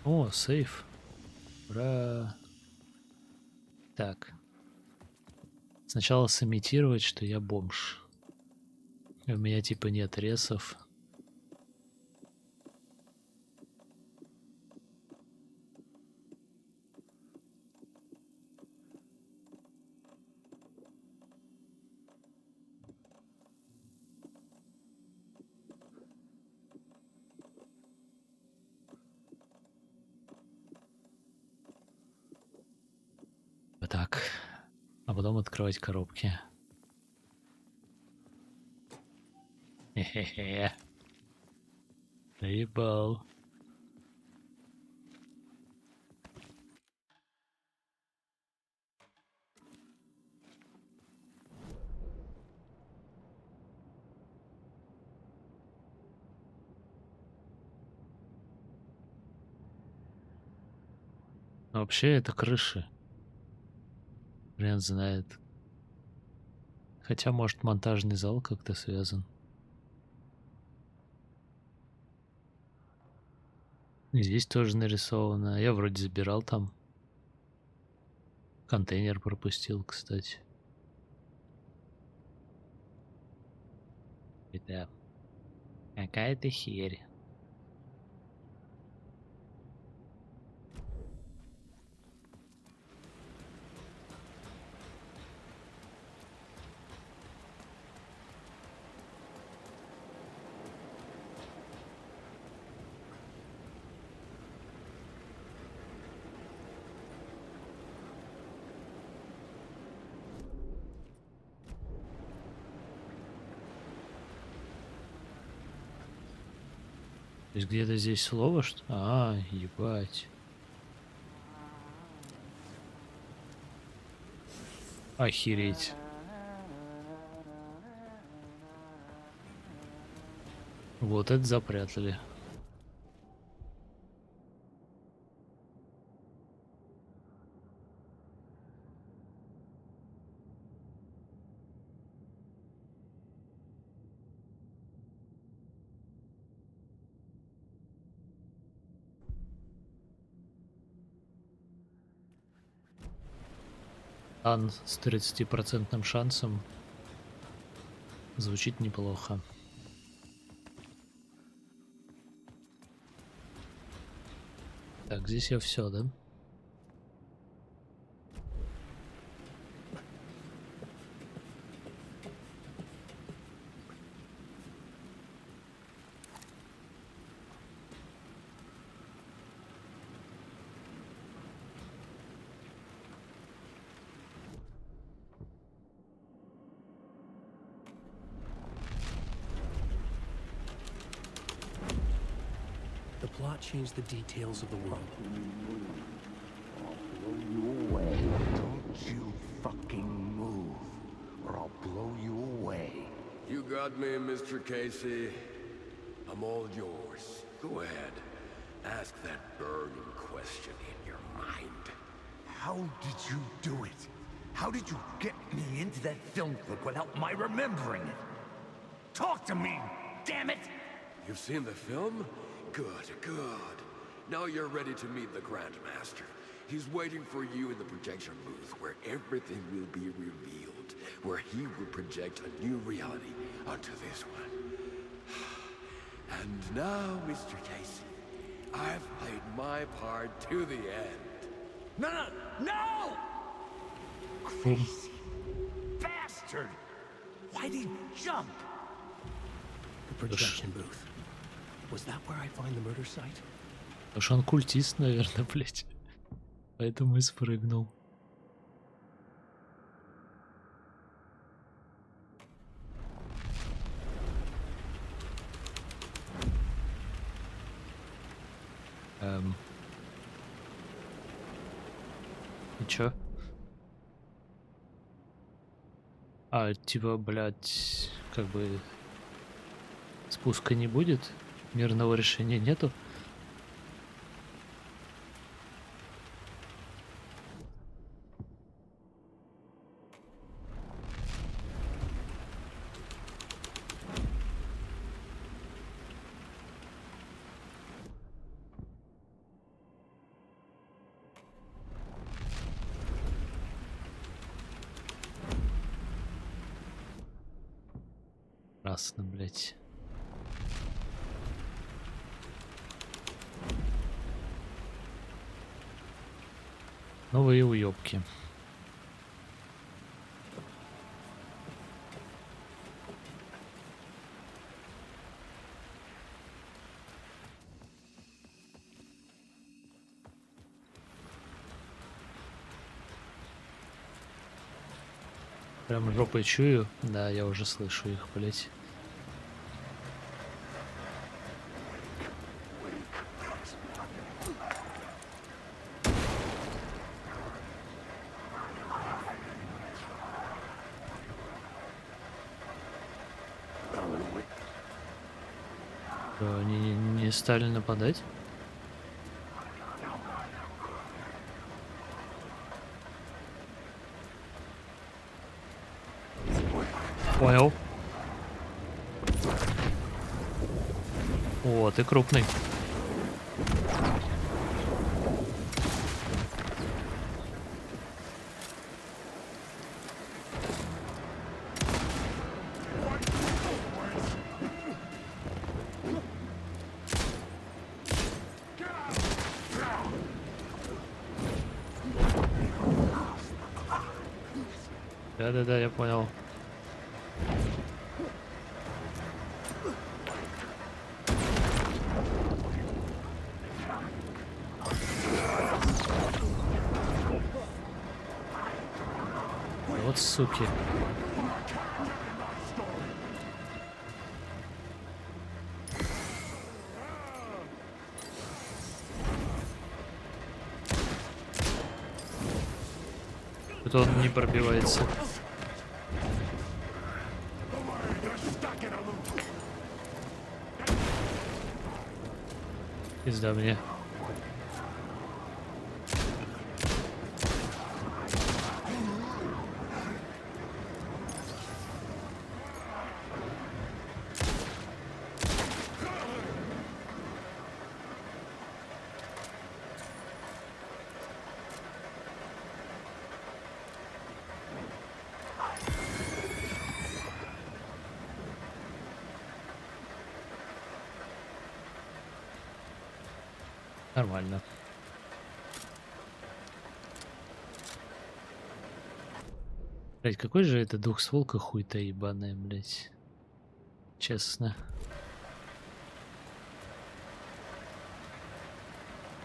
О, сейф. Ура. Так. Сначала сымитировать, что я бомж. У меня типа нет ресов. Так. А потом открывать коробки. Хе-хе-хе. Ебал. Но вообще это крыши. Хрен знает. Хотя, может, монтажный зал как-то связан. И здесь тоже нарисовано. Я вроде забирал там. Контейнер пропустил, кстати. Это какая-то херь. То есть где-то здесь слово, что... А, ебать. Охереть. Вот это запрятали. Ан с 30% шансом звучит неплохо. Так, здесь я все, да? The plot changed the details of the world. Blow you away. Don't you fucking move, or I'll blow you away. You got me, Mr. Casey. I'm all yours. Go ahead. Ask that burning question in your mind. How did you do it? How did you get me into that film clip without my remembering it? Talk to me, damn it! You've seen the film? Good, good. Now you're ready to meet the Grandmaster. He's waiting for you in the projection booth where everything will be revealed, where he will project a new reality onto this one. And now, Mr. Casey, I've played my part to the end. No, no, no! Crazy bastard! Why'd he jump? The projection booth. Was that where I find the murder site? Потому что он культист, наверное, блять. Поэтому и спрыгнул. И чё? А, типа, блядь, как бы спуска не будет? Мирного решения нету? Красно, блядь. Новые уёбки. Прям жопой чую. Да, я уже слышу их, блять. Они не стали нападать? Понял. О, ты крупный. Да-да-да, я понял. Вот суки. Тут он не пробивается. Пизда мне. Нормально. Блять, какой же это двухстволка хуй-то ебаная, блять. Честно.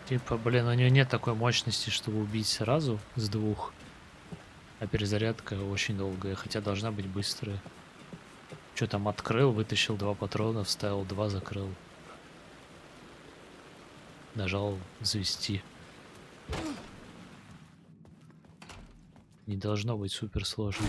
Типа, блин, у нее нет такой мощности, чтобы убить сразу с двух. А перезарядка очень долгая, хотя должна быть быстрая. Что там, открыл, вытащил 2 патрона, вставил 2, закрыл. Нажал завести. Не должно быть супер сложно.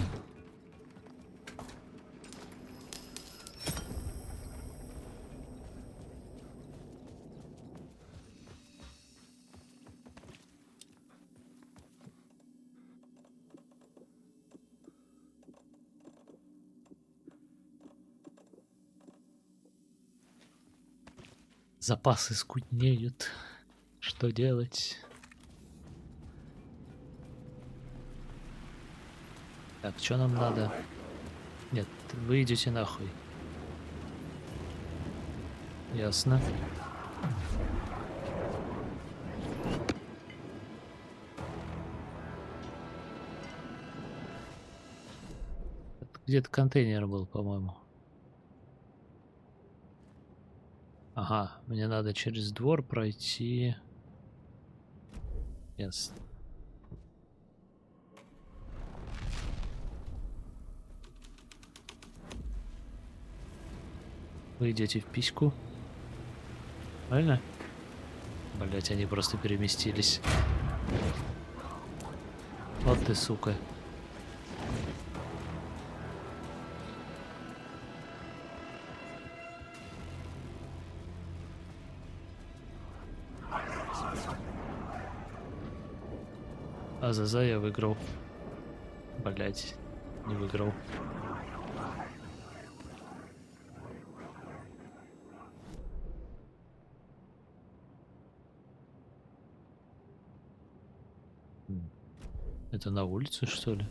Запасы скуднеют. Что делать? Так, что нам надо? Нет, вы идете нахуй. Ясно. Где-то контейнер был, по-моему. Ага, мне надо через двор пройти. Ясно. Вы идете в письку. Правильно? Блять, они просто переместились. Вот ты, сука. Азаза я выиграл. Блять, не выиграл. Это на улице, что ли?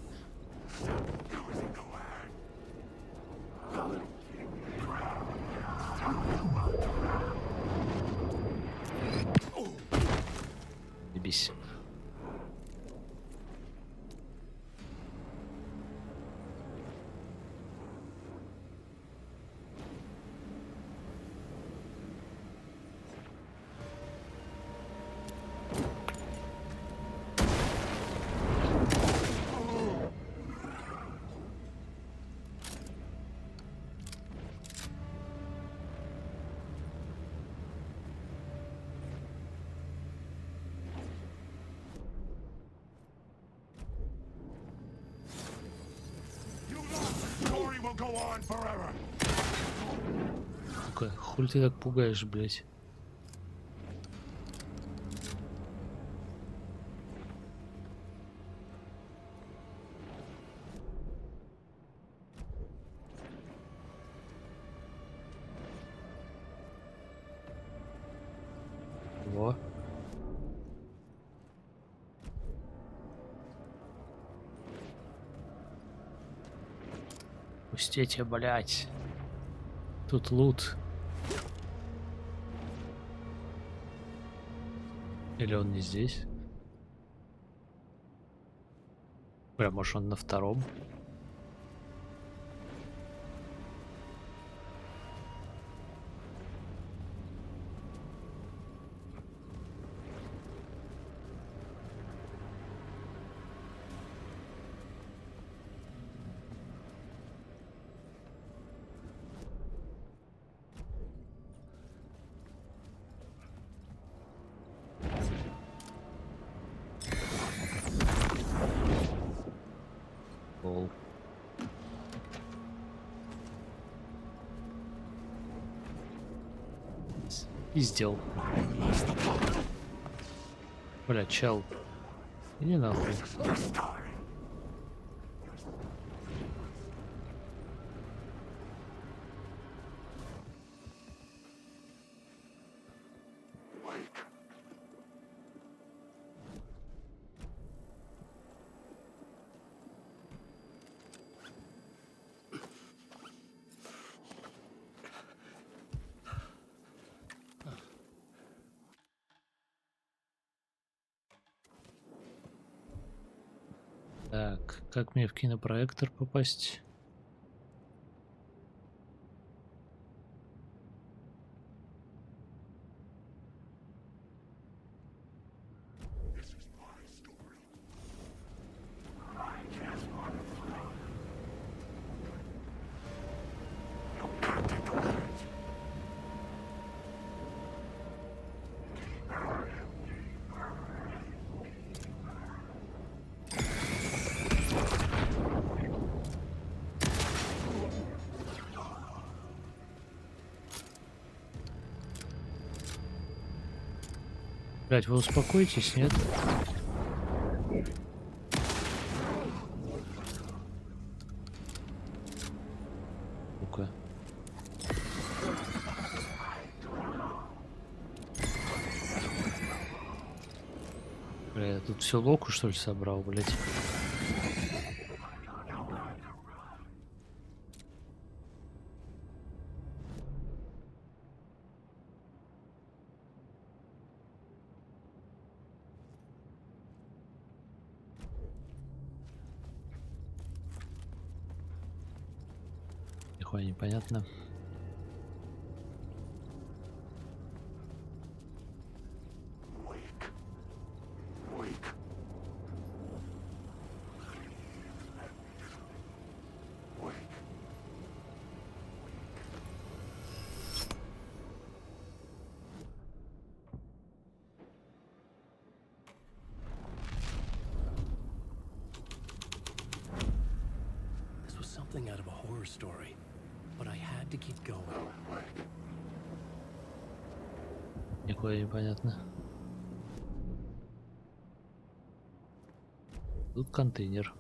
Ебись. Сука, хуй ты так пугаешь, блять. Во. Пустите, блять. Тут лут. Или он не здесь? Бля, может он на втором? Пиздел. Бля, чел. Иди нахуй. Так, как мне в кинопроектор попасть? Блять, вы успокойтесь, нет? Ну-ка. Бля, я тут всю локу, что ли, собрал, блять? Нихуя непонятно. This was something out of a horror story, but I had to keep going. Нихуя непонятно. Тут контейнер.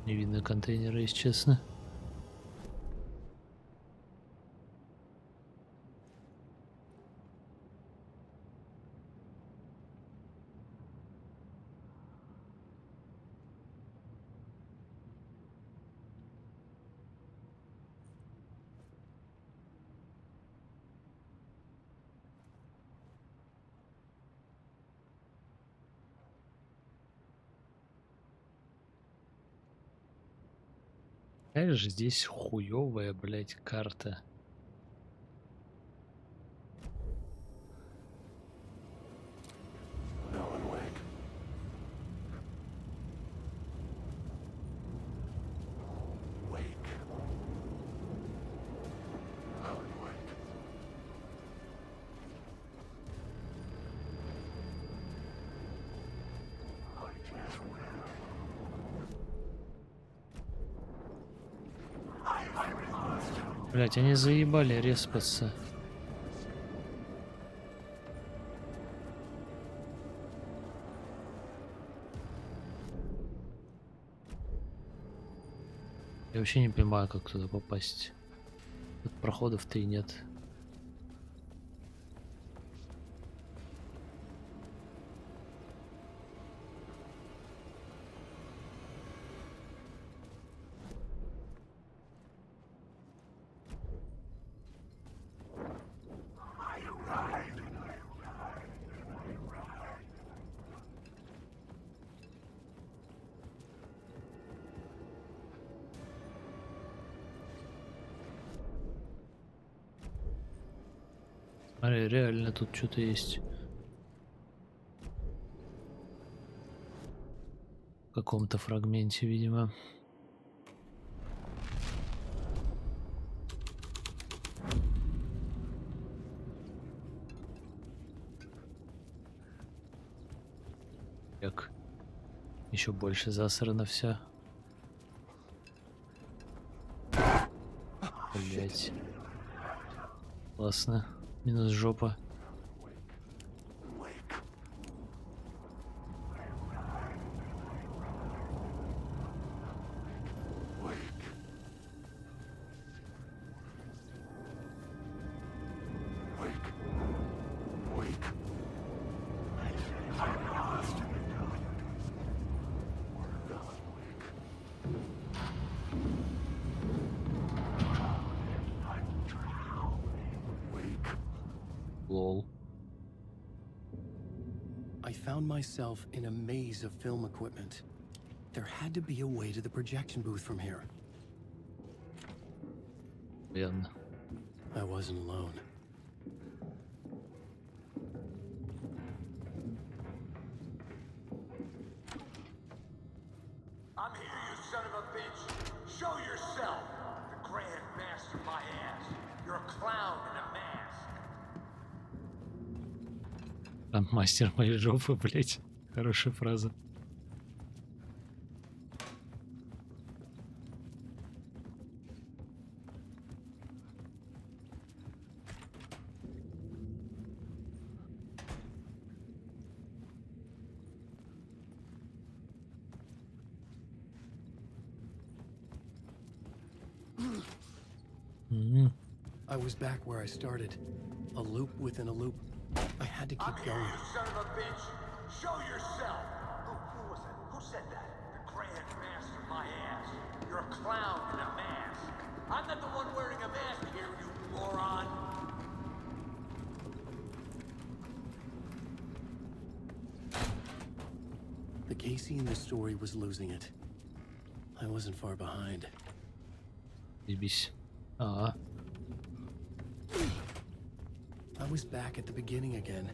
Не видно контейнера, если честно. Какая же здесь хуёвая, блядь, карта. Блять, они заебали респаться. Я вообще не понимаю, как туда попасть. Тут проходов-то и нет. Смотри, реально тут что-то есть. В каком-то фрагменте, видимо. как еще больше засрано все. Блять. Классно. Минус жопа. Lol. I found myself in a maze of film equipment. There had to be a way to the projection booth from here. Верно. I wasn't alone. I'm here, you son of a bitch. Show yourself. The Grand Master my ass. You're a clown in a mask. Там мастер моей жопы, блять. Хорошая фраза. I was back where I started. A loop within a loop. I had to keep going. You son of a bitch. Show yourself. Who was it? Who said that? The Grand Master my ass. You're a clown in a mask. I'm not the one wearing a mask here, you moron. The Casey in the story was losing it. I wasn't far behind. Ебись. I was back at the beginning again.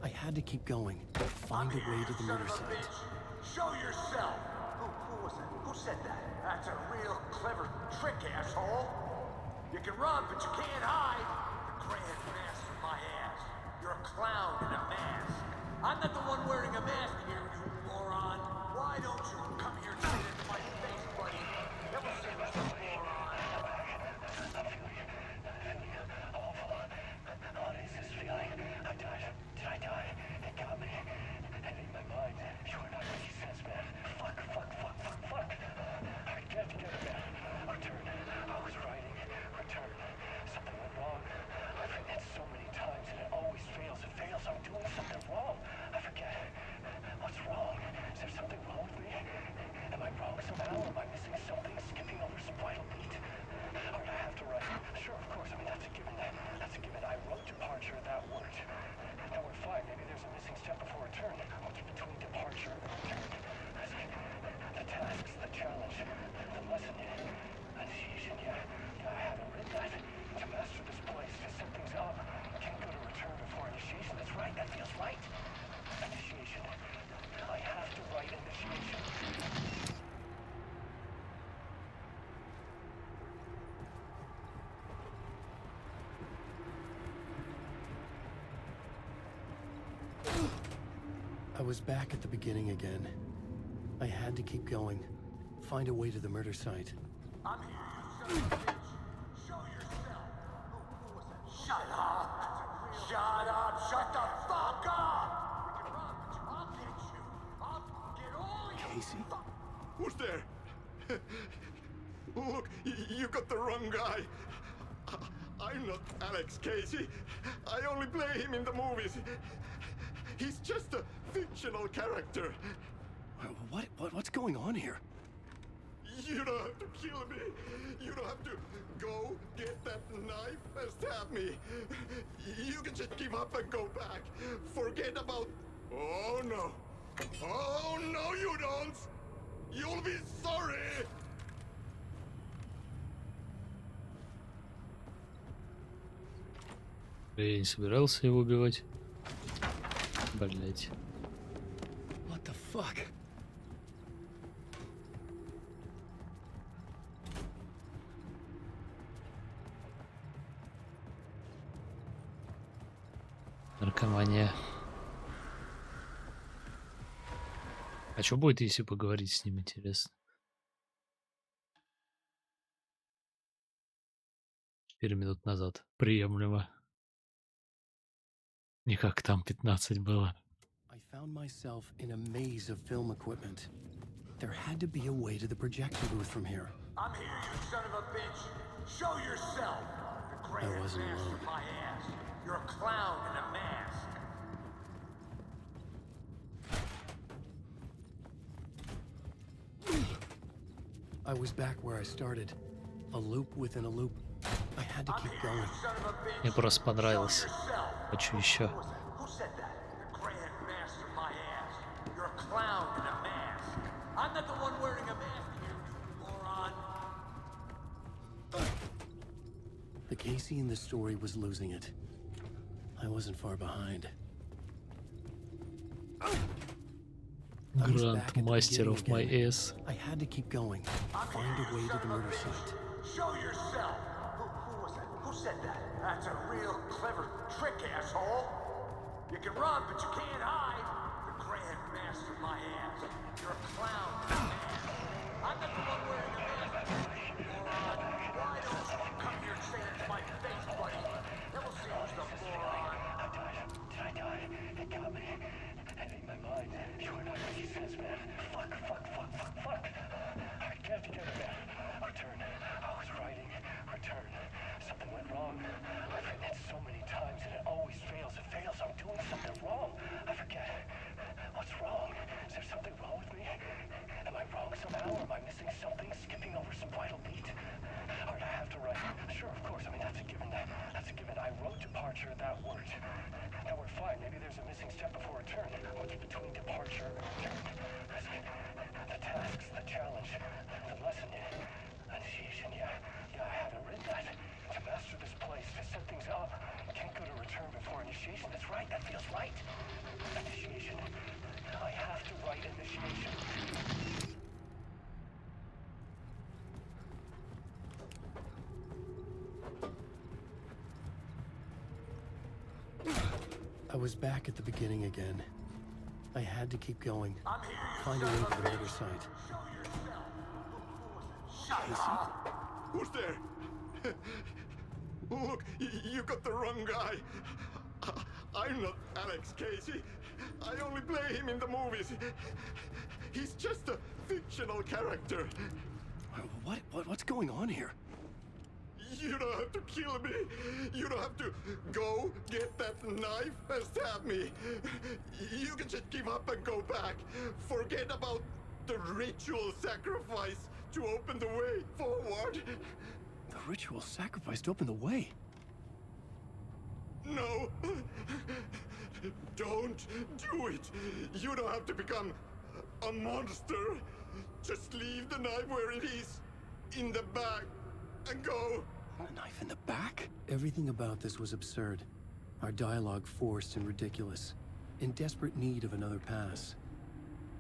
I had to keep going. Find a way to the murder site. Show yourself. Who was it? Who said that? That's a real clever trick, asshole. You can run, but you can't hide. The Grand Master my ass. You're a clown in a mask. I'm not the one wearing a mask here, you moron. Why don't you come here and say it in my face, buddy? That was save us, you moron. What is this feeling? I died. Did I die? It got me. And in my mind, you're not what he says, man. Fuck. I can't get it, man. Return. I was writing. Return. Something went wrong. I've written it so many times and it always fails. It fails. I'm doing something wrong. I forget. What's wrong? Is there something wrong with me? Am I wrong somehow? Am I missing something? Skipping over some vital beat? Or do I have to write? Sure, of course. I mean, that's a given. I wrote departure, that worked. Now we're fine. Maybe there's a missing step before return. What's between departure and return? The tasks, the challenge, the lesson, initiation. Yeah, I haven't written that. To master this place, to set things up. Can't go to return before initiation. That's right. That feels right. Initiation. I have to write initiation. I was back at the beginning again. I had to keep going. Find a way to the murder site. I'm here, you son of a bitch. Show yourself. Who was it? Shut up. Shut up. Shut the fuck up. You can run, but I'll get you. I'll get all you. Casey? Who's there? Look, you got the wrong guy. I'm not Alex Casey. I only play him in the movies. He's just a fictional character. What's going on here? You don't have to kill me. You don't have to go get that knife and stab me. You can just give up and go back. Forget about... Oh, no. Oh, no, you don't. You'll be sorry. Я не собирался его убивать. Блять. What the fuck? Наркомания. А что будет, если поговорить с ним, интересно? 4 минут назад. Приемлемо. Не как там 15 было. I found myself in a maze of film equipment. There had to be a way to the projection booth from here. I'm here, you son of a bitch. Show yourself. The grand wasn't master alone. my ass. You're a clown in a mask. I was back where I started. A loop within a loop. I had to keep going. Мне просто понравилось. Хочу еще. Who said that? The grand master my ass. You're a clown in a mask. I'm not the one wearing a mask here, you moron. The Casey in the story was losing it. I wasn't far behind. Grand Master of my ass. I had to keep going. Find a way to the murder site. Show yourself. Who was that? Who said that? That's a real clever trick, asshole. You can run, but you can't hide. The grand master my ass. You're a clown in a mask. I'm not the one wearing a mask. Moron. Why don't you come here and say that to my face, buddy? Then we'll see who's the moron. Did I die? It got me. And in my mind, you are not making sense, man. Fuck. I get together, man. Return. I was writing. Return. Something went wrong. I've written it so many times and it always fails. It fails. I'm doing something wrong. I forget. What's wrong? Is there something wrong with me? Am I wrong somehow? Am I missing something? Skipping over some vital beat? Or do I have to write? Sure, of course. I mean, that's a given. That's a given. I wrote departure, that worked. Now we're fine. Maybe there's a missing step before return. What's between departure and return? The tasks, the challenge, the lesson, initiation, yeah, I haven't written that. To master this place, to set things up, can't go to return before initiation. That's right, that feels right. Initiation. I have to write initiation. I was back at the beginning again. I had to keep going. Find a way to the murder site. Who's there? Look, you got the wrong guy. I'm not Alex Casey. I only play him in the movies. He's just a fictional character. What's going on here? You don't have to kill me. You don't have to go get that knife and stab me. You can just give up and go back. Forget about the ritual sacrifice to open the way forward. The ritual sacrifice to open the way? No. Don't do it. You don't have to become a monster. Just leave the knife where it is, in the bag, and go. A knife in the back? Everything about this was absurd. Our dialogue forced and ridiculous. In desperate need of another pass.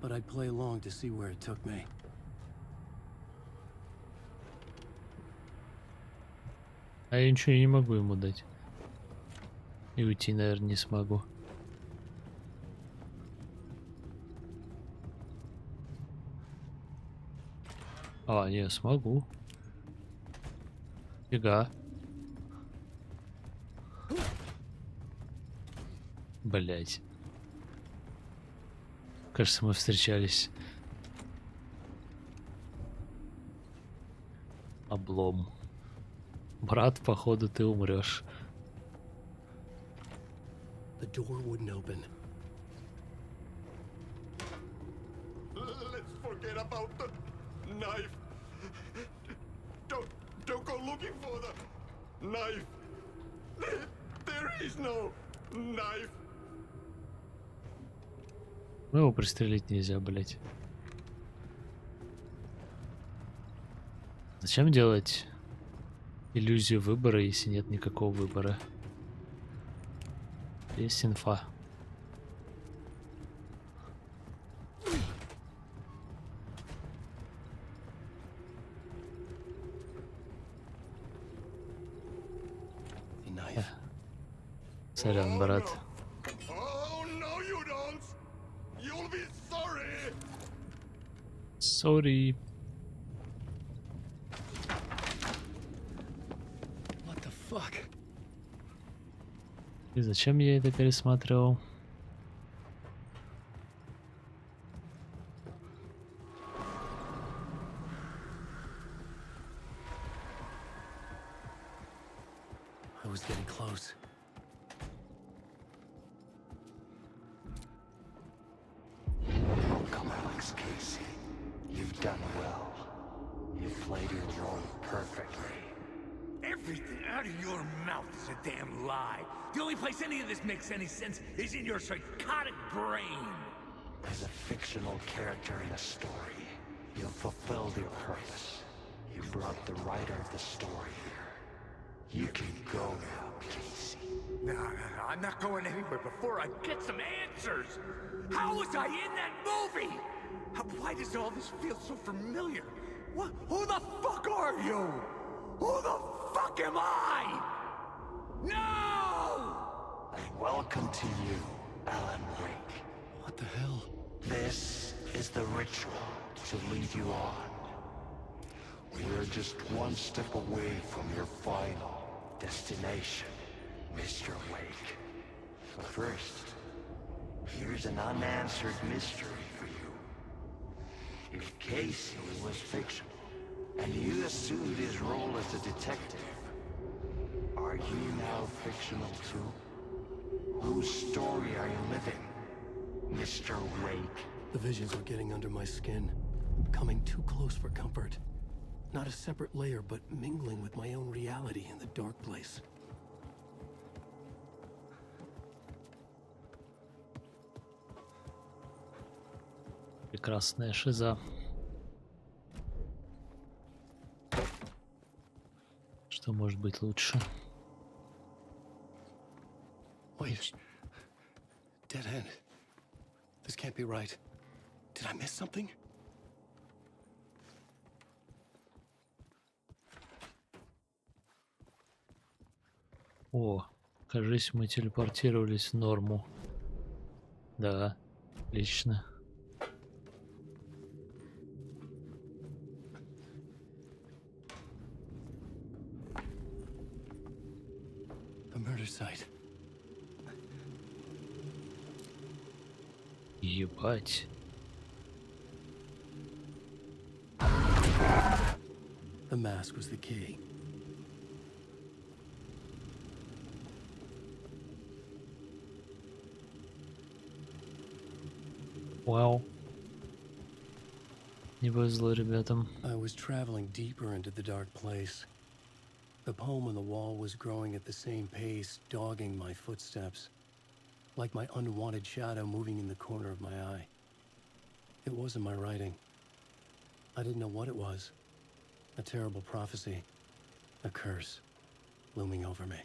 But I'd play along to see where it took me. А я ничего не могу ему дать. И уйти, наверное, не смогу. А, не, смогу. Фига. Блять. Кажется, мы встречались. Облом. Брат, походу, ты умрешь. The door wouldn't open. Let's forget about the knife. Don't go looking for the knife. There is no knife. Ну, его пристрелить нельзя, блять. Зачем делать иллюзию выбора, если нет никакого выбора? Есть инфа. Сорян, брат. Oh no, you don't. You'll be sorry. Sorry. What the fuck? И зачем я это пересматривал? I was getting close. Come, Alex Casey. You've done well. You've played your role perfectly. Everything out of your mouth is a damn lie. The only place any of this makes any sense is in your psychotic brain. As a fictional character in a story, you've fulfilled your purpose. You brought the writer of the story here. You can go now, Casey. No, I'm not going anywhere before I get some answers. How was I in that movie? Why does all this feel so familiar? What? Who the fuck are you? Who the fuck am I? No! And welcome to you, Alan Wake. What the hell? This is the ritual to lead you on. We're just one step away from your final destination, Mr. Wake. But first, here's an unanswered mystery for you. If Casey was fictional, and you assumed his role as a detective, are you now fictional too? Whose story are you living, Mr. Wake? The visions were getting under my skin, coming too close for comfort. Not a separate layer, but mingling with my own reality in the dark place. Прекрасная шиза. Что может быть лучше? Wait. Dead end. This can't be right. Did I miss something? О, кажись, мы телепортировались в норму. Да, отлично. The murder site. Ебать. The mask was the key. Вау. Не повезло ребятам. I was traveling deeper into the dark place. The poem on the wall was growing at the same pace, dogging my footsteps, like my unwanted shadow moving in the corner of my eye. It wasn't my writing. I didn't know what it was. A terrible prophecy, a curse, looming over me.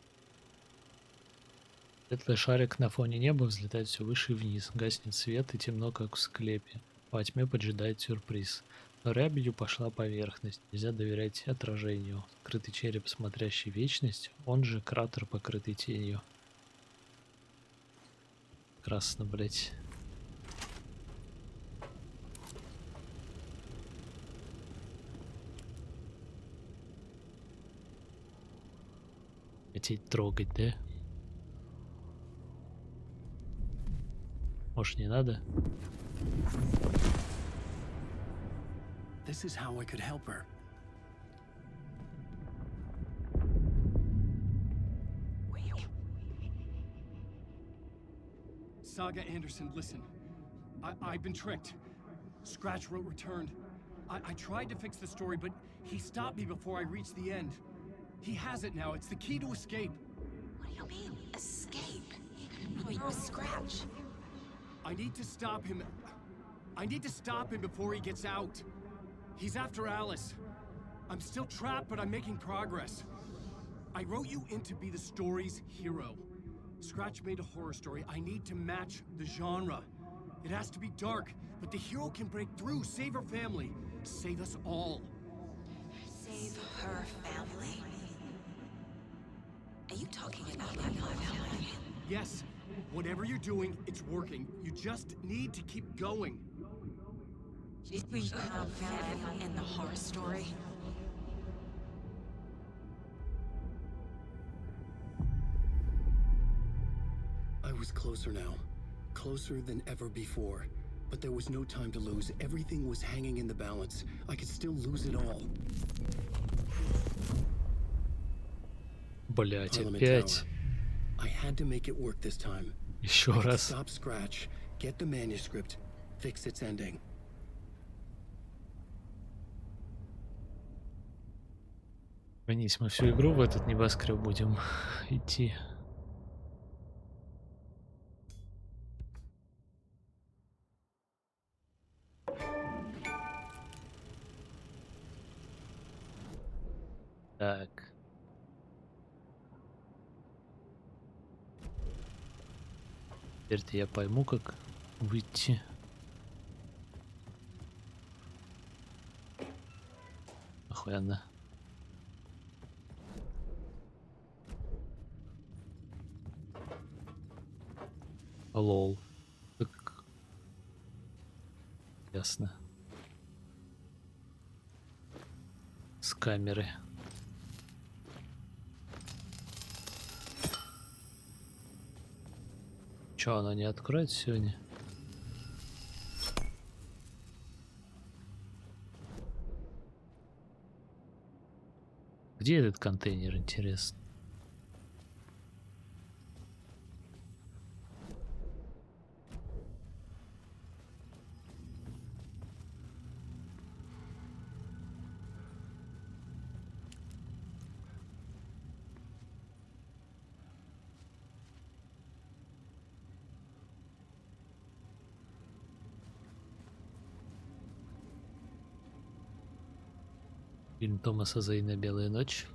Светлый шарик на фоне неба взлетает все выше и вниз. Гаснет свет и темно, как в склепе. Во тьме поджидает сюрприз. Но рябью пошла поверхность. Нельзя доверять отражению. Скрытый череп, смотрящий вечность, он же кратер, покрытый тенью. Красно, блять. Хотеть трогать, да? Может, не надо? This is how I could help her. Saga Anderson, listen. I've been tricked. Scratch wrote returned. I tried to fix the story, but he stopped me before I reached the end. He has it now. It's the key to escape. What do you mean, escape? Oh, you're a Scratch. I need to stop him. I need to stop him before he gets out. He's after Alice. I'm still trapped, but I'm making progress. I wrote you in to be the story's hero. Scratch made a horror story. I need to match the genre. It has to be dark, but the hero can break through, save her family, save us all. Save her family? Are you talking about my family? Yes. Whatever you're doing, it's working. You just need to keep going. in the horror story. I was closer now. Closer than ever before. But there was no time to lose. Everything was hanging in the balance. I could still lose it all. Блять, опять. I had to make it work this time. Еще раз. Stop Scratch, get the manuscript, fix its ending. Понись, мы всю игру в этот небоскреб будем идти. Так. Теперь-то я пойму, как выйти. Охуенно. Лол. Так. Ясно. С камеры. Чё, она не откроет сегодня? Где этот контейнер, интересно? Фильм Томаса Зейна «Белая ночь».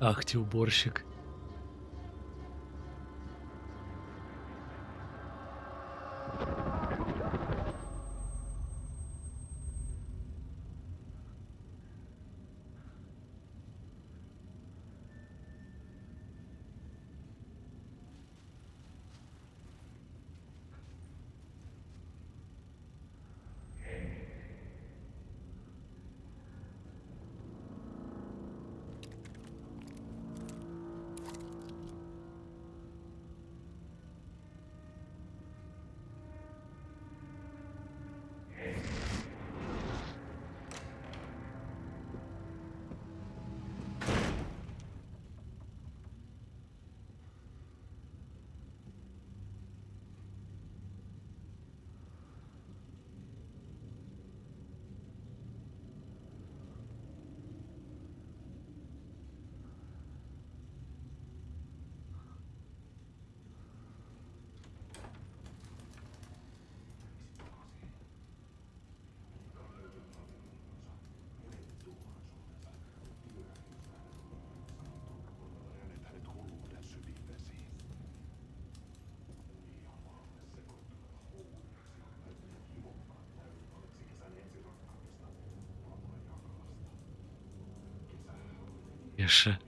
Ах ты уборщик. Еша.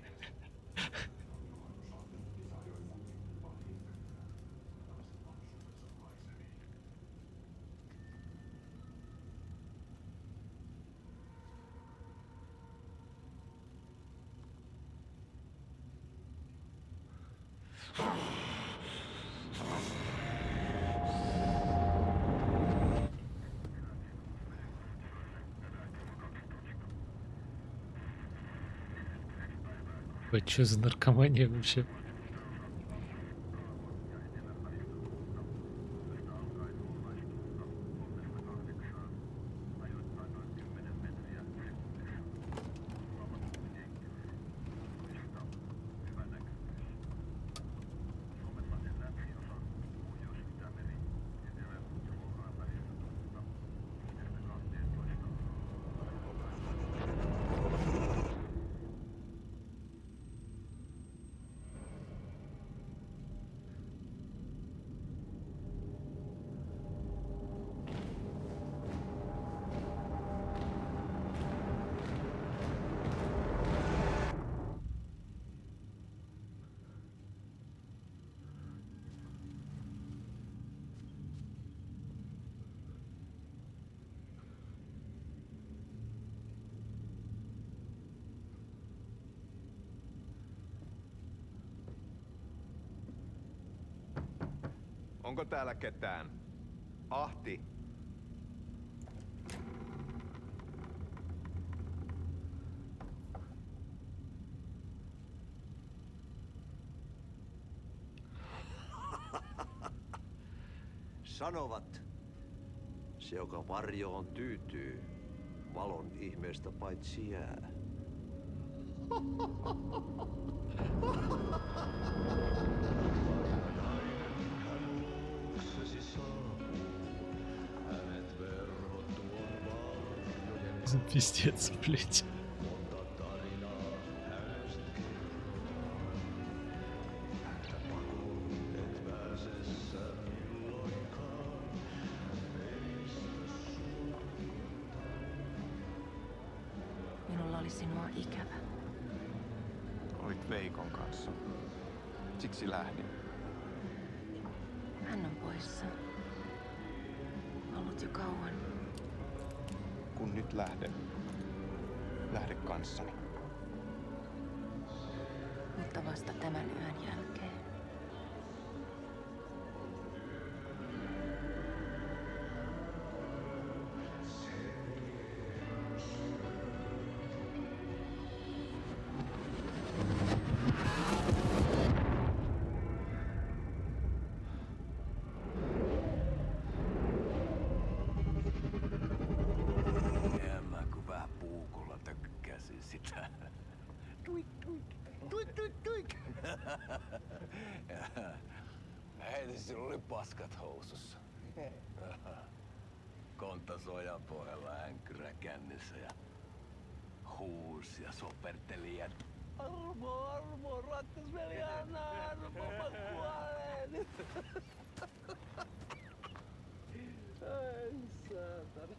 Что за наркомания вообще? Onko täällä ketään? Ahti. Sanovat, se joka varjoon tyytyy, valon ihmeestä paitsi jää. Пиздец, блядь. Minulla oli sinua ikävä. Olit Veikon kanssa. Siksi lähdin. Hän on poissa. Ollut jo kauan. Kun nyt lähden, lähde kanssani. Mutta vasta tämän yön jälkeen. Heti sinulla oli paskat housussa. Kontta sojan pohjalla änkrä kännissä ja huusi ja soperteli ja Armo, rakkasveli Anna, Armo, mä kuolen. Ai saatana.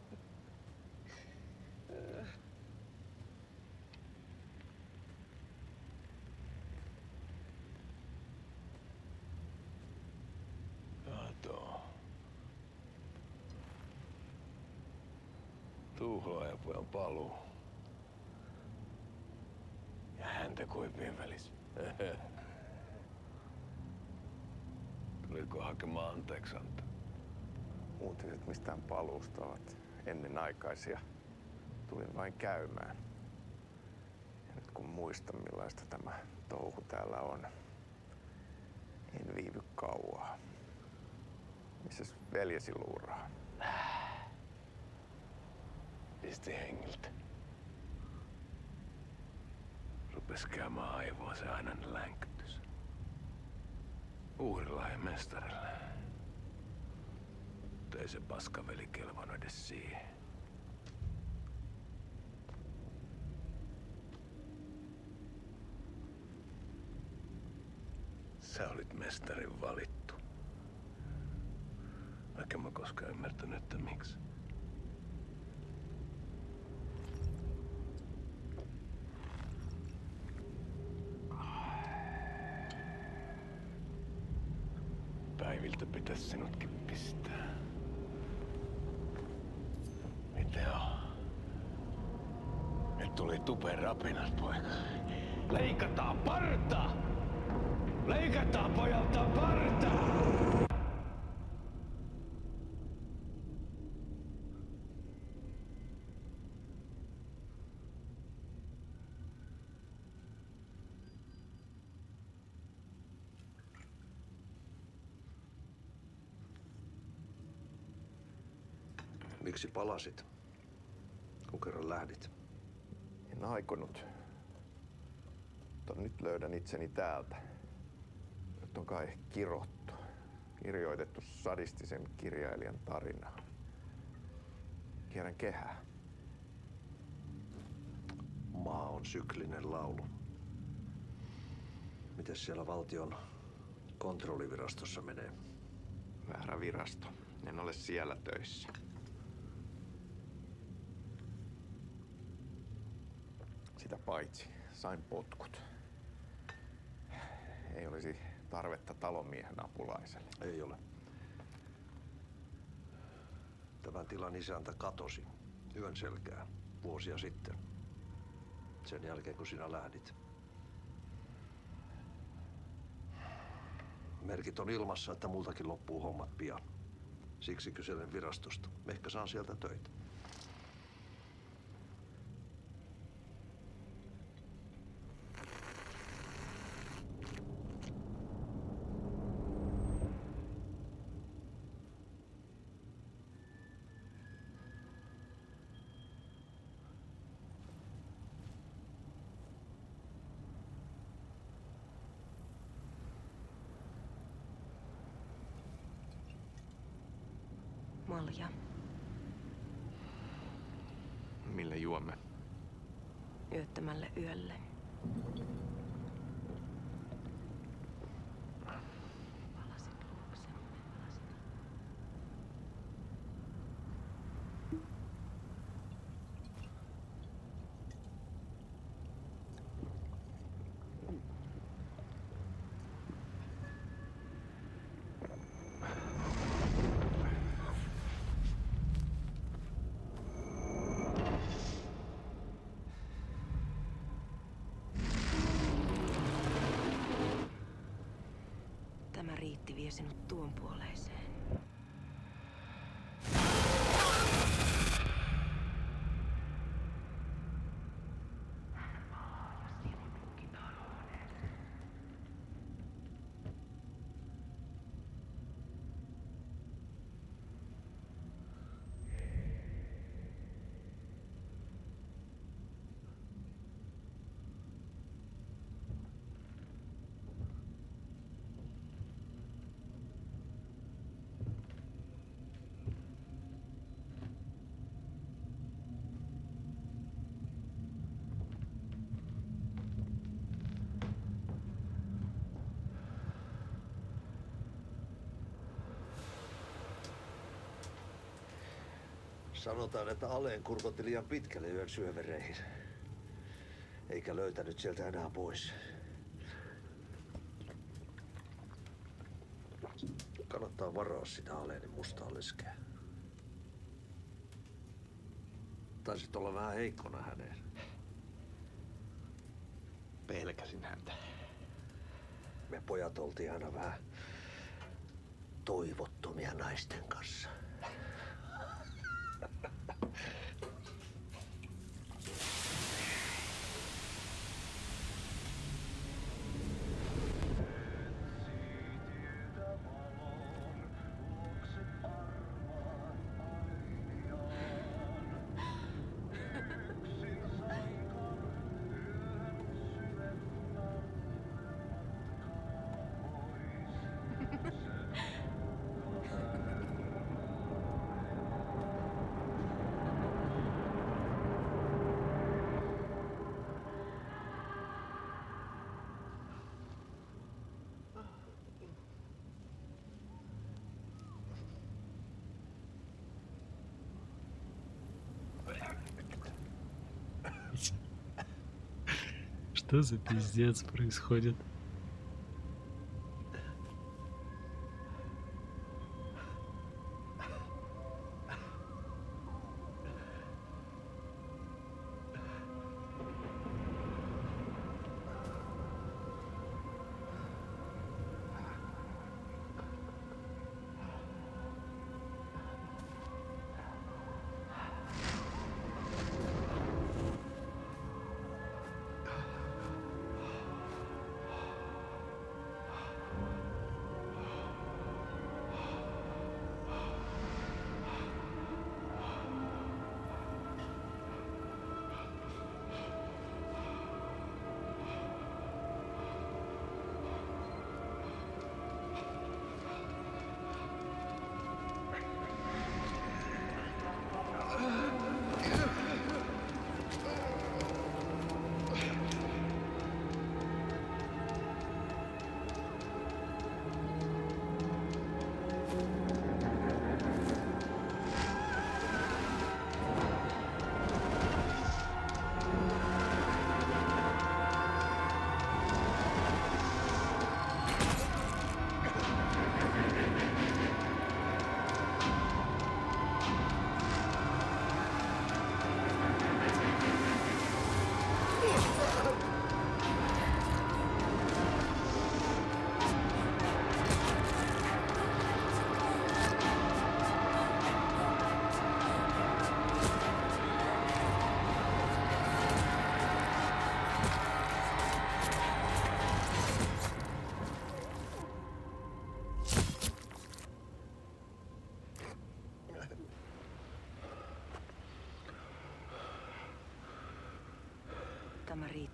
Tuhlaajapojan paluu. Ja häntä koipien välissä. Tulitko hakemaan anteeksiantoa? Uutiset mistään paluusta ovat ennenaikaisia. Tulin vain käymään. Ja nyt kun muistan millaista tämä touhu täällä on, en viivy kauaa. Missäs veljesi luuraa? Pisti hengiltä. Rupes käymään aivoa se aina länkytys. Uhrilla ja mestarilla. Mutta ei se paskaveli kelvannut edes siihen. Sä olit mestarin valittu. Vaikka mä koskaan ymmärtänyt, että miksi. Päiviltä pitäis sinutkin pistää. Mitä on? Nyt tuli tupen rapinat, poika. Leikataan parta! Leikataan pojalta parta! Miksi palasit, kun kerran lähdit? En aikonut. Mutta nyt löydän itseni täältä. Nyt on kai kirottu. Kirjoitettu sadistisen kirjailijan tarina. Kierrän kehää. Maa on syklinen laulu. Mites siellä valtion kontrollivirastossa menee? Väärä virasto. En ole siellä töissä. Sitä paitsi sain potkut. Ei olisi tarvetta talonmiehen apulaiselle. Ei ole. Tämän tilan isäntä katosi yön selkään vuosia sitten. Sen jälkeen kun sinä lähdit. Merkit on ilmassa, että multakin loppuu hommat pian. Siksi kyselen virastosta. Ehkä saan sieltä töitä. Malja. Millä juomme? Yöttömälle yölle. Tämä riitti vie sinut tuon puoleiseen. Sanotaan, että Aleen kurkotti liian pitkälle yön syövereihin. Eikä löytänyt sieltä enää pois. Kannattaa varaa sitä Aleenin mustaa leskeä. Taisit olla vähän heikkona häneen. Pelkäsin häntä. Me pojat oltiin aina vähän toivottomia naisten kanssa. Что за пиздец происходит?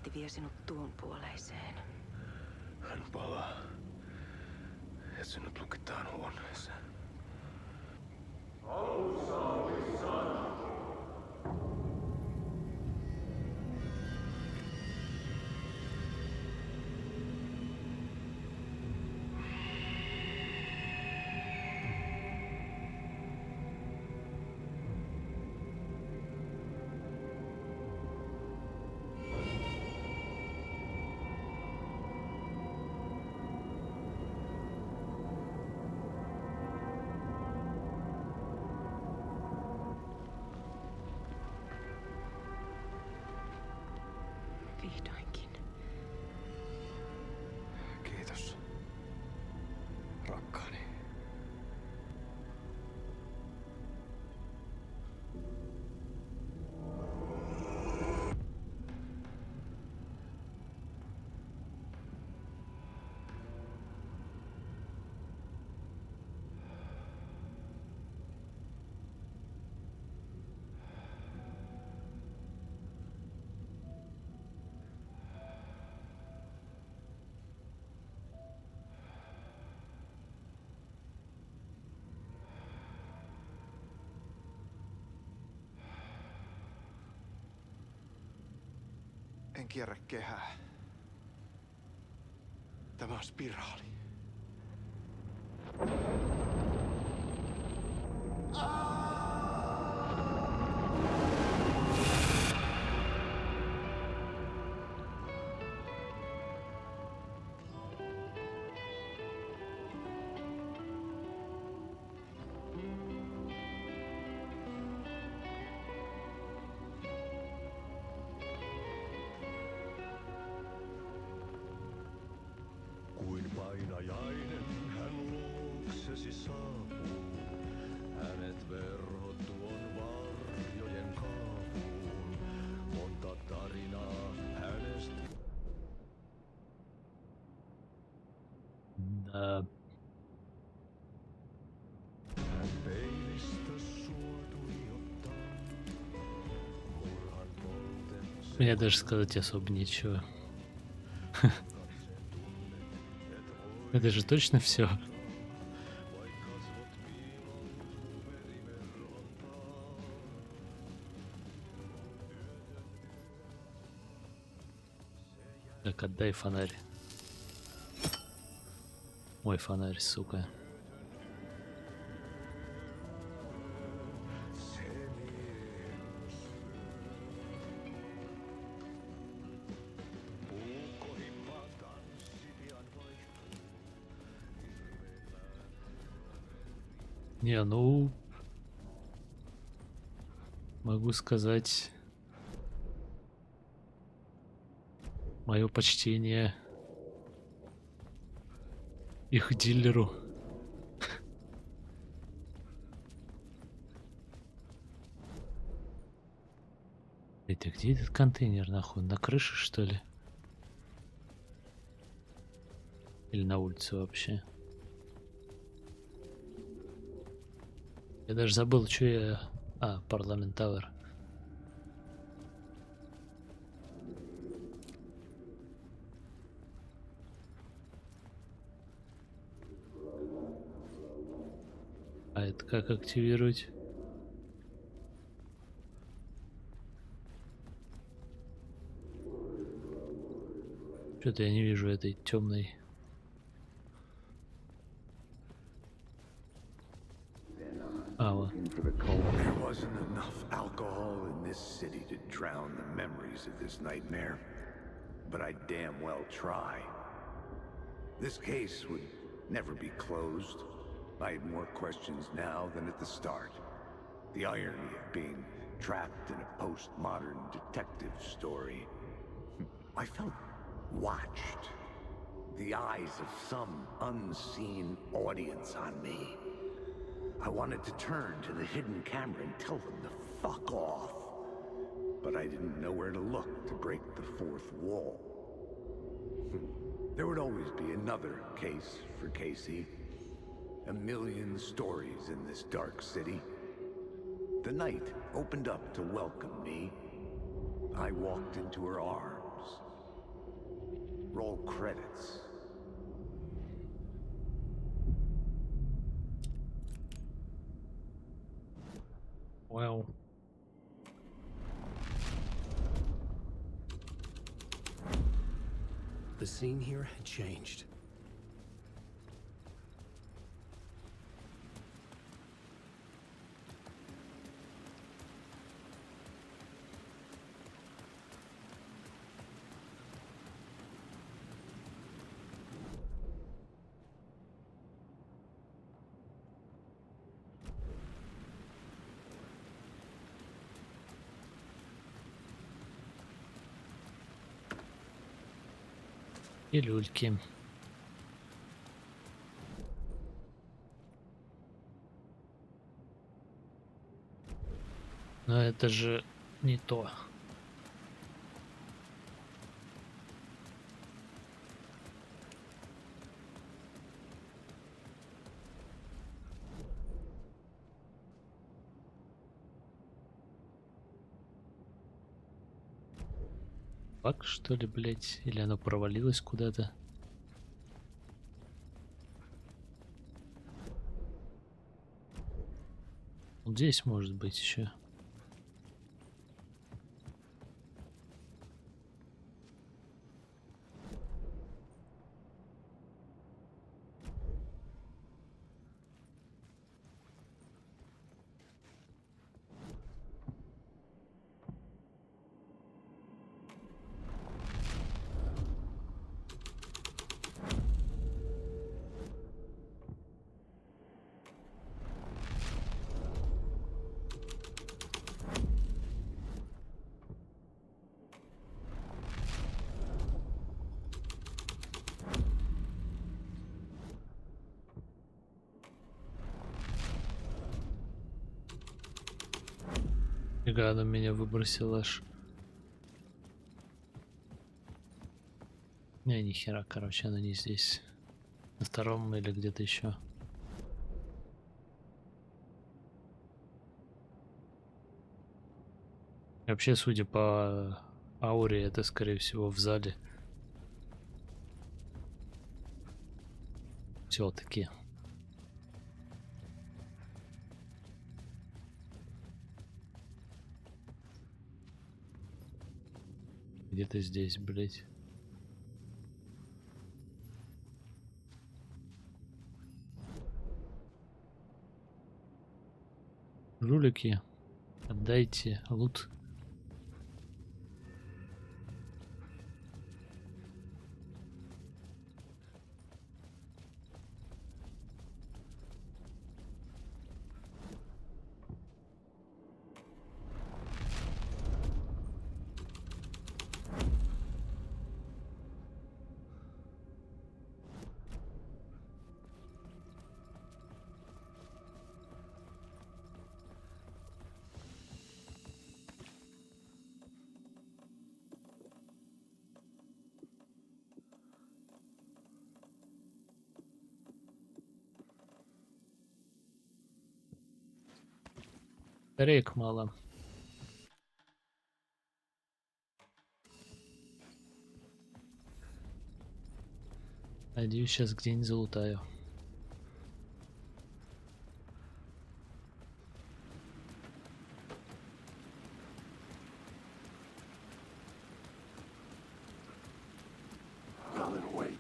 reitti vie sinut tuon puoleiseen. Hän palaa. Ja sinut lukitaan huoneeseen. Alussa oli sana. Vihdoinkin. Kiitos. Rakkaani. En kierrä kehää. Tämä on spiraali. Kuin painajainen hän luoksesi saapuu, hänet verhot tuon varjojen kaapuun, monta tarinaa hänestä. Hän peilistä suotui ottaa, murhan polten. Мне даже сказать особо нечего. Это же точно все. Так, отдай фонарь. Мой фонарь, сука. Не, ну, могу сказать, мое почтение их дилеру. Это где этот контейнер нахуй? На крыше, что ли? Или на улице вообще? Я даже забыл, что я... А, парламент Тауэр. А это как активировать? Что-то я не вижу этой темной. There wasn't enough alcohol in this city to drown the memories of this nightmare, but I damn well try. This case would never be closed. I had more questions now than at the start. The irony of being trapped in a postmodern detective story. I felt watched. The eyes of some unseen audience on me. I wanted to turn to the hidden camera and tell them to fuck off. But I didn't know where to look to break the fourth wall. There would always be another case for Casey. A million stories in this dark city. The night opened up to welcome me. I walked into her arms, Roll credits. Wow. The scene here had changed. И люльки. Но это же не то. Баг, что ли, блять? Или оно провалилось куда-то? Вот здесь может быть еще. Игра, она меня выбросила аж. Не, ни хера, короче, она не здесь. На втором или где-то еще. Вообще, судя по ауре, это, скорее всего, в зале. Все-таки. Где-то здесь, блять. Жулики, отдайте лут. Рейк мало. Надеюсь, сейчас где-нибудь залутаю. Алана Уэйк.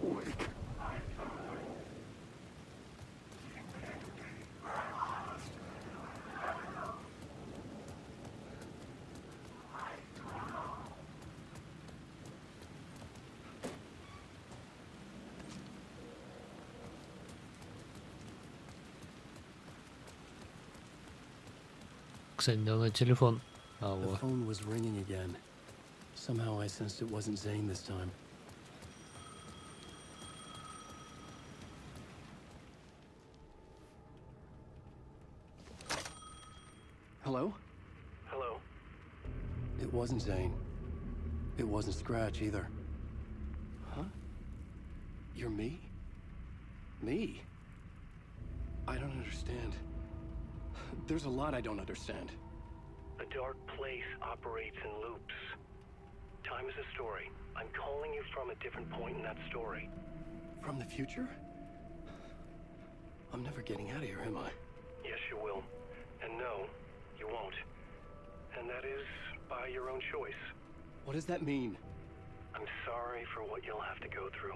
Уэйк. Кстати, давно телефон. The phone was ringing again. Somehow I sensed it wasn't Zane this time. Hello? Hello? It wasn't Zane. It wasn't Scratch either. Huh? You're me? Me? I don't understand. There's a lot I don't understand. A dark place operates in loops. Time is a story. I'm calling you from a different point in that story. From the future? I'm never getting out of here, am I? Yes, you will. And no, you won't. And that is by your own choice. What does that mean? I'm sorry for what you'll have to go through.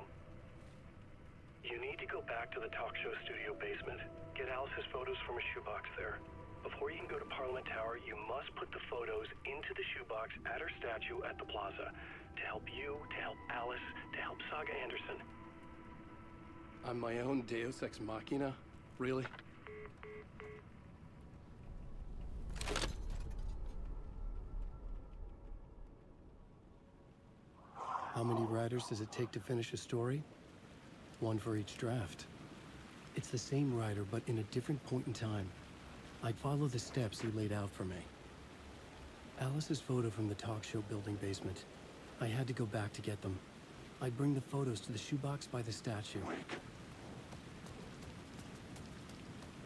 You need to go back to the talk show studio basement. Get Alice's photos from a shoebox there. Before you can go to Parliament Tower, you must put the photos into the shoebox at her statue at the plaza. To help you, to help Alice, to help Saga Anderson. I'm my own Deus Ex Machina? Really? How many writers does it take to finish a story? One for each draft. It's the same writer, but in a different point in time. I'd follow the steps you laid out for me. Alice's photo from the talk show building basement. I had to go back to get them. I'd bring the photos to the shoebox by the statue.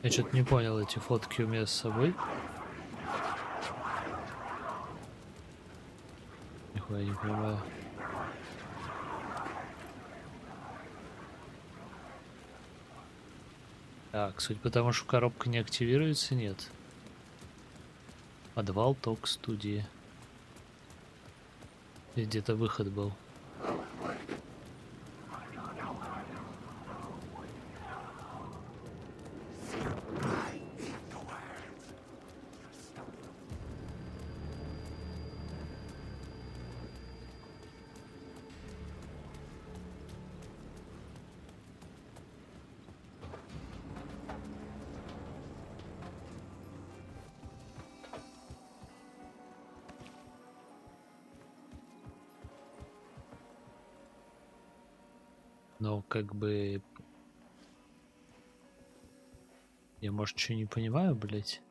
Я что-то не понял, эти фотки у меня с собой. Нихуя не понимаю. Так, суть потому, что коробка не активируется, нет. Подвал ток студии. И где-то выход был. Но как бы... Я, может, что не понимаю, блять?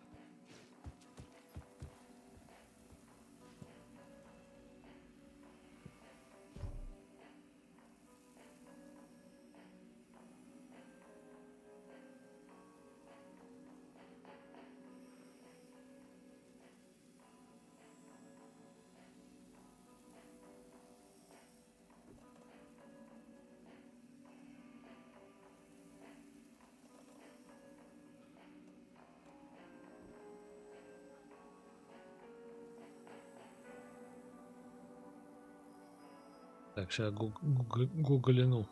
Так, сейчас гуглину.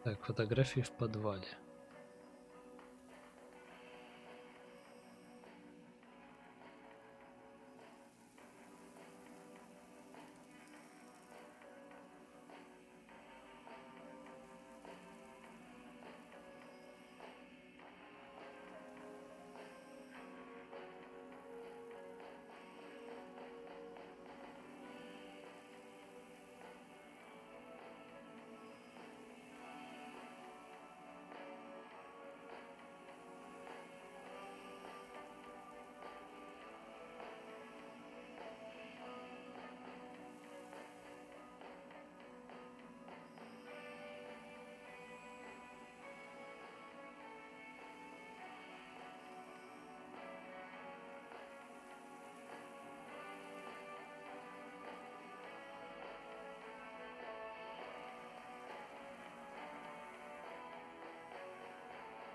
Так, фотографии в подвале.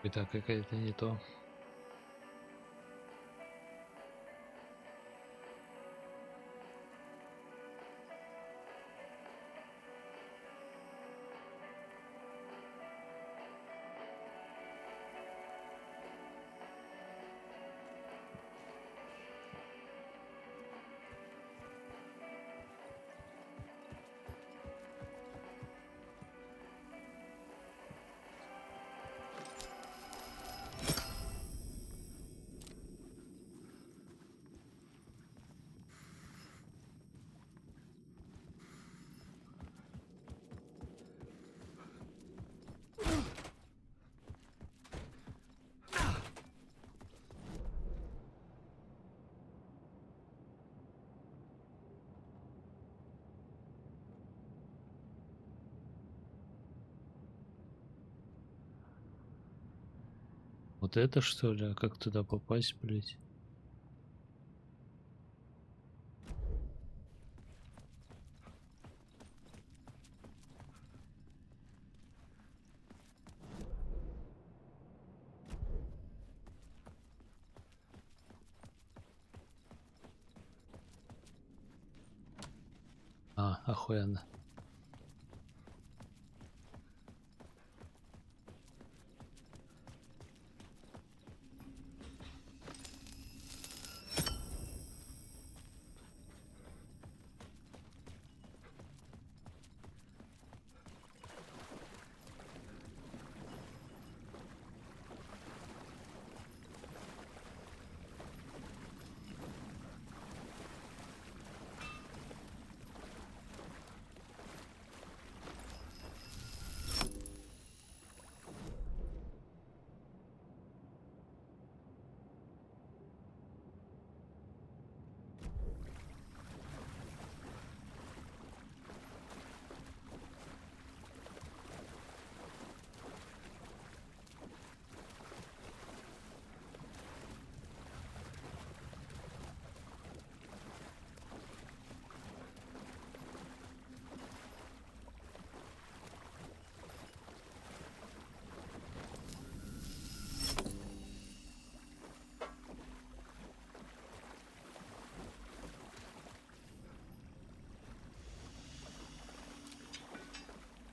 Это какая-то не то. Вот это что ли? А как туда попасть, блять? А, охуенно.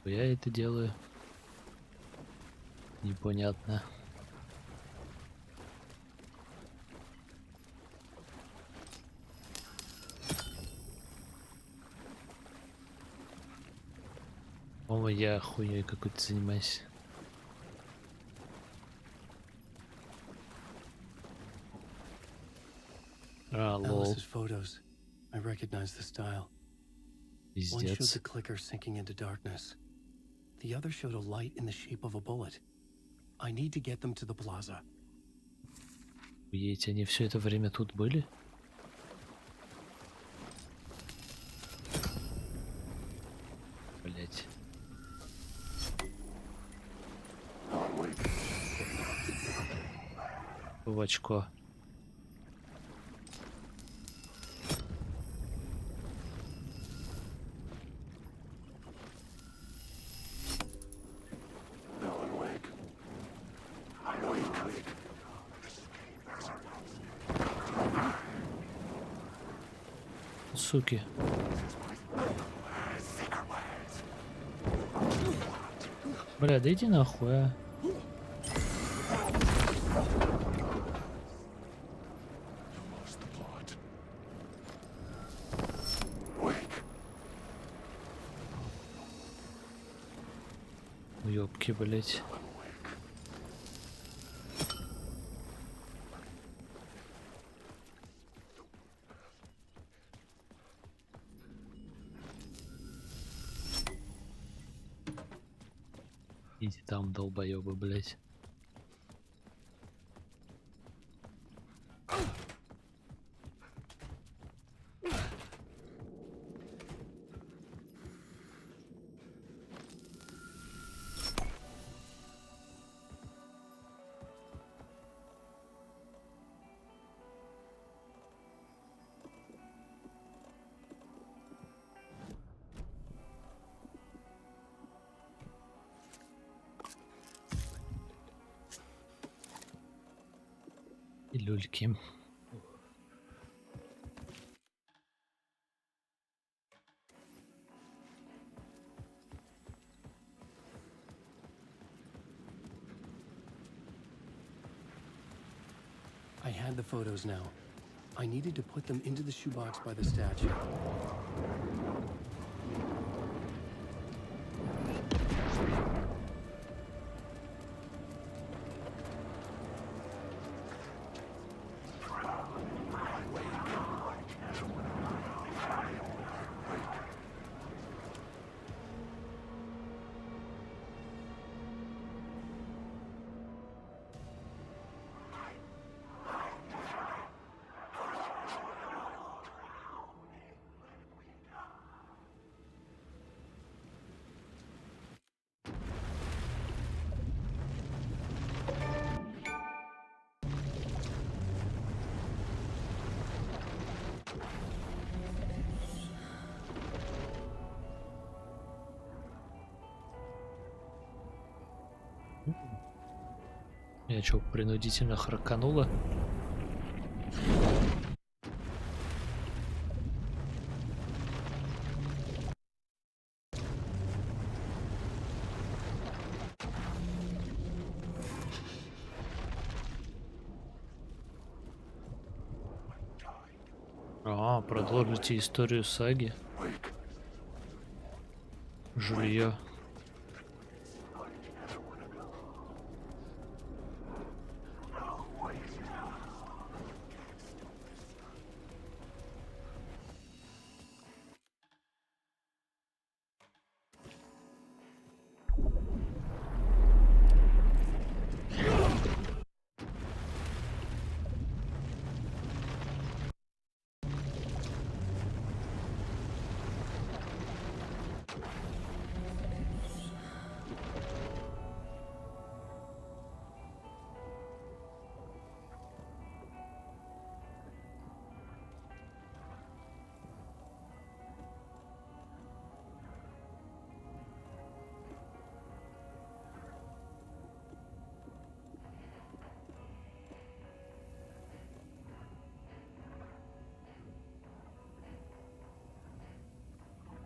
Я это делаю. Непонятно. О, я хуйней какой-то занимаюсь. А, лол. Alice's photos. I recognize the style. One showed the clicker sinking into darkness. The other showed a light in the shape of a bullet. I need to get them to the plaza. Видите, они все это время тут были? Блять. В очко. Суки. Бля, да иди нахуй, а. Ёбки, блять. Иди там, долбоёбы, блять. Люльки. I had the photos now. I needed to put them into the shoebox by the statue. Я чё, принудительно харканула? А, продолжите историю саги. Жулье.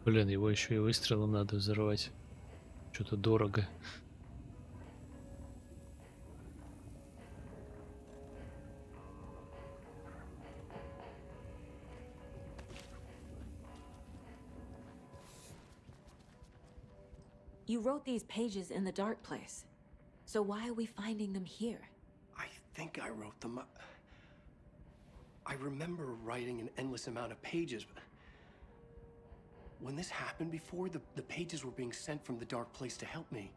Блин, его еще и выстрелом надо взорвать. Что-то дорого. You wrote these pages in the dark place. So why are we finding them here? I think I wrote them. I remember writing an endless amount of pages. When this happened before, the pages were being sent from the dark place to help me.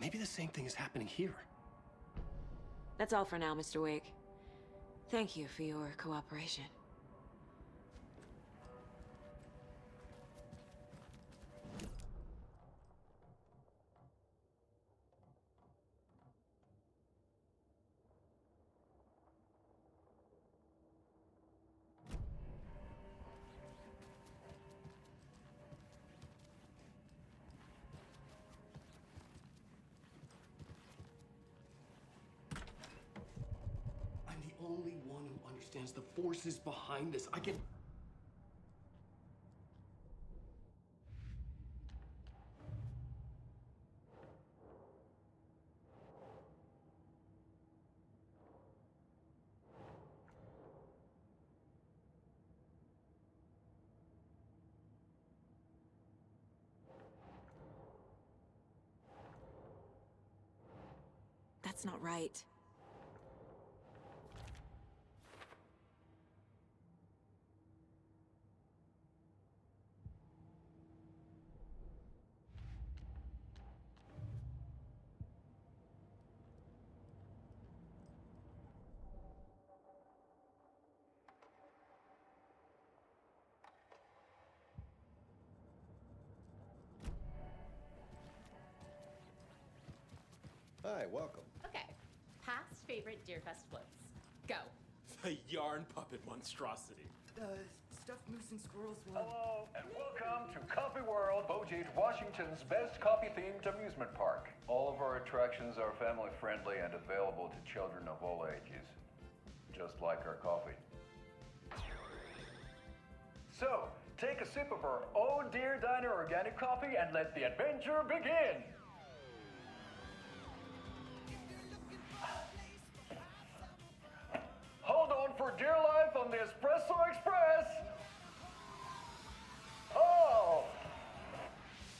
Maybe the same thing is happening here. That's all for now, Mr. Uэйk. Thank you for your cooperation. Only one who understands the forces behind this. I can... That's not right. Hi, welcome. Okay. Past favorite Deerfest floats. Go. The yarn puppet monstrosity. Stuffed moose and squirrels one. Hello, and welcome to Coffee World, Bojage, Washington's best coffee-themed amusement park. All of our attractions are family-friendly and available to children of all ages. Just like our coffee. So, take a sip of our Oh Dear Diner organic coffee and let the adventure begin! Hold on for dear life on the Espresso Express! Oh!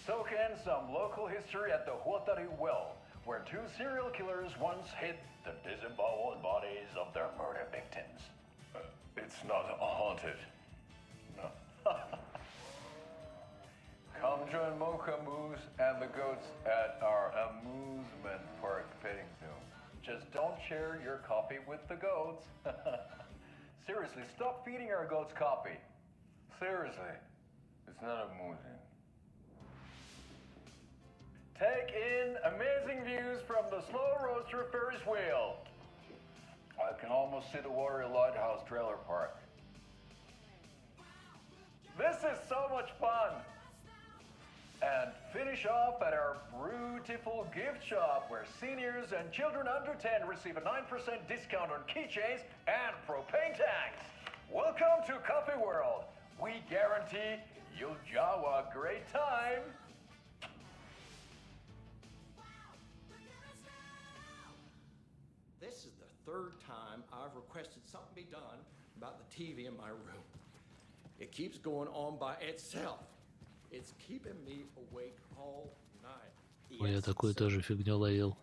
Soak in some local history at the Huatari Well, where two serial killers once hid the disemboweled bodies of their murder victims. It's not haunted. No. Come join Mocha Moose and the goats at our amusement park petting zoo. Just don't share your coffee with the goats. Seriously, stop feeding our goats coffee. Seriously, it's not amusing. Take in amazing views from the Slow Roaster Ferris wheel. I can almost see the Watery Lighthouse trailer park. This is so much fun. And finish off at our beautiful gift shop where seniors and children under 10 receive a 9% discount on keychains and propane tanks. Welcome to Coffee World. We guarantee you'll have a great time. This is the third time I've requested something be done about the TV in my room. It keeps going on by itself. It's keeping me awake all night. Ой, я такую тоже фигню ловил.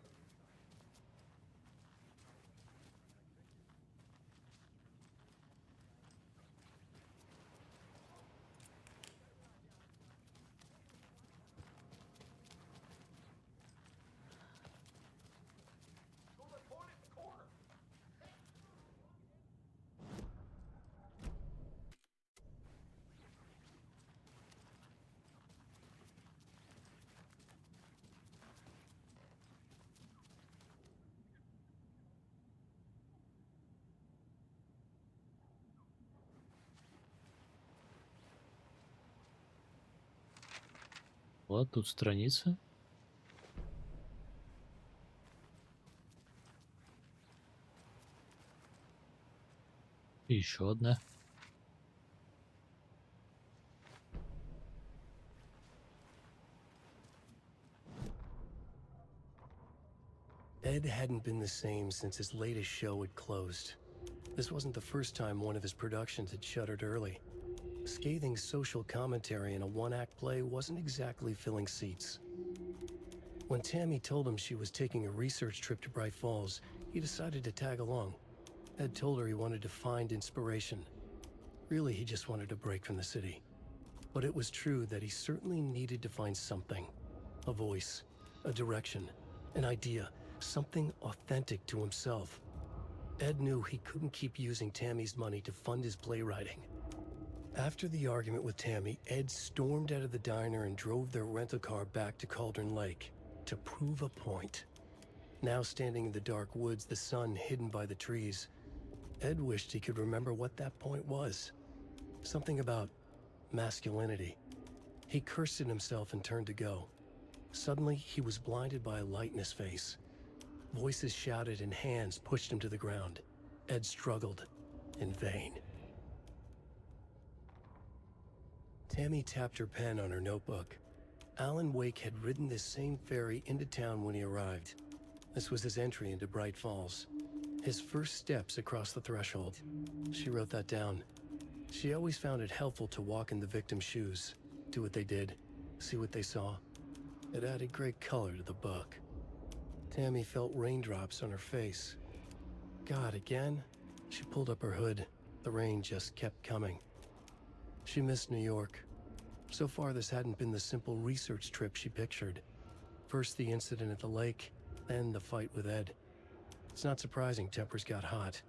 Вот тут страница. И еще одна. Ed hadn't been the same since his latest show had closed. This wasn't the first time one of his productions had shuttered early. Scathing social commentary in a one-act play wasn't exactly filling seats. When Tammy told him she was taking a research trip to Braight-Fall's, he decided to tag along. Ed told her he wanted to find inspiration. Really, he just wanted a break from the city. But it was true that he certainly needed to find something. A voice, a direction, an idea, something authentic to himself. Ed knew he couldn't keep using Tammy's money to fund his playwriting. After the argument with Tammy, Ed stormed out of the diner and drove their rental car back to Cauldron Lake to prove a point. Now standing in the dark woods, the sun hidden by the trees, Ed wished he could remember what that point was. Something about masculinity. He cursed at himself and turned to go. Suddenly, he was blinded by a light in his face. Voices shouted and hands pushed him to the ground. Ed struggled, in vain. Tammy tapped her pen on her notebook. Alana Uэйka had ridden this same ferry into town when he arrived. This was his entry into Braight-Fall's. His first steps across the threshold. She wrote that down. She always found it helpful to walk in the victim's shoes, do what they did, see what they saw. It added great color to the book. Tammy felt raindrops on her face. God, again? She pulled up her hood. The rain just kept coming. She missed New York. So far, this hadn't been the simple research trip she pictured. First the incident at the lake, then the fight with Ed. It's not surprising tempers got hot.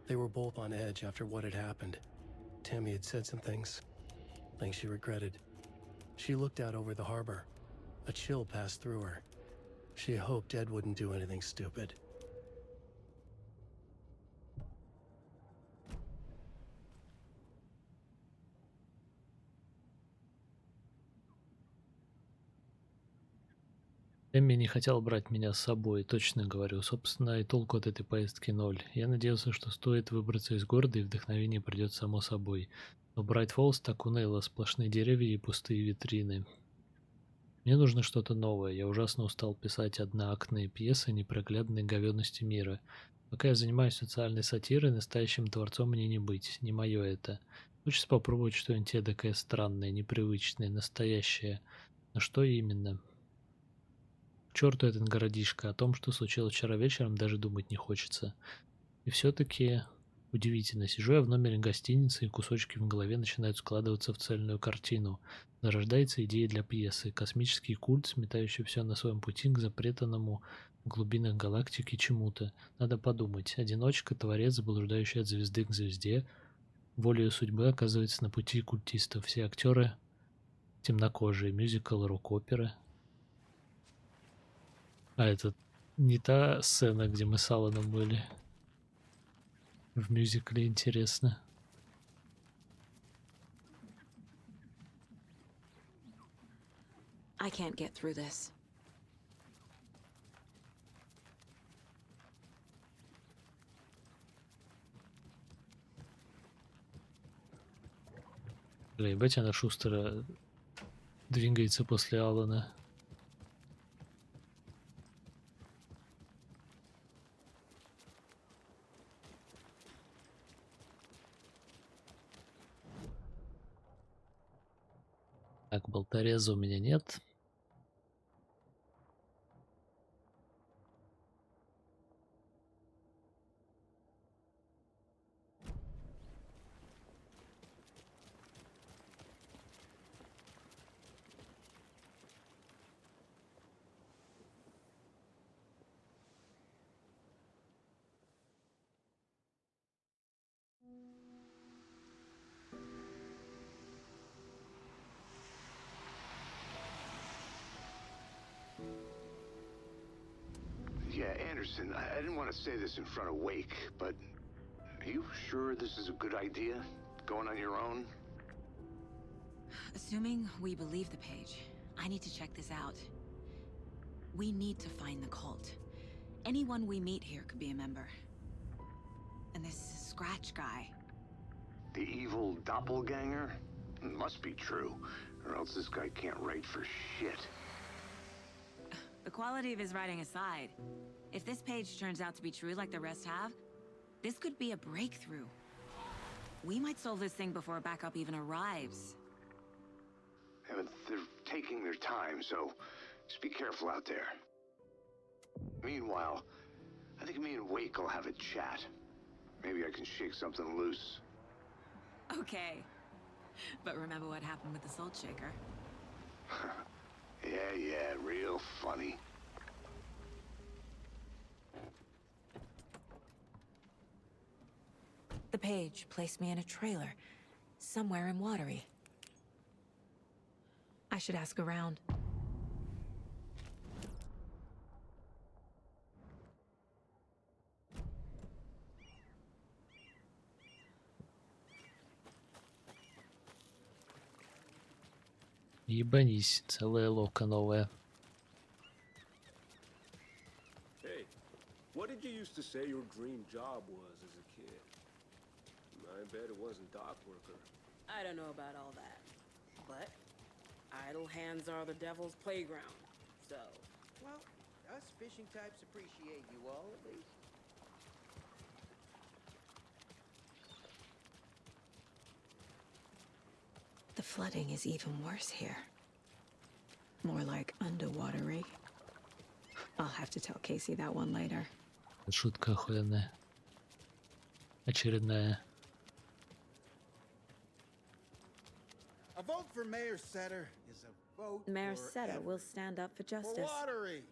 They were both on edge after what had happened. Tammy had said some things she regretted. She looked out over the harbor. A chill passed through her. She hoped Ed wouldn't do anything stupid. Эмми не хотел брать меня с собой, точно говорю. Собственно, и толку от этой поездки ноль. Я надеялся, что стоит выбраться из города, и вдохновение придет само собой. Но Брайт-Фоллс так уныло, сплошные деревья и пустые витрины. Мне нужно что-то новое. Я ужасно устал писать одноактные пьесы непроглядной говёности мира. Пока я занимаюсь социальной сатирой, настоящим творцом мне не быть. Не мое это. Хочется попробовать что-нибудь эдакое странное, непривычное, настоящее. Но что именно? К черту этот городишко. О том, что случилось вчера вечером, даже думать не хочется. И все-таки удивительно. Сижу я в номере гостиницы, и кусочки в голове начинают складываться в цельную картину. Зарождается идея для пьесы. Космический культ, сметающий все на своем пути к запретанному в глубинах галактики чему-то. Надо подумать. Одиночка, творец, блуждающий от звезды к звезде, волею судьбы оказывается на пути культистов. Все актеры темнокожие. Мюзикл, рок-опера. А это не та сцена, где мы с Аланом были в мюзикле, интересно. I can't get through this. Бля, ебать, она шустро двигается после Алана. Так, болтореза у меня нет. Yeah, Anderson, I didn't want to say this in front of Uэйk, but are you sure this is a good idea? Going on your own? Assuming we believe the page, I need to check this out. We need to find the cult. Anyone we meet here could be a member. And this Scratch guy. The evil doppelganger? Must be true, or else this guy can't write for shit. The quality of his writing aside, if this page turns out to be true like the rest have, this could be a breakthrough. We might solve this thing before backup even arrives. Yeah, but they're taking their time, so just be careful out there. Meanwhile, I think me and Uэйk will have a chat. Maybe I can shake something loose. Okay. But remember what happened with the Salt Shaker? Yeah, real funny. The page placed me in a trailer, somewhere in Watery. I should ask around. Ебанись, целая лока новая. Hey, what did you used to say your dream job was as a kid? I bet it wasn't dock worker. I don't know about all that, but idle hands are the devil's playground, so... Well, us fishing types appreciate you all, at least. The flooding is even worse here. More like underwatery. I'll have to tell Casey that one later. Шутка охуенная. Очередная. A vote for Mayor Setter is a vote Mayor for Setter will everything. stand up for For justice. Watery.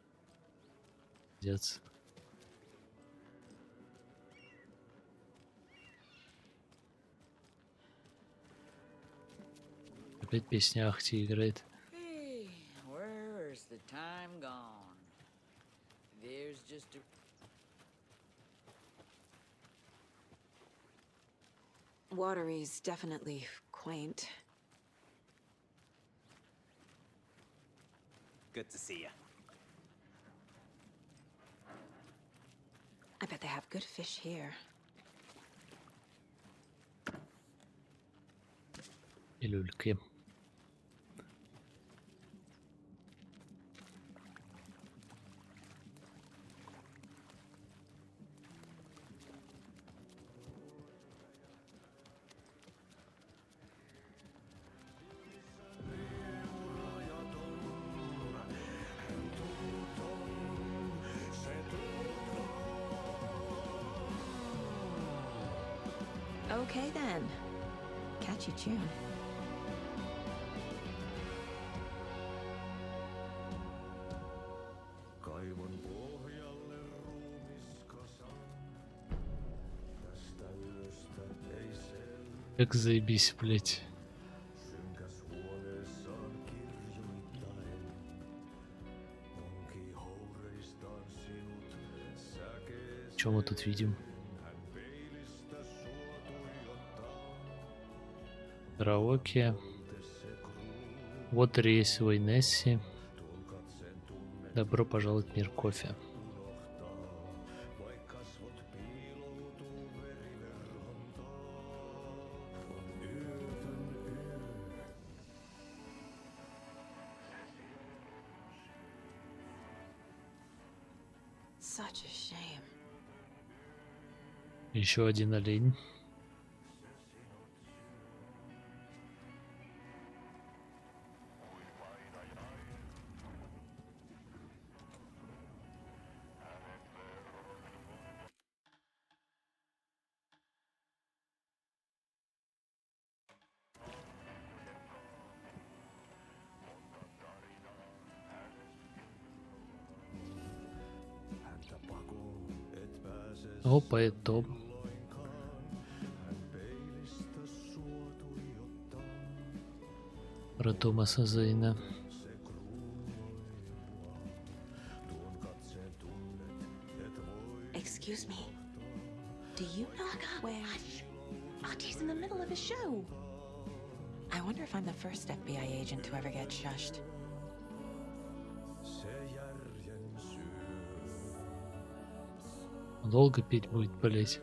Пиздец. Опять песня Ахти играет. Hey, where's the time gone? There's just a... Watery's definitely quaint. Good to see you. I bet they have good fish here. И люльки. Okay then. Catchy tune. Как заебись, блять. Что мы тут видим? Караоке. Вот рейс в Несси. Добро пожаловать в мир кофе. Such a shame. Еще один олень. Опа, это Том. Про Томаса Зейна. Excuse me. Do you know where? Hush! Artie's in the middle of a show. I wonder if I'm the first FBI agent to ever get shushed. Долго петь будет, блять.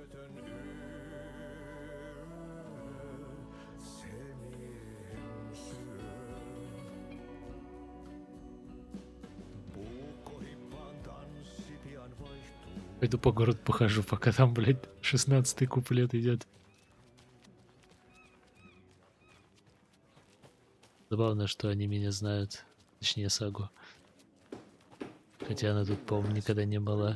Пойду по городу похожу, пока там, блядь, 16-й куплет идет. Забавно, что они меня знают. Точнее, Сагу. Хотя она тут, по-моему, никогда не была.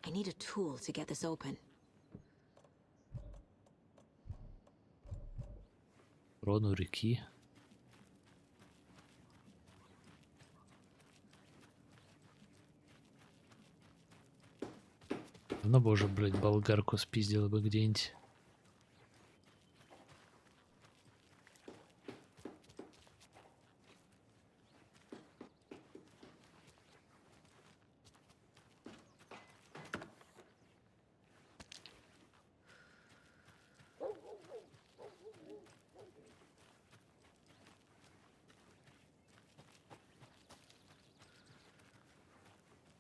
I need a tool to get this open. Рону реки. Ну, боже, блядь, болгарку спиздила бы где-нибудь.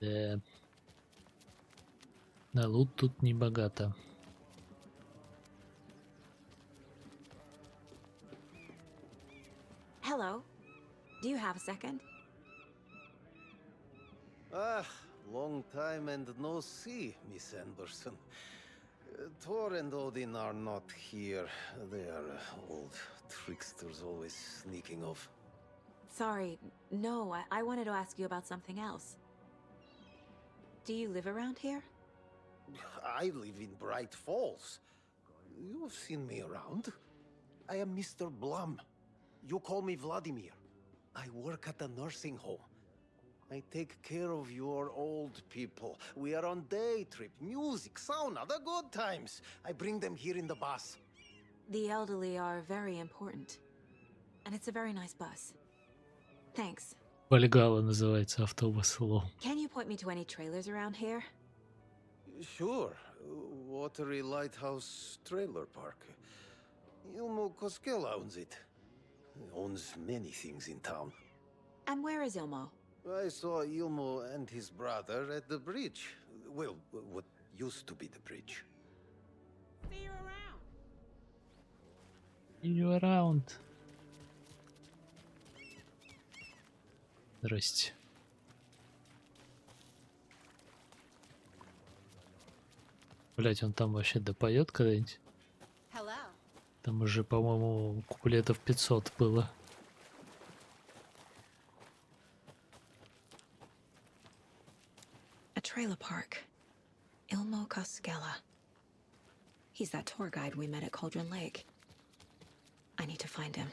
Да. На лут тут не богато. Hello. Do you have a second? Ah, long time and no see, Miss Anderson. Thor and Odin are not here. They are old tricksters always sneaking off. Sorry, no, I wanted to ask you about something else. Do you live around here? I live in Braight-Fålls. You've seen me around. I am Mr. Blum. You call me Vladimir. I work at a nursing home. I take care of your old people. We are on day trip, music, sauna, the good times. I bring them here in the bus. The elderly are very important. And it's a very nice bus. Thanks. Вальгалла называется автобус лом. Can you point me to any trailers around here? Sure. Watery Lighthouse Trailer Park. Ilmo Koskela owns it. He owns many things in town. And where is Ilmo? I saw Ilmo and his brother at the bridge. Well, what used to be the bridge. See you around. See you around. Здрасте. Блять, он там вообще допоет когда-нибудь? Там уже, по-моему, куплетов 500 было. A trailer park. Ilmo Koskela. He's that tour guide we met at Cauldron Lake. I need to find him.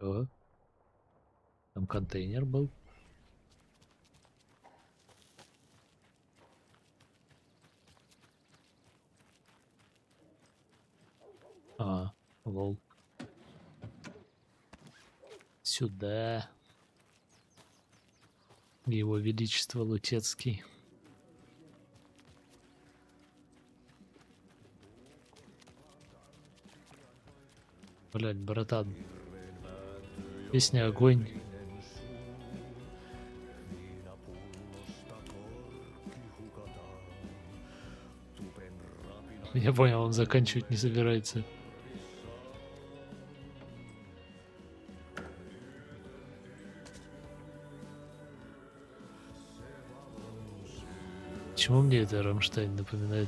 О, там контейнер был. А, лол. сюда. Его Величество Лутецкий. Блядь, братан. Песня «Огонь». Я понял, он заканчивать не собирается. Почему мне это Рамштайн напоминает?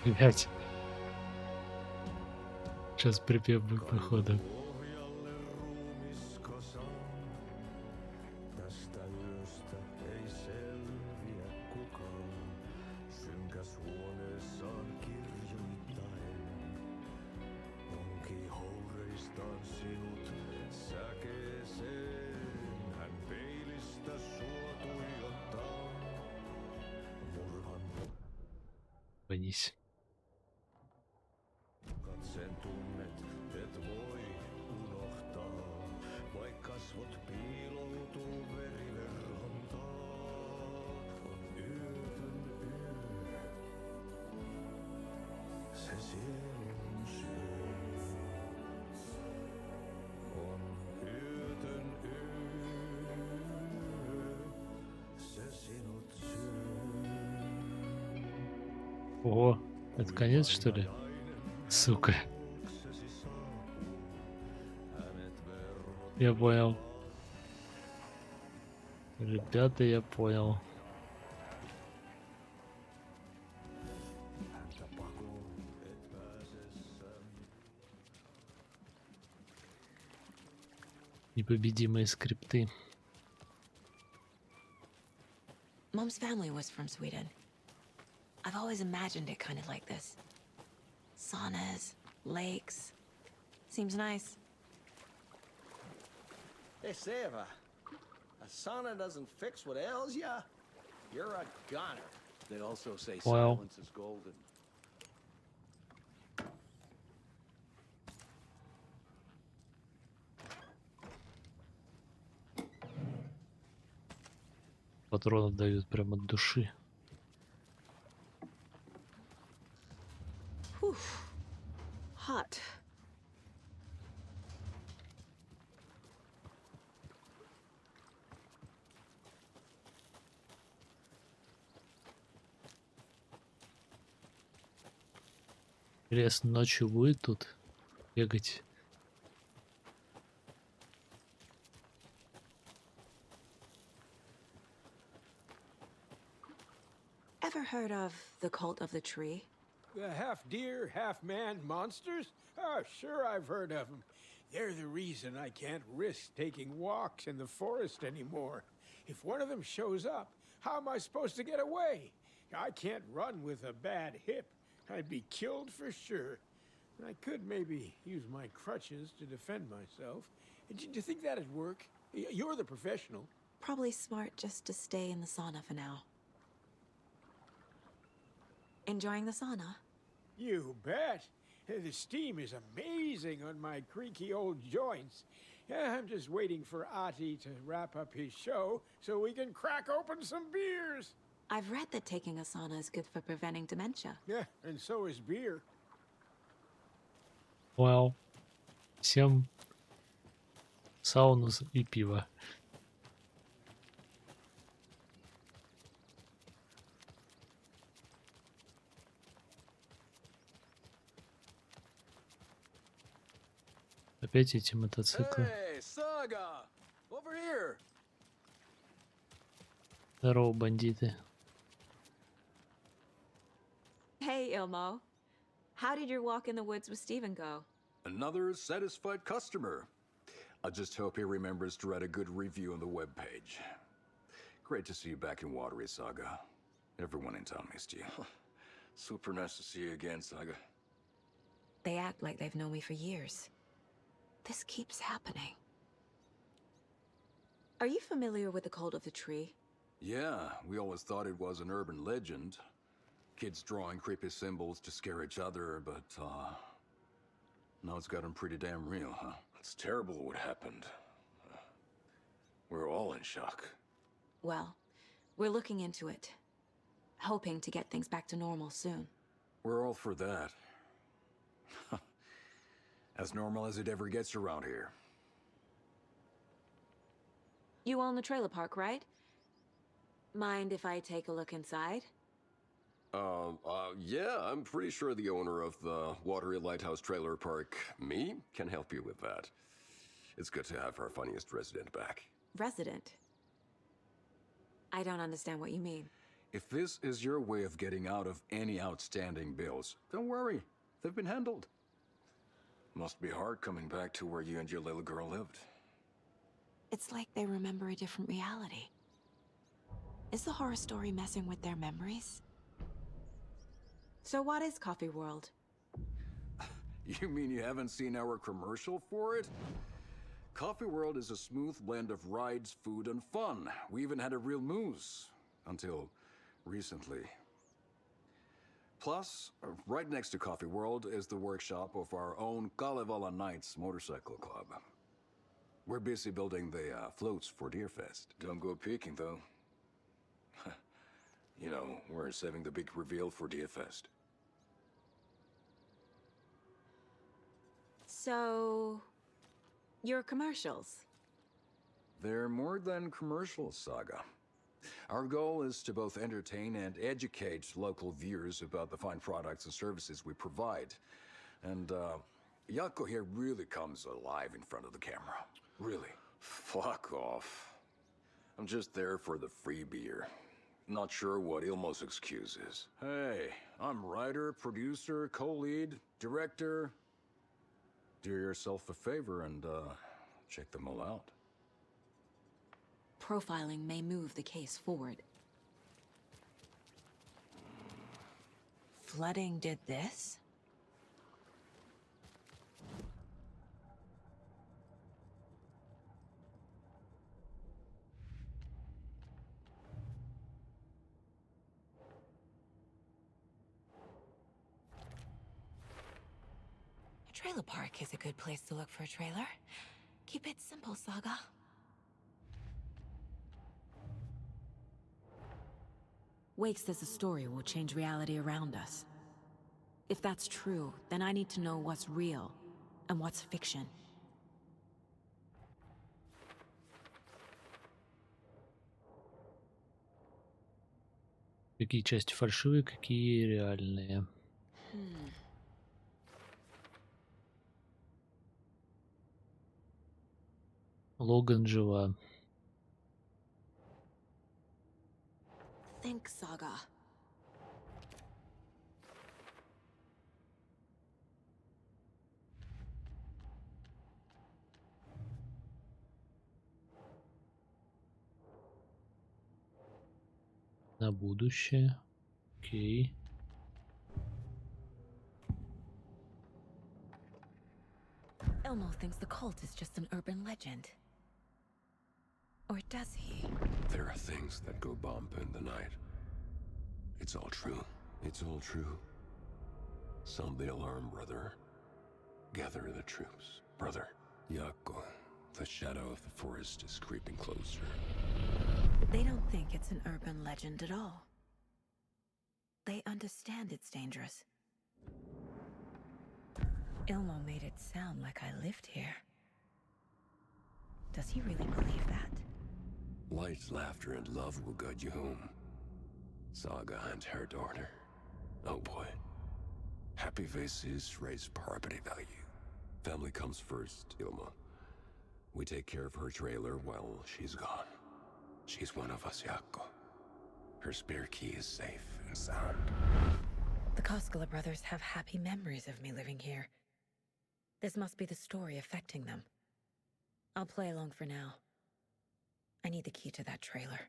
Блять. Сейчас припев будет, походу. Понись. Ого, это конец, что ли? Сука. Я понял. Ребята, я понял. Непобедимые скрипты. Mom's family was from Sweden. I've always imagined it kind of like this. Saunas, lakes. Seems nice. Hey, Seva, a sauna doesn't fix what ails ya? You're a goner. They also say Well. silence is golden. Патронов дают прямо от души. Whew. Hot. Интересно, ночью будет тут бегать? Ever heard of the cult of the tree? The half-deer, half-man monsters? Oh, sure I've heard of them. They're the reason I can't risk taking walks in the forest anymore. If one of them shows up, how am I supposed to get away? I can't run with a bad hip. I'd be killed for sure. I could maybe use my crutches to defend myself. Do you think that'd work? You're the professional. Probably smart just to stay in the sauna for now. Enjoying the sauna? You bet. The steam is amazing on my creaky old joints. I'm just waiting for Ati to wrap up his show so we can crack open some beers. I've read that taking a sauna is good for preventing dementia. Yeah, and so is beer. Вау. Всем сауну и пиво. Опять эти мотоциклы. Hey, Saga! Over here! Здорово, бандиты. Hey, Ilmo. How did your walk in the woods with Steven go? Another satisfied customer. I just hope he remembers to write a good review on the webpage. Great to see you back in Watery, Saga. Everyone in town missed you. Super nice to see you again, Saga. They act like they've known me for years. This keeps happening. Are you familiar with the cult of the tree? Yeah, we always thought it was an urban legend. Kids drawing creepy symbols to scare each other, but, now it's gotten pretty damn real, huh? It's terrible what happened. We're all in shock. Well, we're looking into it. Hoping to get things back to normal soon. We're all for that. As normal as it ever gets around here. You own the trailer park, right? Mind if I take a look inside? Yeah, I'm pretty sure the owner of the Watery Lighthouse Trailer Park, me, can help you with that. It's good to have our funniest resident back. Resident? I don't understand what you mean. If this is your way of getting out of any outstanding bills, don't worry. They've been handled. Must be hard coming back to where you and your little girl lived. It's like they remember a different reality. Is the horror story messing with their memories? So what is Coffee World? You mean you haven't seen our commercial for it? Coffee World is a smooth blend of rides, food, and fun. We even had a real moose. Until recently. Plus, right next to Coffee World is the workshop of our own Kalevala Knights Motorcycle Club. We're busy building the floats for Deerfest. Don't go peeking, though. You know, we're saving the big reveal for Deerfest. So... your commercials? They're more than commercials, Saga. Our goal is to both entertain and educate local viewers about the fine products and services we provide. And, Yako here really comes alive in front of the camera. Really. Fuck off. I'm just there for the free beer. Not sure what Ilmo's excuse is. Hey, I'm writer, producer, co-lead, director. Do yourself a favor and, check them all out. Profiling may move the case forward. Flooding did this? A trailer park is a good place to look for a trailer. Keep it simple, Saga. Wake says the story will change reality around us. If that's true, then I need to know what's real and what's fiction. Какие части фальшивые, какие реальные. Логан жива. Think, Saga. На будущее. Окей. Elmo thinks the cult is just an urban legend. Or does he? There are things that go bump in the night. It's all true. It's all true. Sound the alarm, brother. Gather the troops, brother. Yako, the shadow of the forest is creeping closer. They don't think it's an urban legend at all. They understand it's dangerous. Ilmo made it sound like I lived here. Does he really believe that? Light, laughter, and love will guide you home. Saga and her daughter. Oh boy. Happy faces raise property value. Family comes first, Ilma. We take care of her trailer while she's gone. She's one of us, Yako. Her spare key is safe and sound. The Koskela brothers have happy memories of me living here. This must be the story affecting them. I'll play along for now. I need the key to that trailer.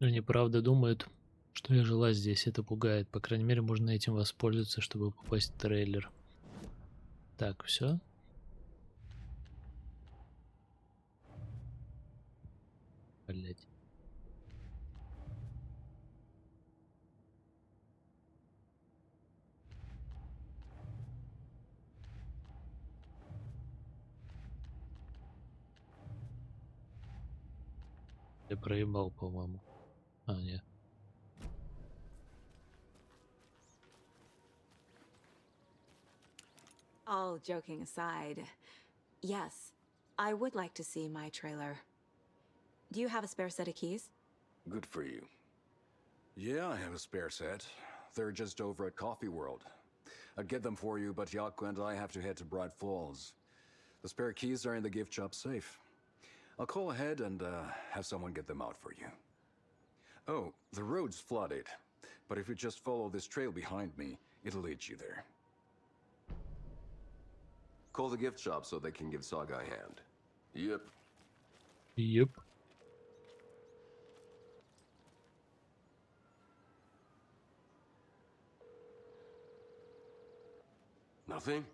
Они правда думают, что я жила здесь. Это пугает. По крайней мере, можно этим воспользоваться, чтобы попасть в трейлер. Так, все. Блять. Я проебал, по-моему. А, нет. All joking aside, yes, I would like to see my trailer. Do you have a spare set of keys? Good for you. Yeah, I have a spare set. They're just over at Coffee World. I'd get them for you, but Yako and I have to head to Braight-Fall's. The spare keys are in the gift shop safe. I'll call ahead and have someone get them out for you. Oh, the road's flooded, but if you just follow this trail behind me, it'll lead you there. Call the gift shop so they can give Saga a hand. Yep. Yep. Nothing?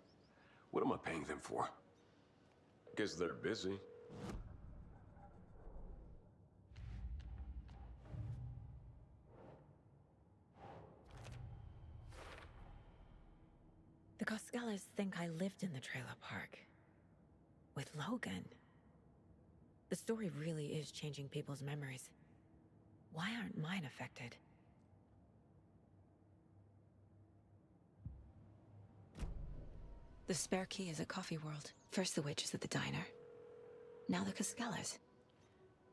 What am I paying them for? Guess they're busy. The Koskelas think I lived in the trailer park. With Logan. The story really is changing people's memories. Why aren't mine affected? The spare key is at Coffee World. First the witches at the diner. Now the Koskelas.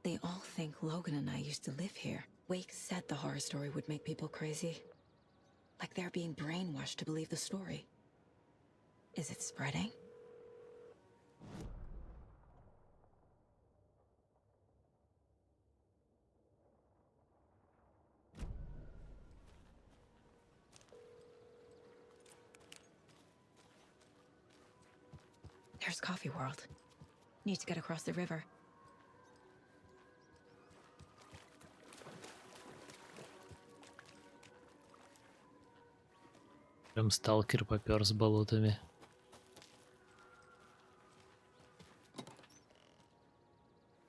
They all think Logan and I used to live here. Uэйk said the horror story would make people crazy. Like they're being brainwashed to believe the story. Is it spreading? There's Coffee World. Need to get across the river. Прям сталкер попёр с болотами.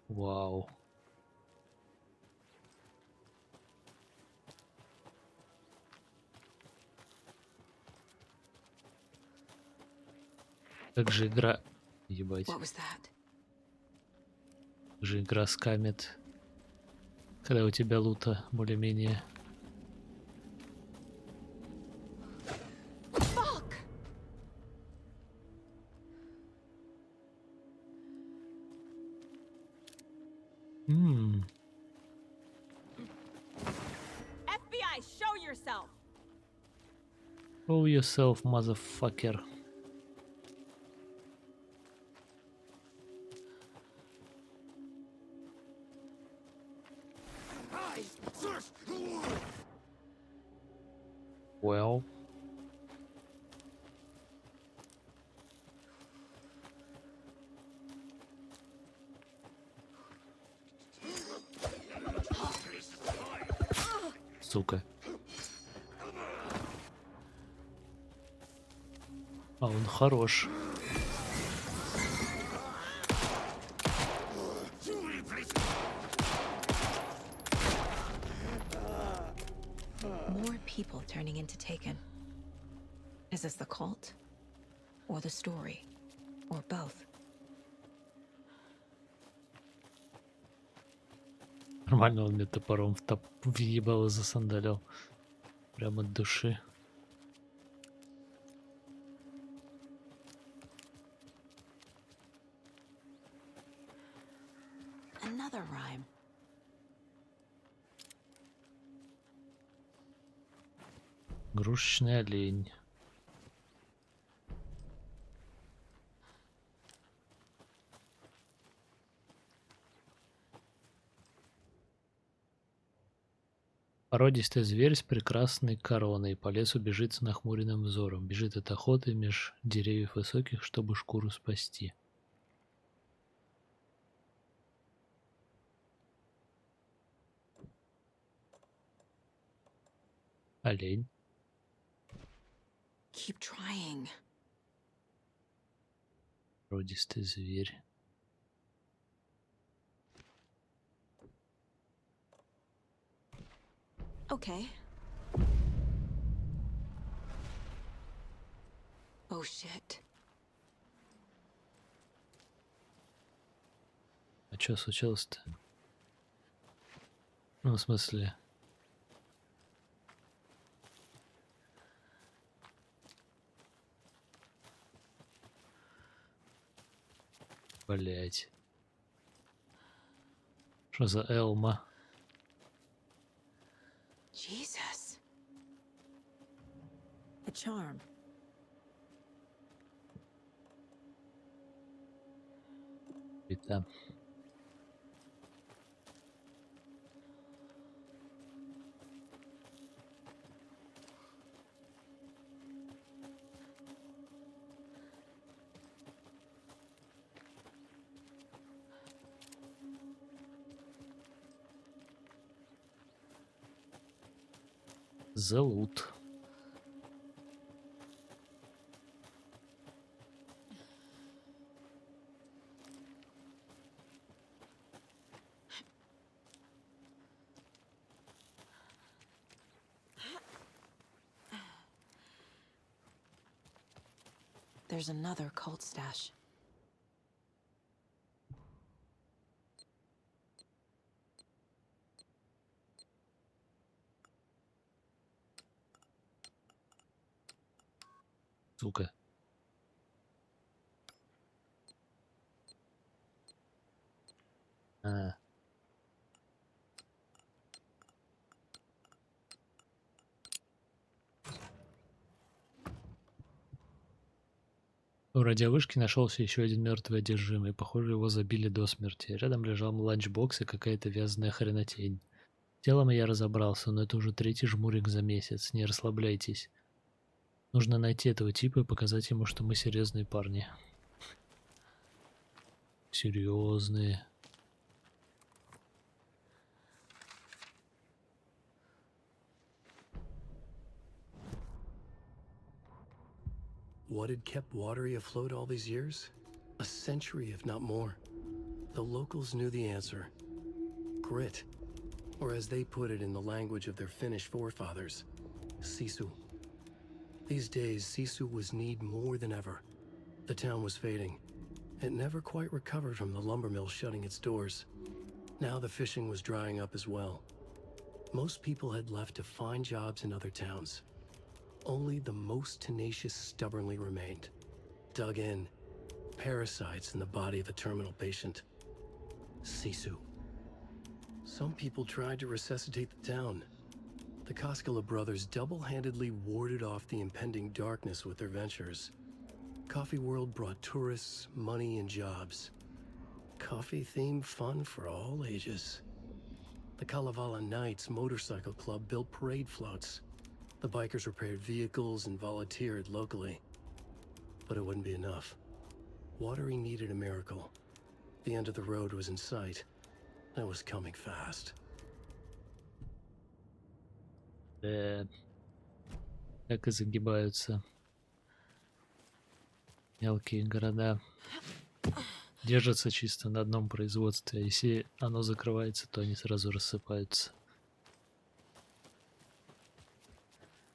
Вау. Как же игра... Ебать. Же игра скамит. Когда у тебя лута более-менее... FBI, show yourself. Show yourself, motherfucker. Well. Сука. А он хорош. More people turning into Taken. Is this the cult? Or the story? Or both? Нормально он мне топором въебал и засандалил. Прямо от души. Another rhyme. Игрушечный олень. Породистый зверь с прекрасной короной по лесу бежит с нахмуренным взором, бежит от охоты меж деревьев высоких, чтобы шкуру спасти. Олень. Keep trying. Породистый зверь. Okay. Oh shit. А что случилось-то? Ну, в смысле... Блять. Что за Элма? Jesus. A charm. Это... The loot. There's another cult stash. Сука. А. У радиовышки нашелся еще один мертвый одержимый. Похоже, его забили до смерти. Рядом лежал ланчбокс и какая-то вязаная хренотень. С телом я разобрался, но это уже третий жмурик за месяц. Не расслабляйтесь. Нужно найти этого типа и показать ему, что мы серьезные парни. Серьезные. What had kept Watery afloat all these years? A century, if not more. The locals knew the answer. Grit. Or as they put it in the language of their Finnish forefathers, sisu. These days, sisu was needed more than ever. The town was fading. It never quite recovered from the lumber mill shutting its doors. Now the fishing was drying up as well. Most people had left to find jobs in other towns. Only the most tenacious stubbornly remained. Dug in. Parasites in the body of a terminal patient. Sisu. Some people tried to resuscitate the town. The Koskela brothers double-handedly warded off the impending darkness with their ventures. Coffee World brought tourists, money, and jobs. Coffee-themed fun for all ages. The Kalevala Knights Motorcycle Club built parade floats. The bikers repaired vehicles and volunteered locally. But it wouldn't be enough. Watery needed a miracle. The end of the road was in sight. It was coming fast. Так и загибаются мелкие города. Держатся чисто на одном производстве. А если оно закрывается, то они сразу рассыпаются.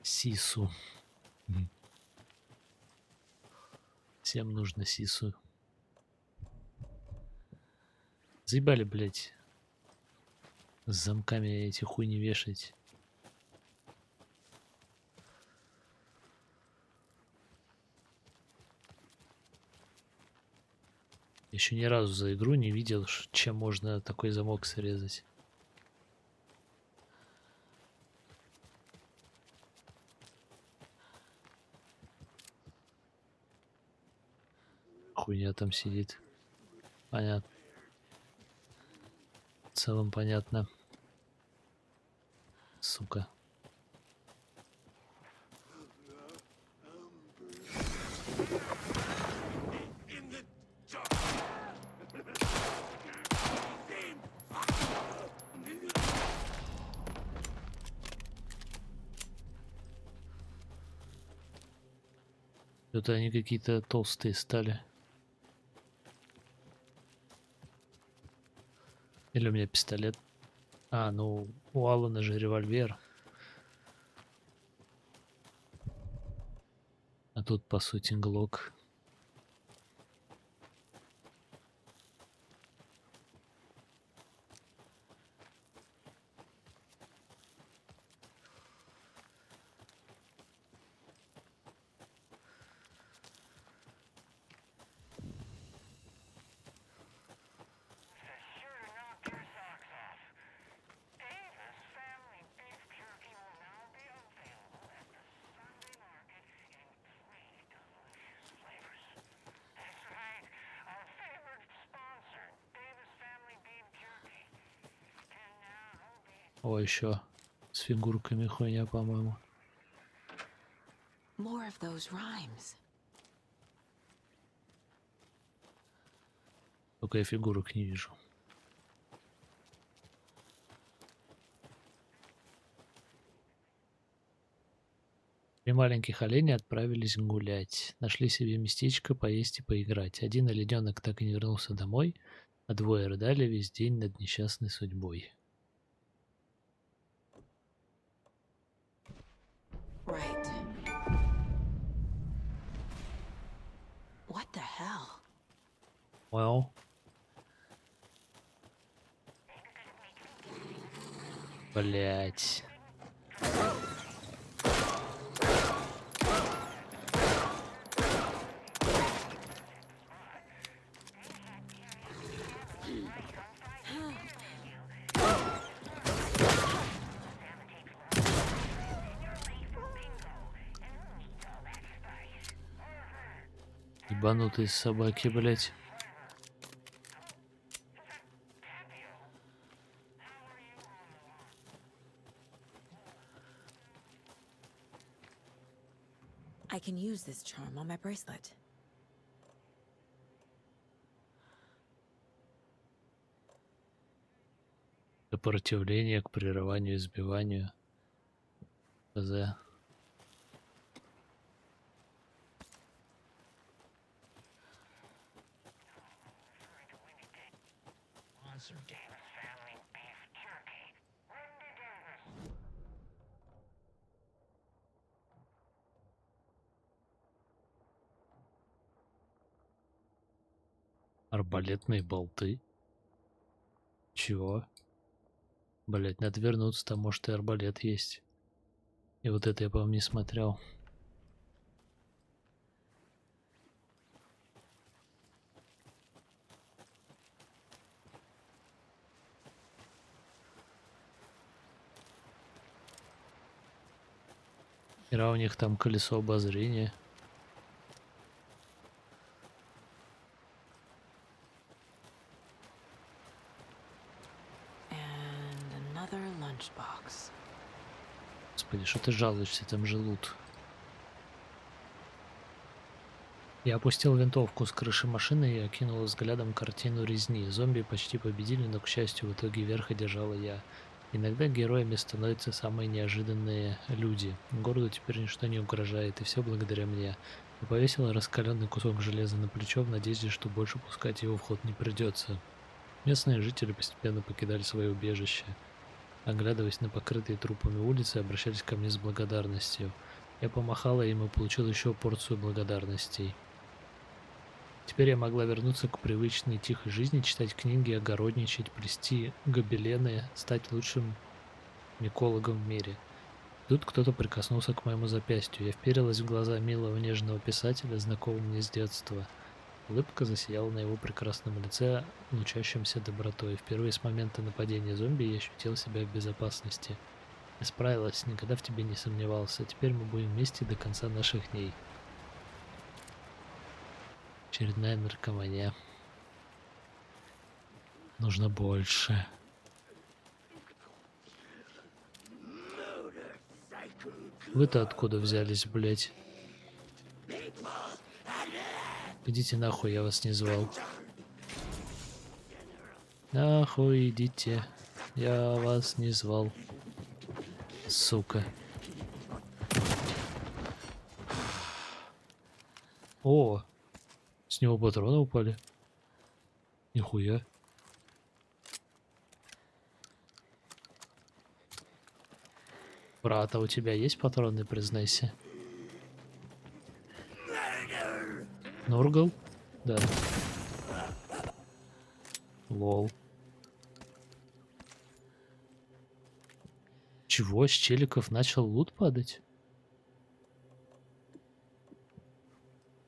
Сису. Всем нужно сису. Заебали, блядь, с замками эти хуйни вешать. Еще ни разу за игру не видел, чем можно такой замок срезать. Хуйня там сидит. Понятно. В целом понятно. Сука. Что-то они какие-то толстые стали. Или у меня пистолет. А, ну у Алана же револьвер. А тут по сути глок. О, еще с фигурками хуйня, по-моему. More of those rhymes. Только я фигурок не вижу. Три маленьких оленя отправились гулять. Нашли себе местечко поесть и поиграть. Один олененок так и не вернулся домой, а двое рыдали весь день над несчастной судьбой. Right. What the hell? Well. Блять. Ебанутые собаки, блять. I can use this charm on my bracelet. Сопротивление к прерыванию и сбиванию. ХЗ. Арбалетные болты. Чего? Блять, надо вернуться, там может и арбалет есть. И вот это я, по-моему, не смотрел. Ира, у них там колесо обозрения. Господи, что ты жалуешься, там же лут. Я опустил винтовку с крыши машины и окинул взглядом картину резни. Зомби почти победили, но, к счастью, в итоге верх одержала я. Иногда героями становятся самые неожиданные люди. Городу теперь ничто не угрожает, и все благодаря мне. Я повесила раскаленный кусок железа на плечо в надежде, что больше пускать его в ход не придется. Местные жители постепенно покидали свои убежища. Оглядываясь на покрытые трупами улицы, обращались ко мне с благодарностью. Я помахала им и получил еще порцию благодарностей. Теперь я могла вернуться к привычной тихой жизни, читать книги, огородничать, плести гобелены, стать лучшим микологом в мире. Тут кто-то прикоснулся к моему запястью. Я вперилась в глаза милого нежного писателя, знакомого мне с детства. Улыбка засияла на его прекрасном лице, лучащемся добротой. Впервые с момента нападения зомби я ощутил себя в безопасности. Я справилась, никогда в тебе не сомневался. Теперь мы будем вместе до конца наших дней. Очередная наркомания. Нужно больше. Вы-то откуда взялись, блять? Идите нахуй, я вас не звал. Нахуй идите, я вас не звал. Сука. О! С него патроны упали. Нихуя. Брат, а у тебя есть патроны, признайся? Нургал? Да. Лол. Чего? С челиков начал лут падать?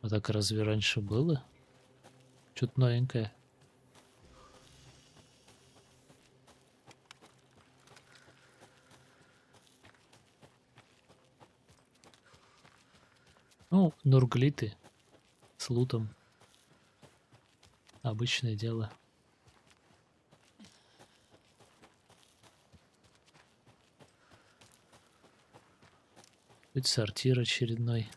А так разве раньше было? Что-то новенькое. Ну, нурглиты с лутом. Обычное дело. Тут сортир очередной.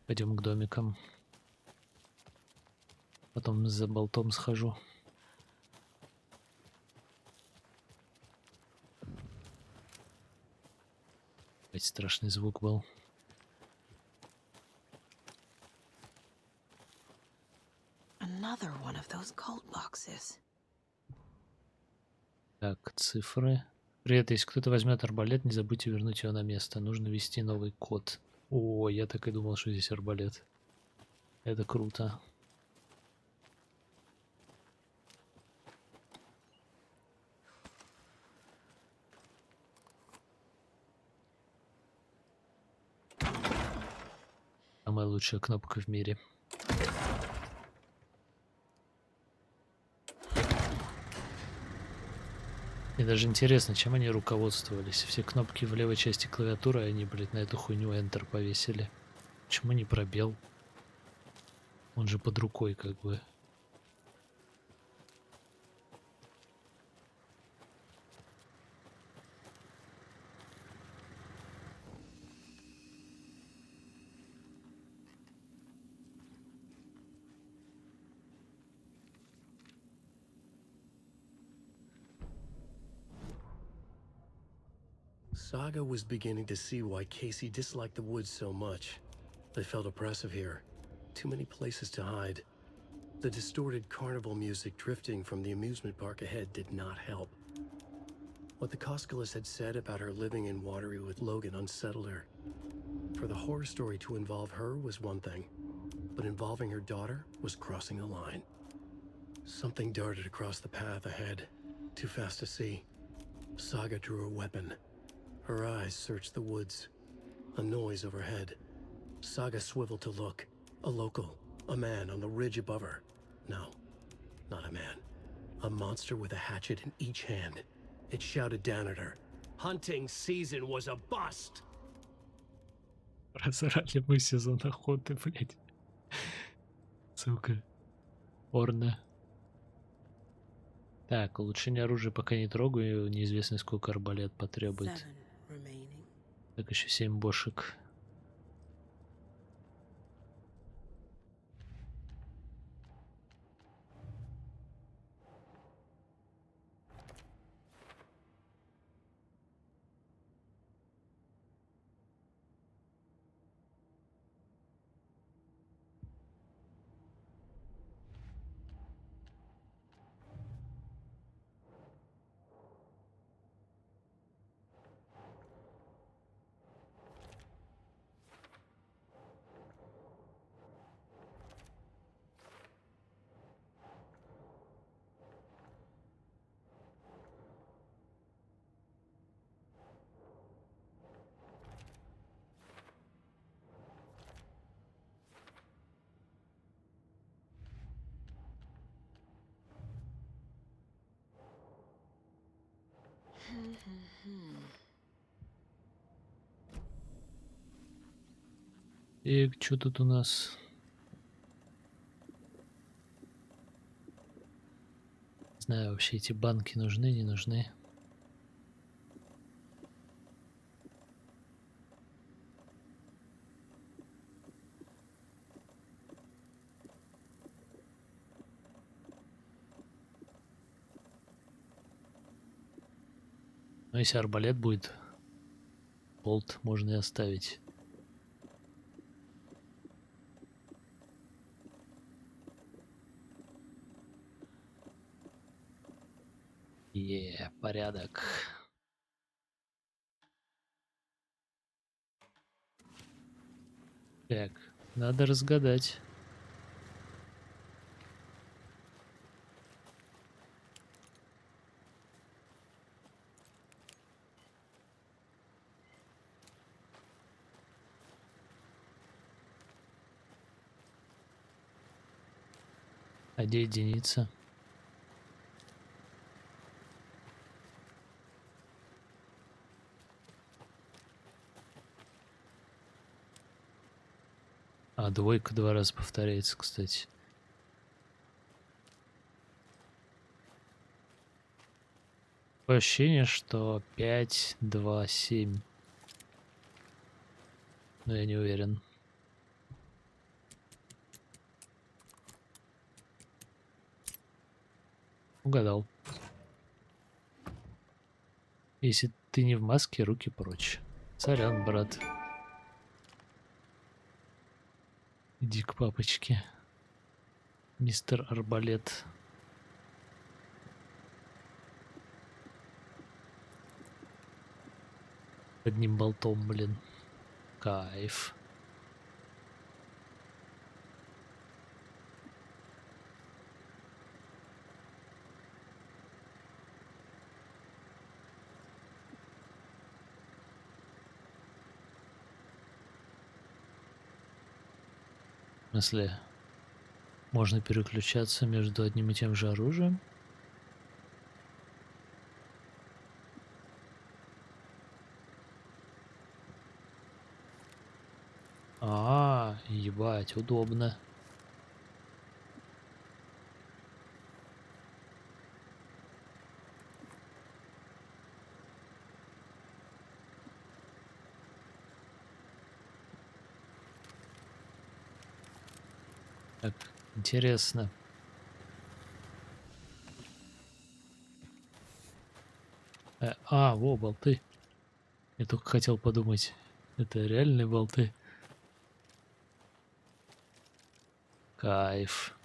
Пойдем к домикам. Потом за болтом схожу. Опять страшный звук был. Another one of those cult boxes. Так, цифры. Привет, если кто-то возьмет арбалет, не забудьте вернуть его на место. Нужно ввести новый код. О, я так и думал, что здесь арбалет. Это круто. Самая лучшая кнопка в мире. Мне даже интересно, чем они руководствовались. Все кнопки в левой части клавиатуры, они, блядь, на эту хуйню Enter повесили. Почему не пробел? Он же под рукой, как бы. Saga was beginning to see why Casey disliked the woods so much. They felt oppressive here. Too many places to hide. The distorted carnival music drifting from the amusement park ahead did not help. What the Koskalas had said about her living in Watery with Logan unsettled her. For the horror story to involve her was one thing, but involving her daughter was crossing a line. Something darted across the path ahead, too fast to see. Saga drew her weapon. Her eyes searched the woods. A noise overhead. Saga swiveled to look. A local. A man on the ridge above her. No, not a man. A monster with a hatchet in each hand. It shouted down at her. Hunting season was a bust! Разорали мы сезон охоты, блядь. Сука. Орно. Так, улучшение оружия пока не трогаю. Неизвестно, сколько арбалет потребует. Так, еще 7 бошек. И что тут у нас? Не знаю, вообще эти банки нужны, не нужны. Но если арбалет будет, болт можно и оставить. Порядок. Так, надо разгадать. А где единица? А, двойка 2 раза повторяется, кстати. Такое ощущение, что 5, 2, 7. Но я не уверен. Угадал. Если ты не в маске, руки прочь. Сорян, брат. Иди к папочке. Мистер Арбалет. Одним болтом, блин. Кайф. В смысле, можно переключаться между одним и тем же оружием? Ебать, удобно. Так, интересно. Во, болты. Я только хотел подумать, это реальные болты. Кайф.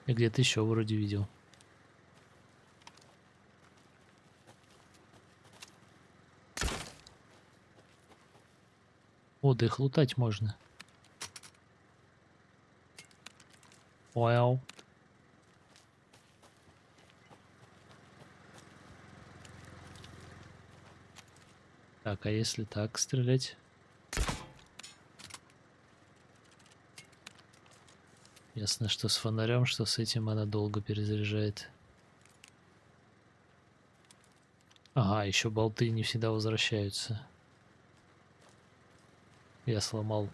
Я где-то еще вроде видел. О, да их лутать можно. Вау. Так, а если так стрелять? Ясно, что с фонарем, что с этим она долго перезаряжает. Ага, еще болты не всегда возвращаются. Я сломал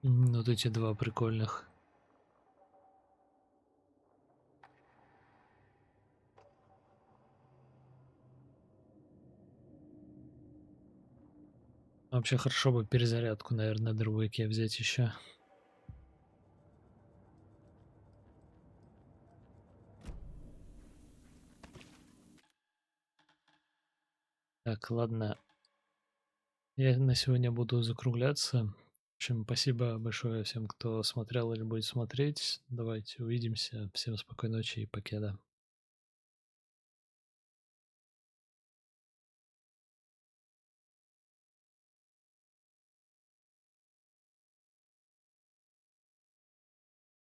Вот эти два прикольных. Вообще хорошо бы перезарядку, наверное, на другойке взять еще. Так, ладно. Я на сегодня буду закругляться. В общем, спасибо большое всем, кто смотрел или будет смотреть. Давайте увидимся. Всем спокойной ночи и покеда.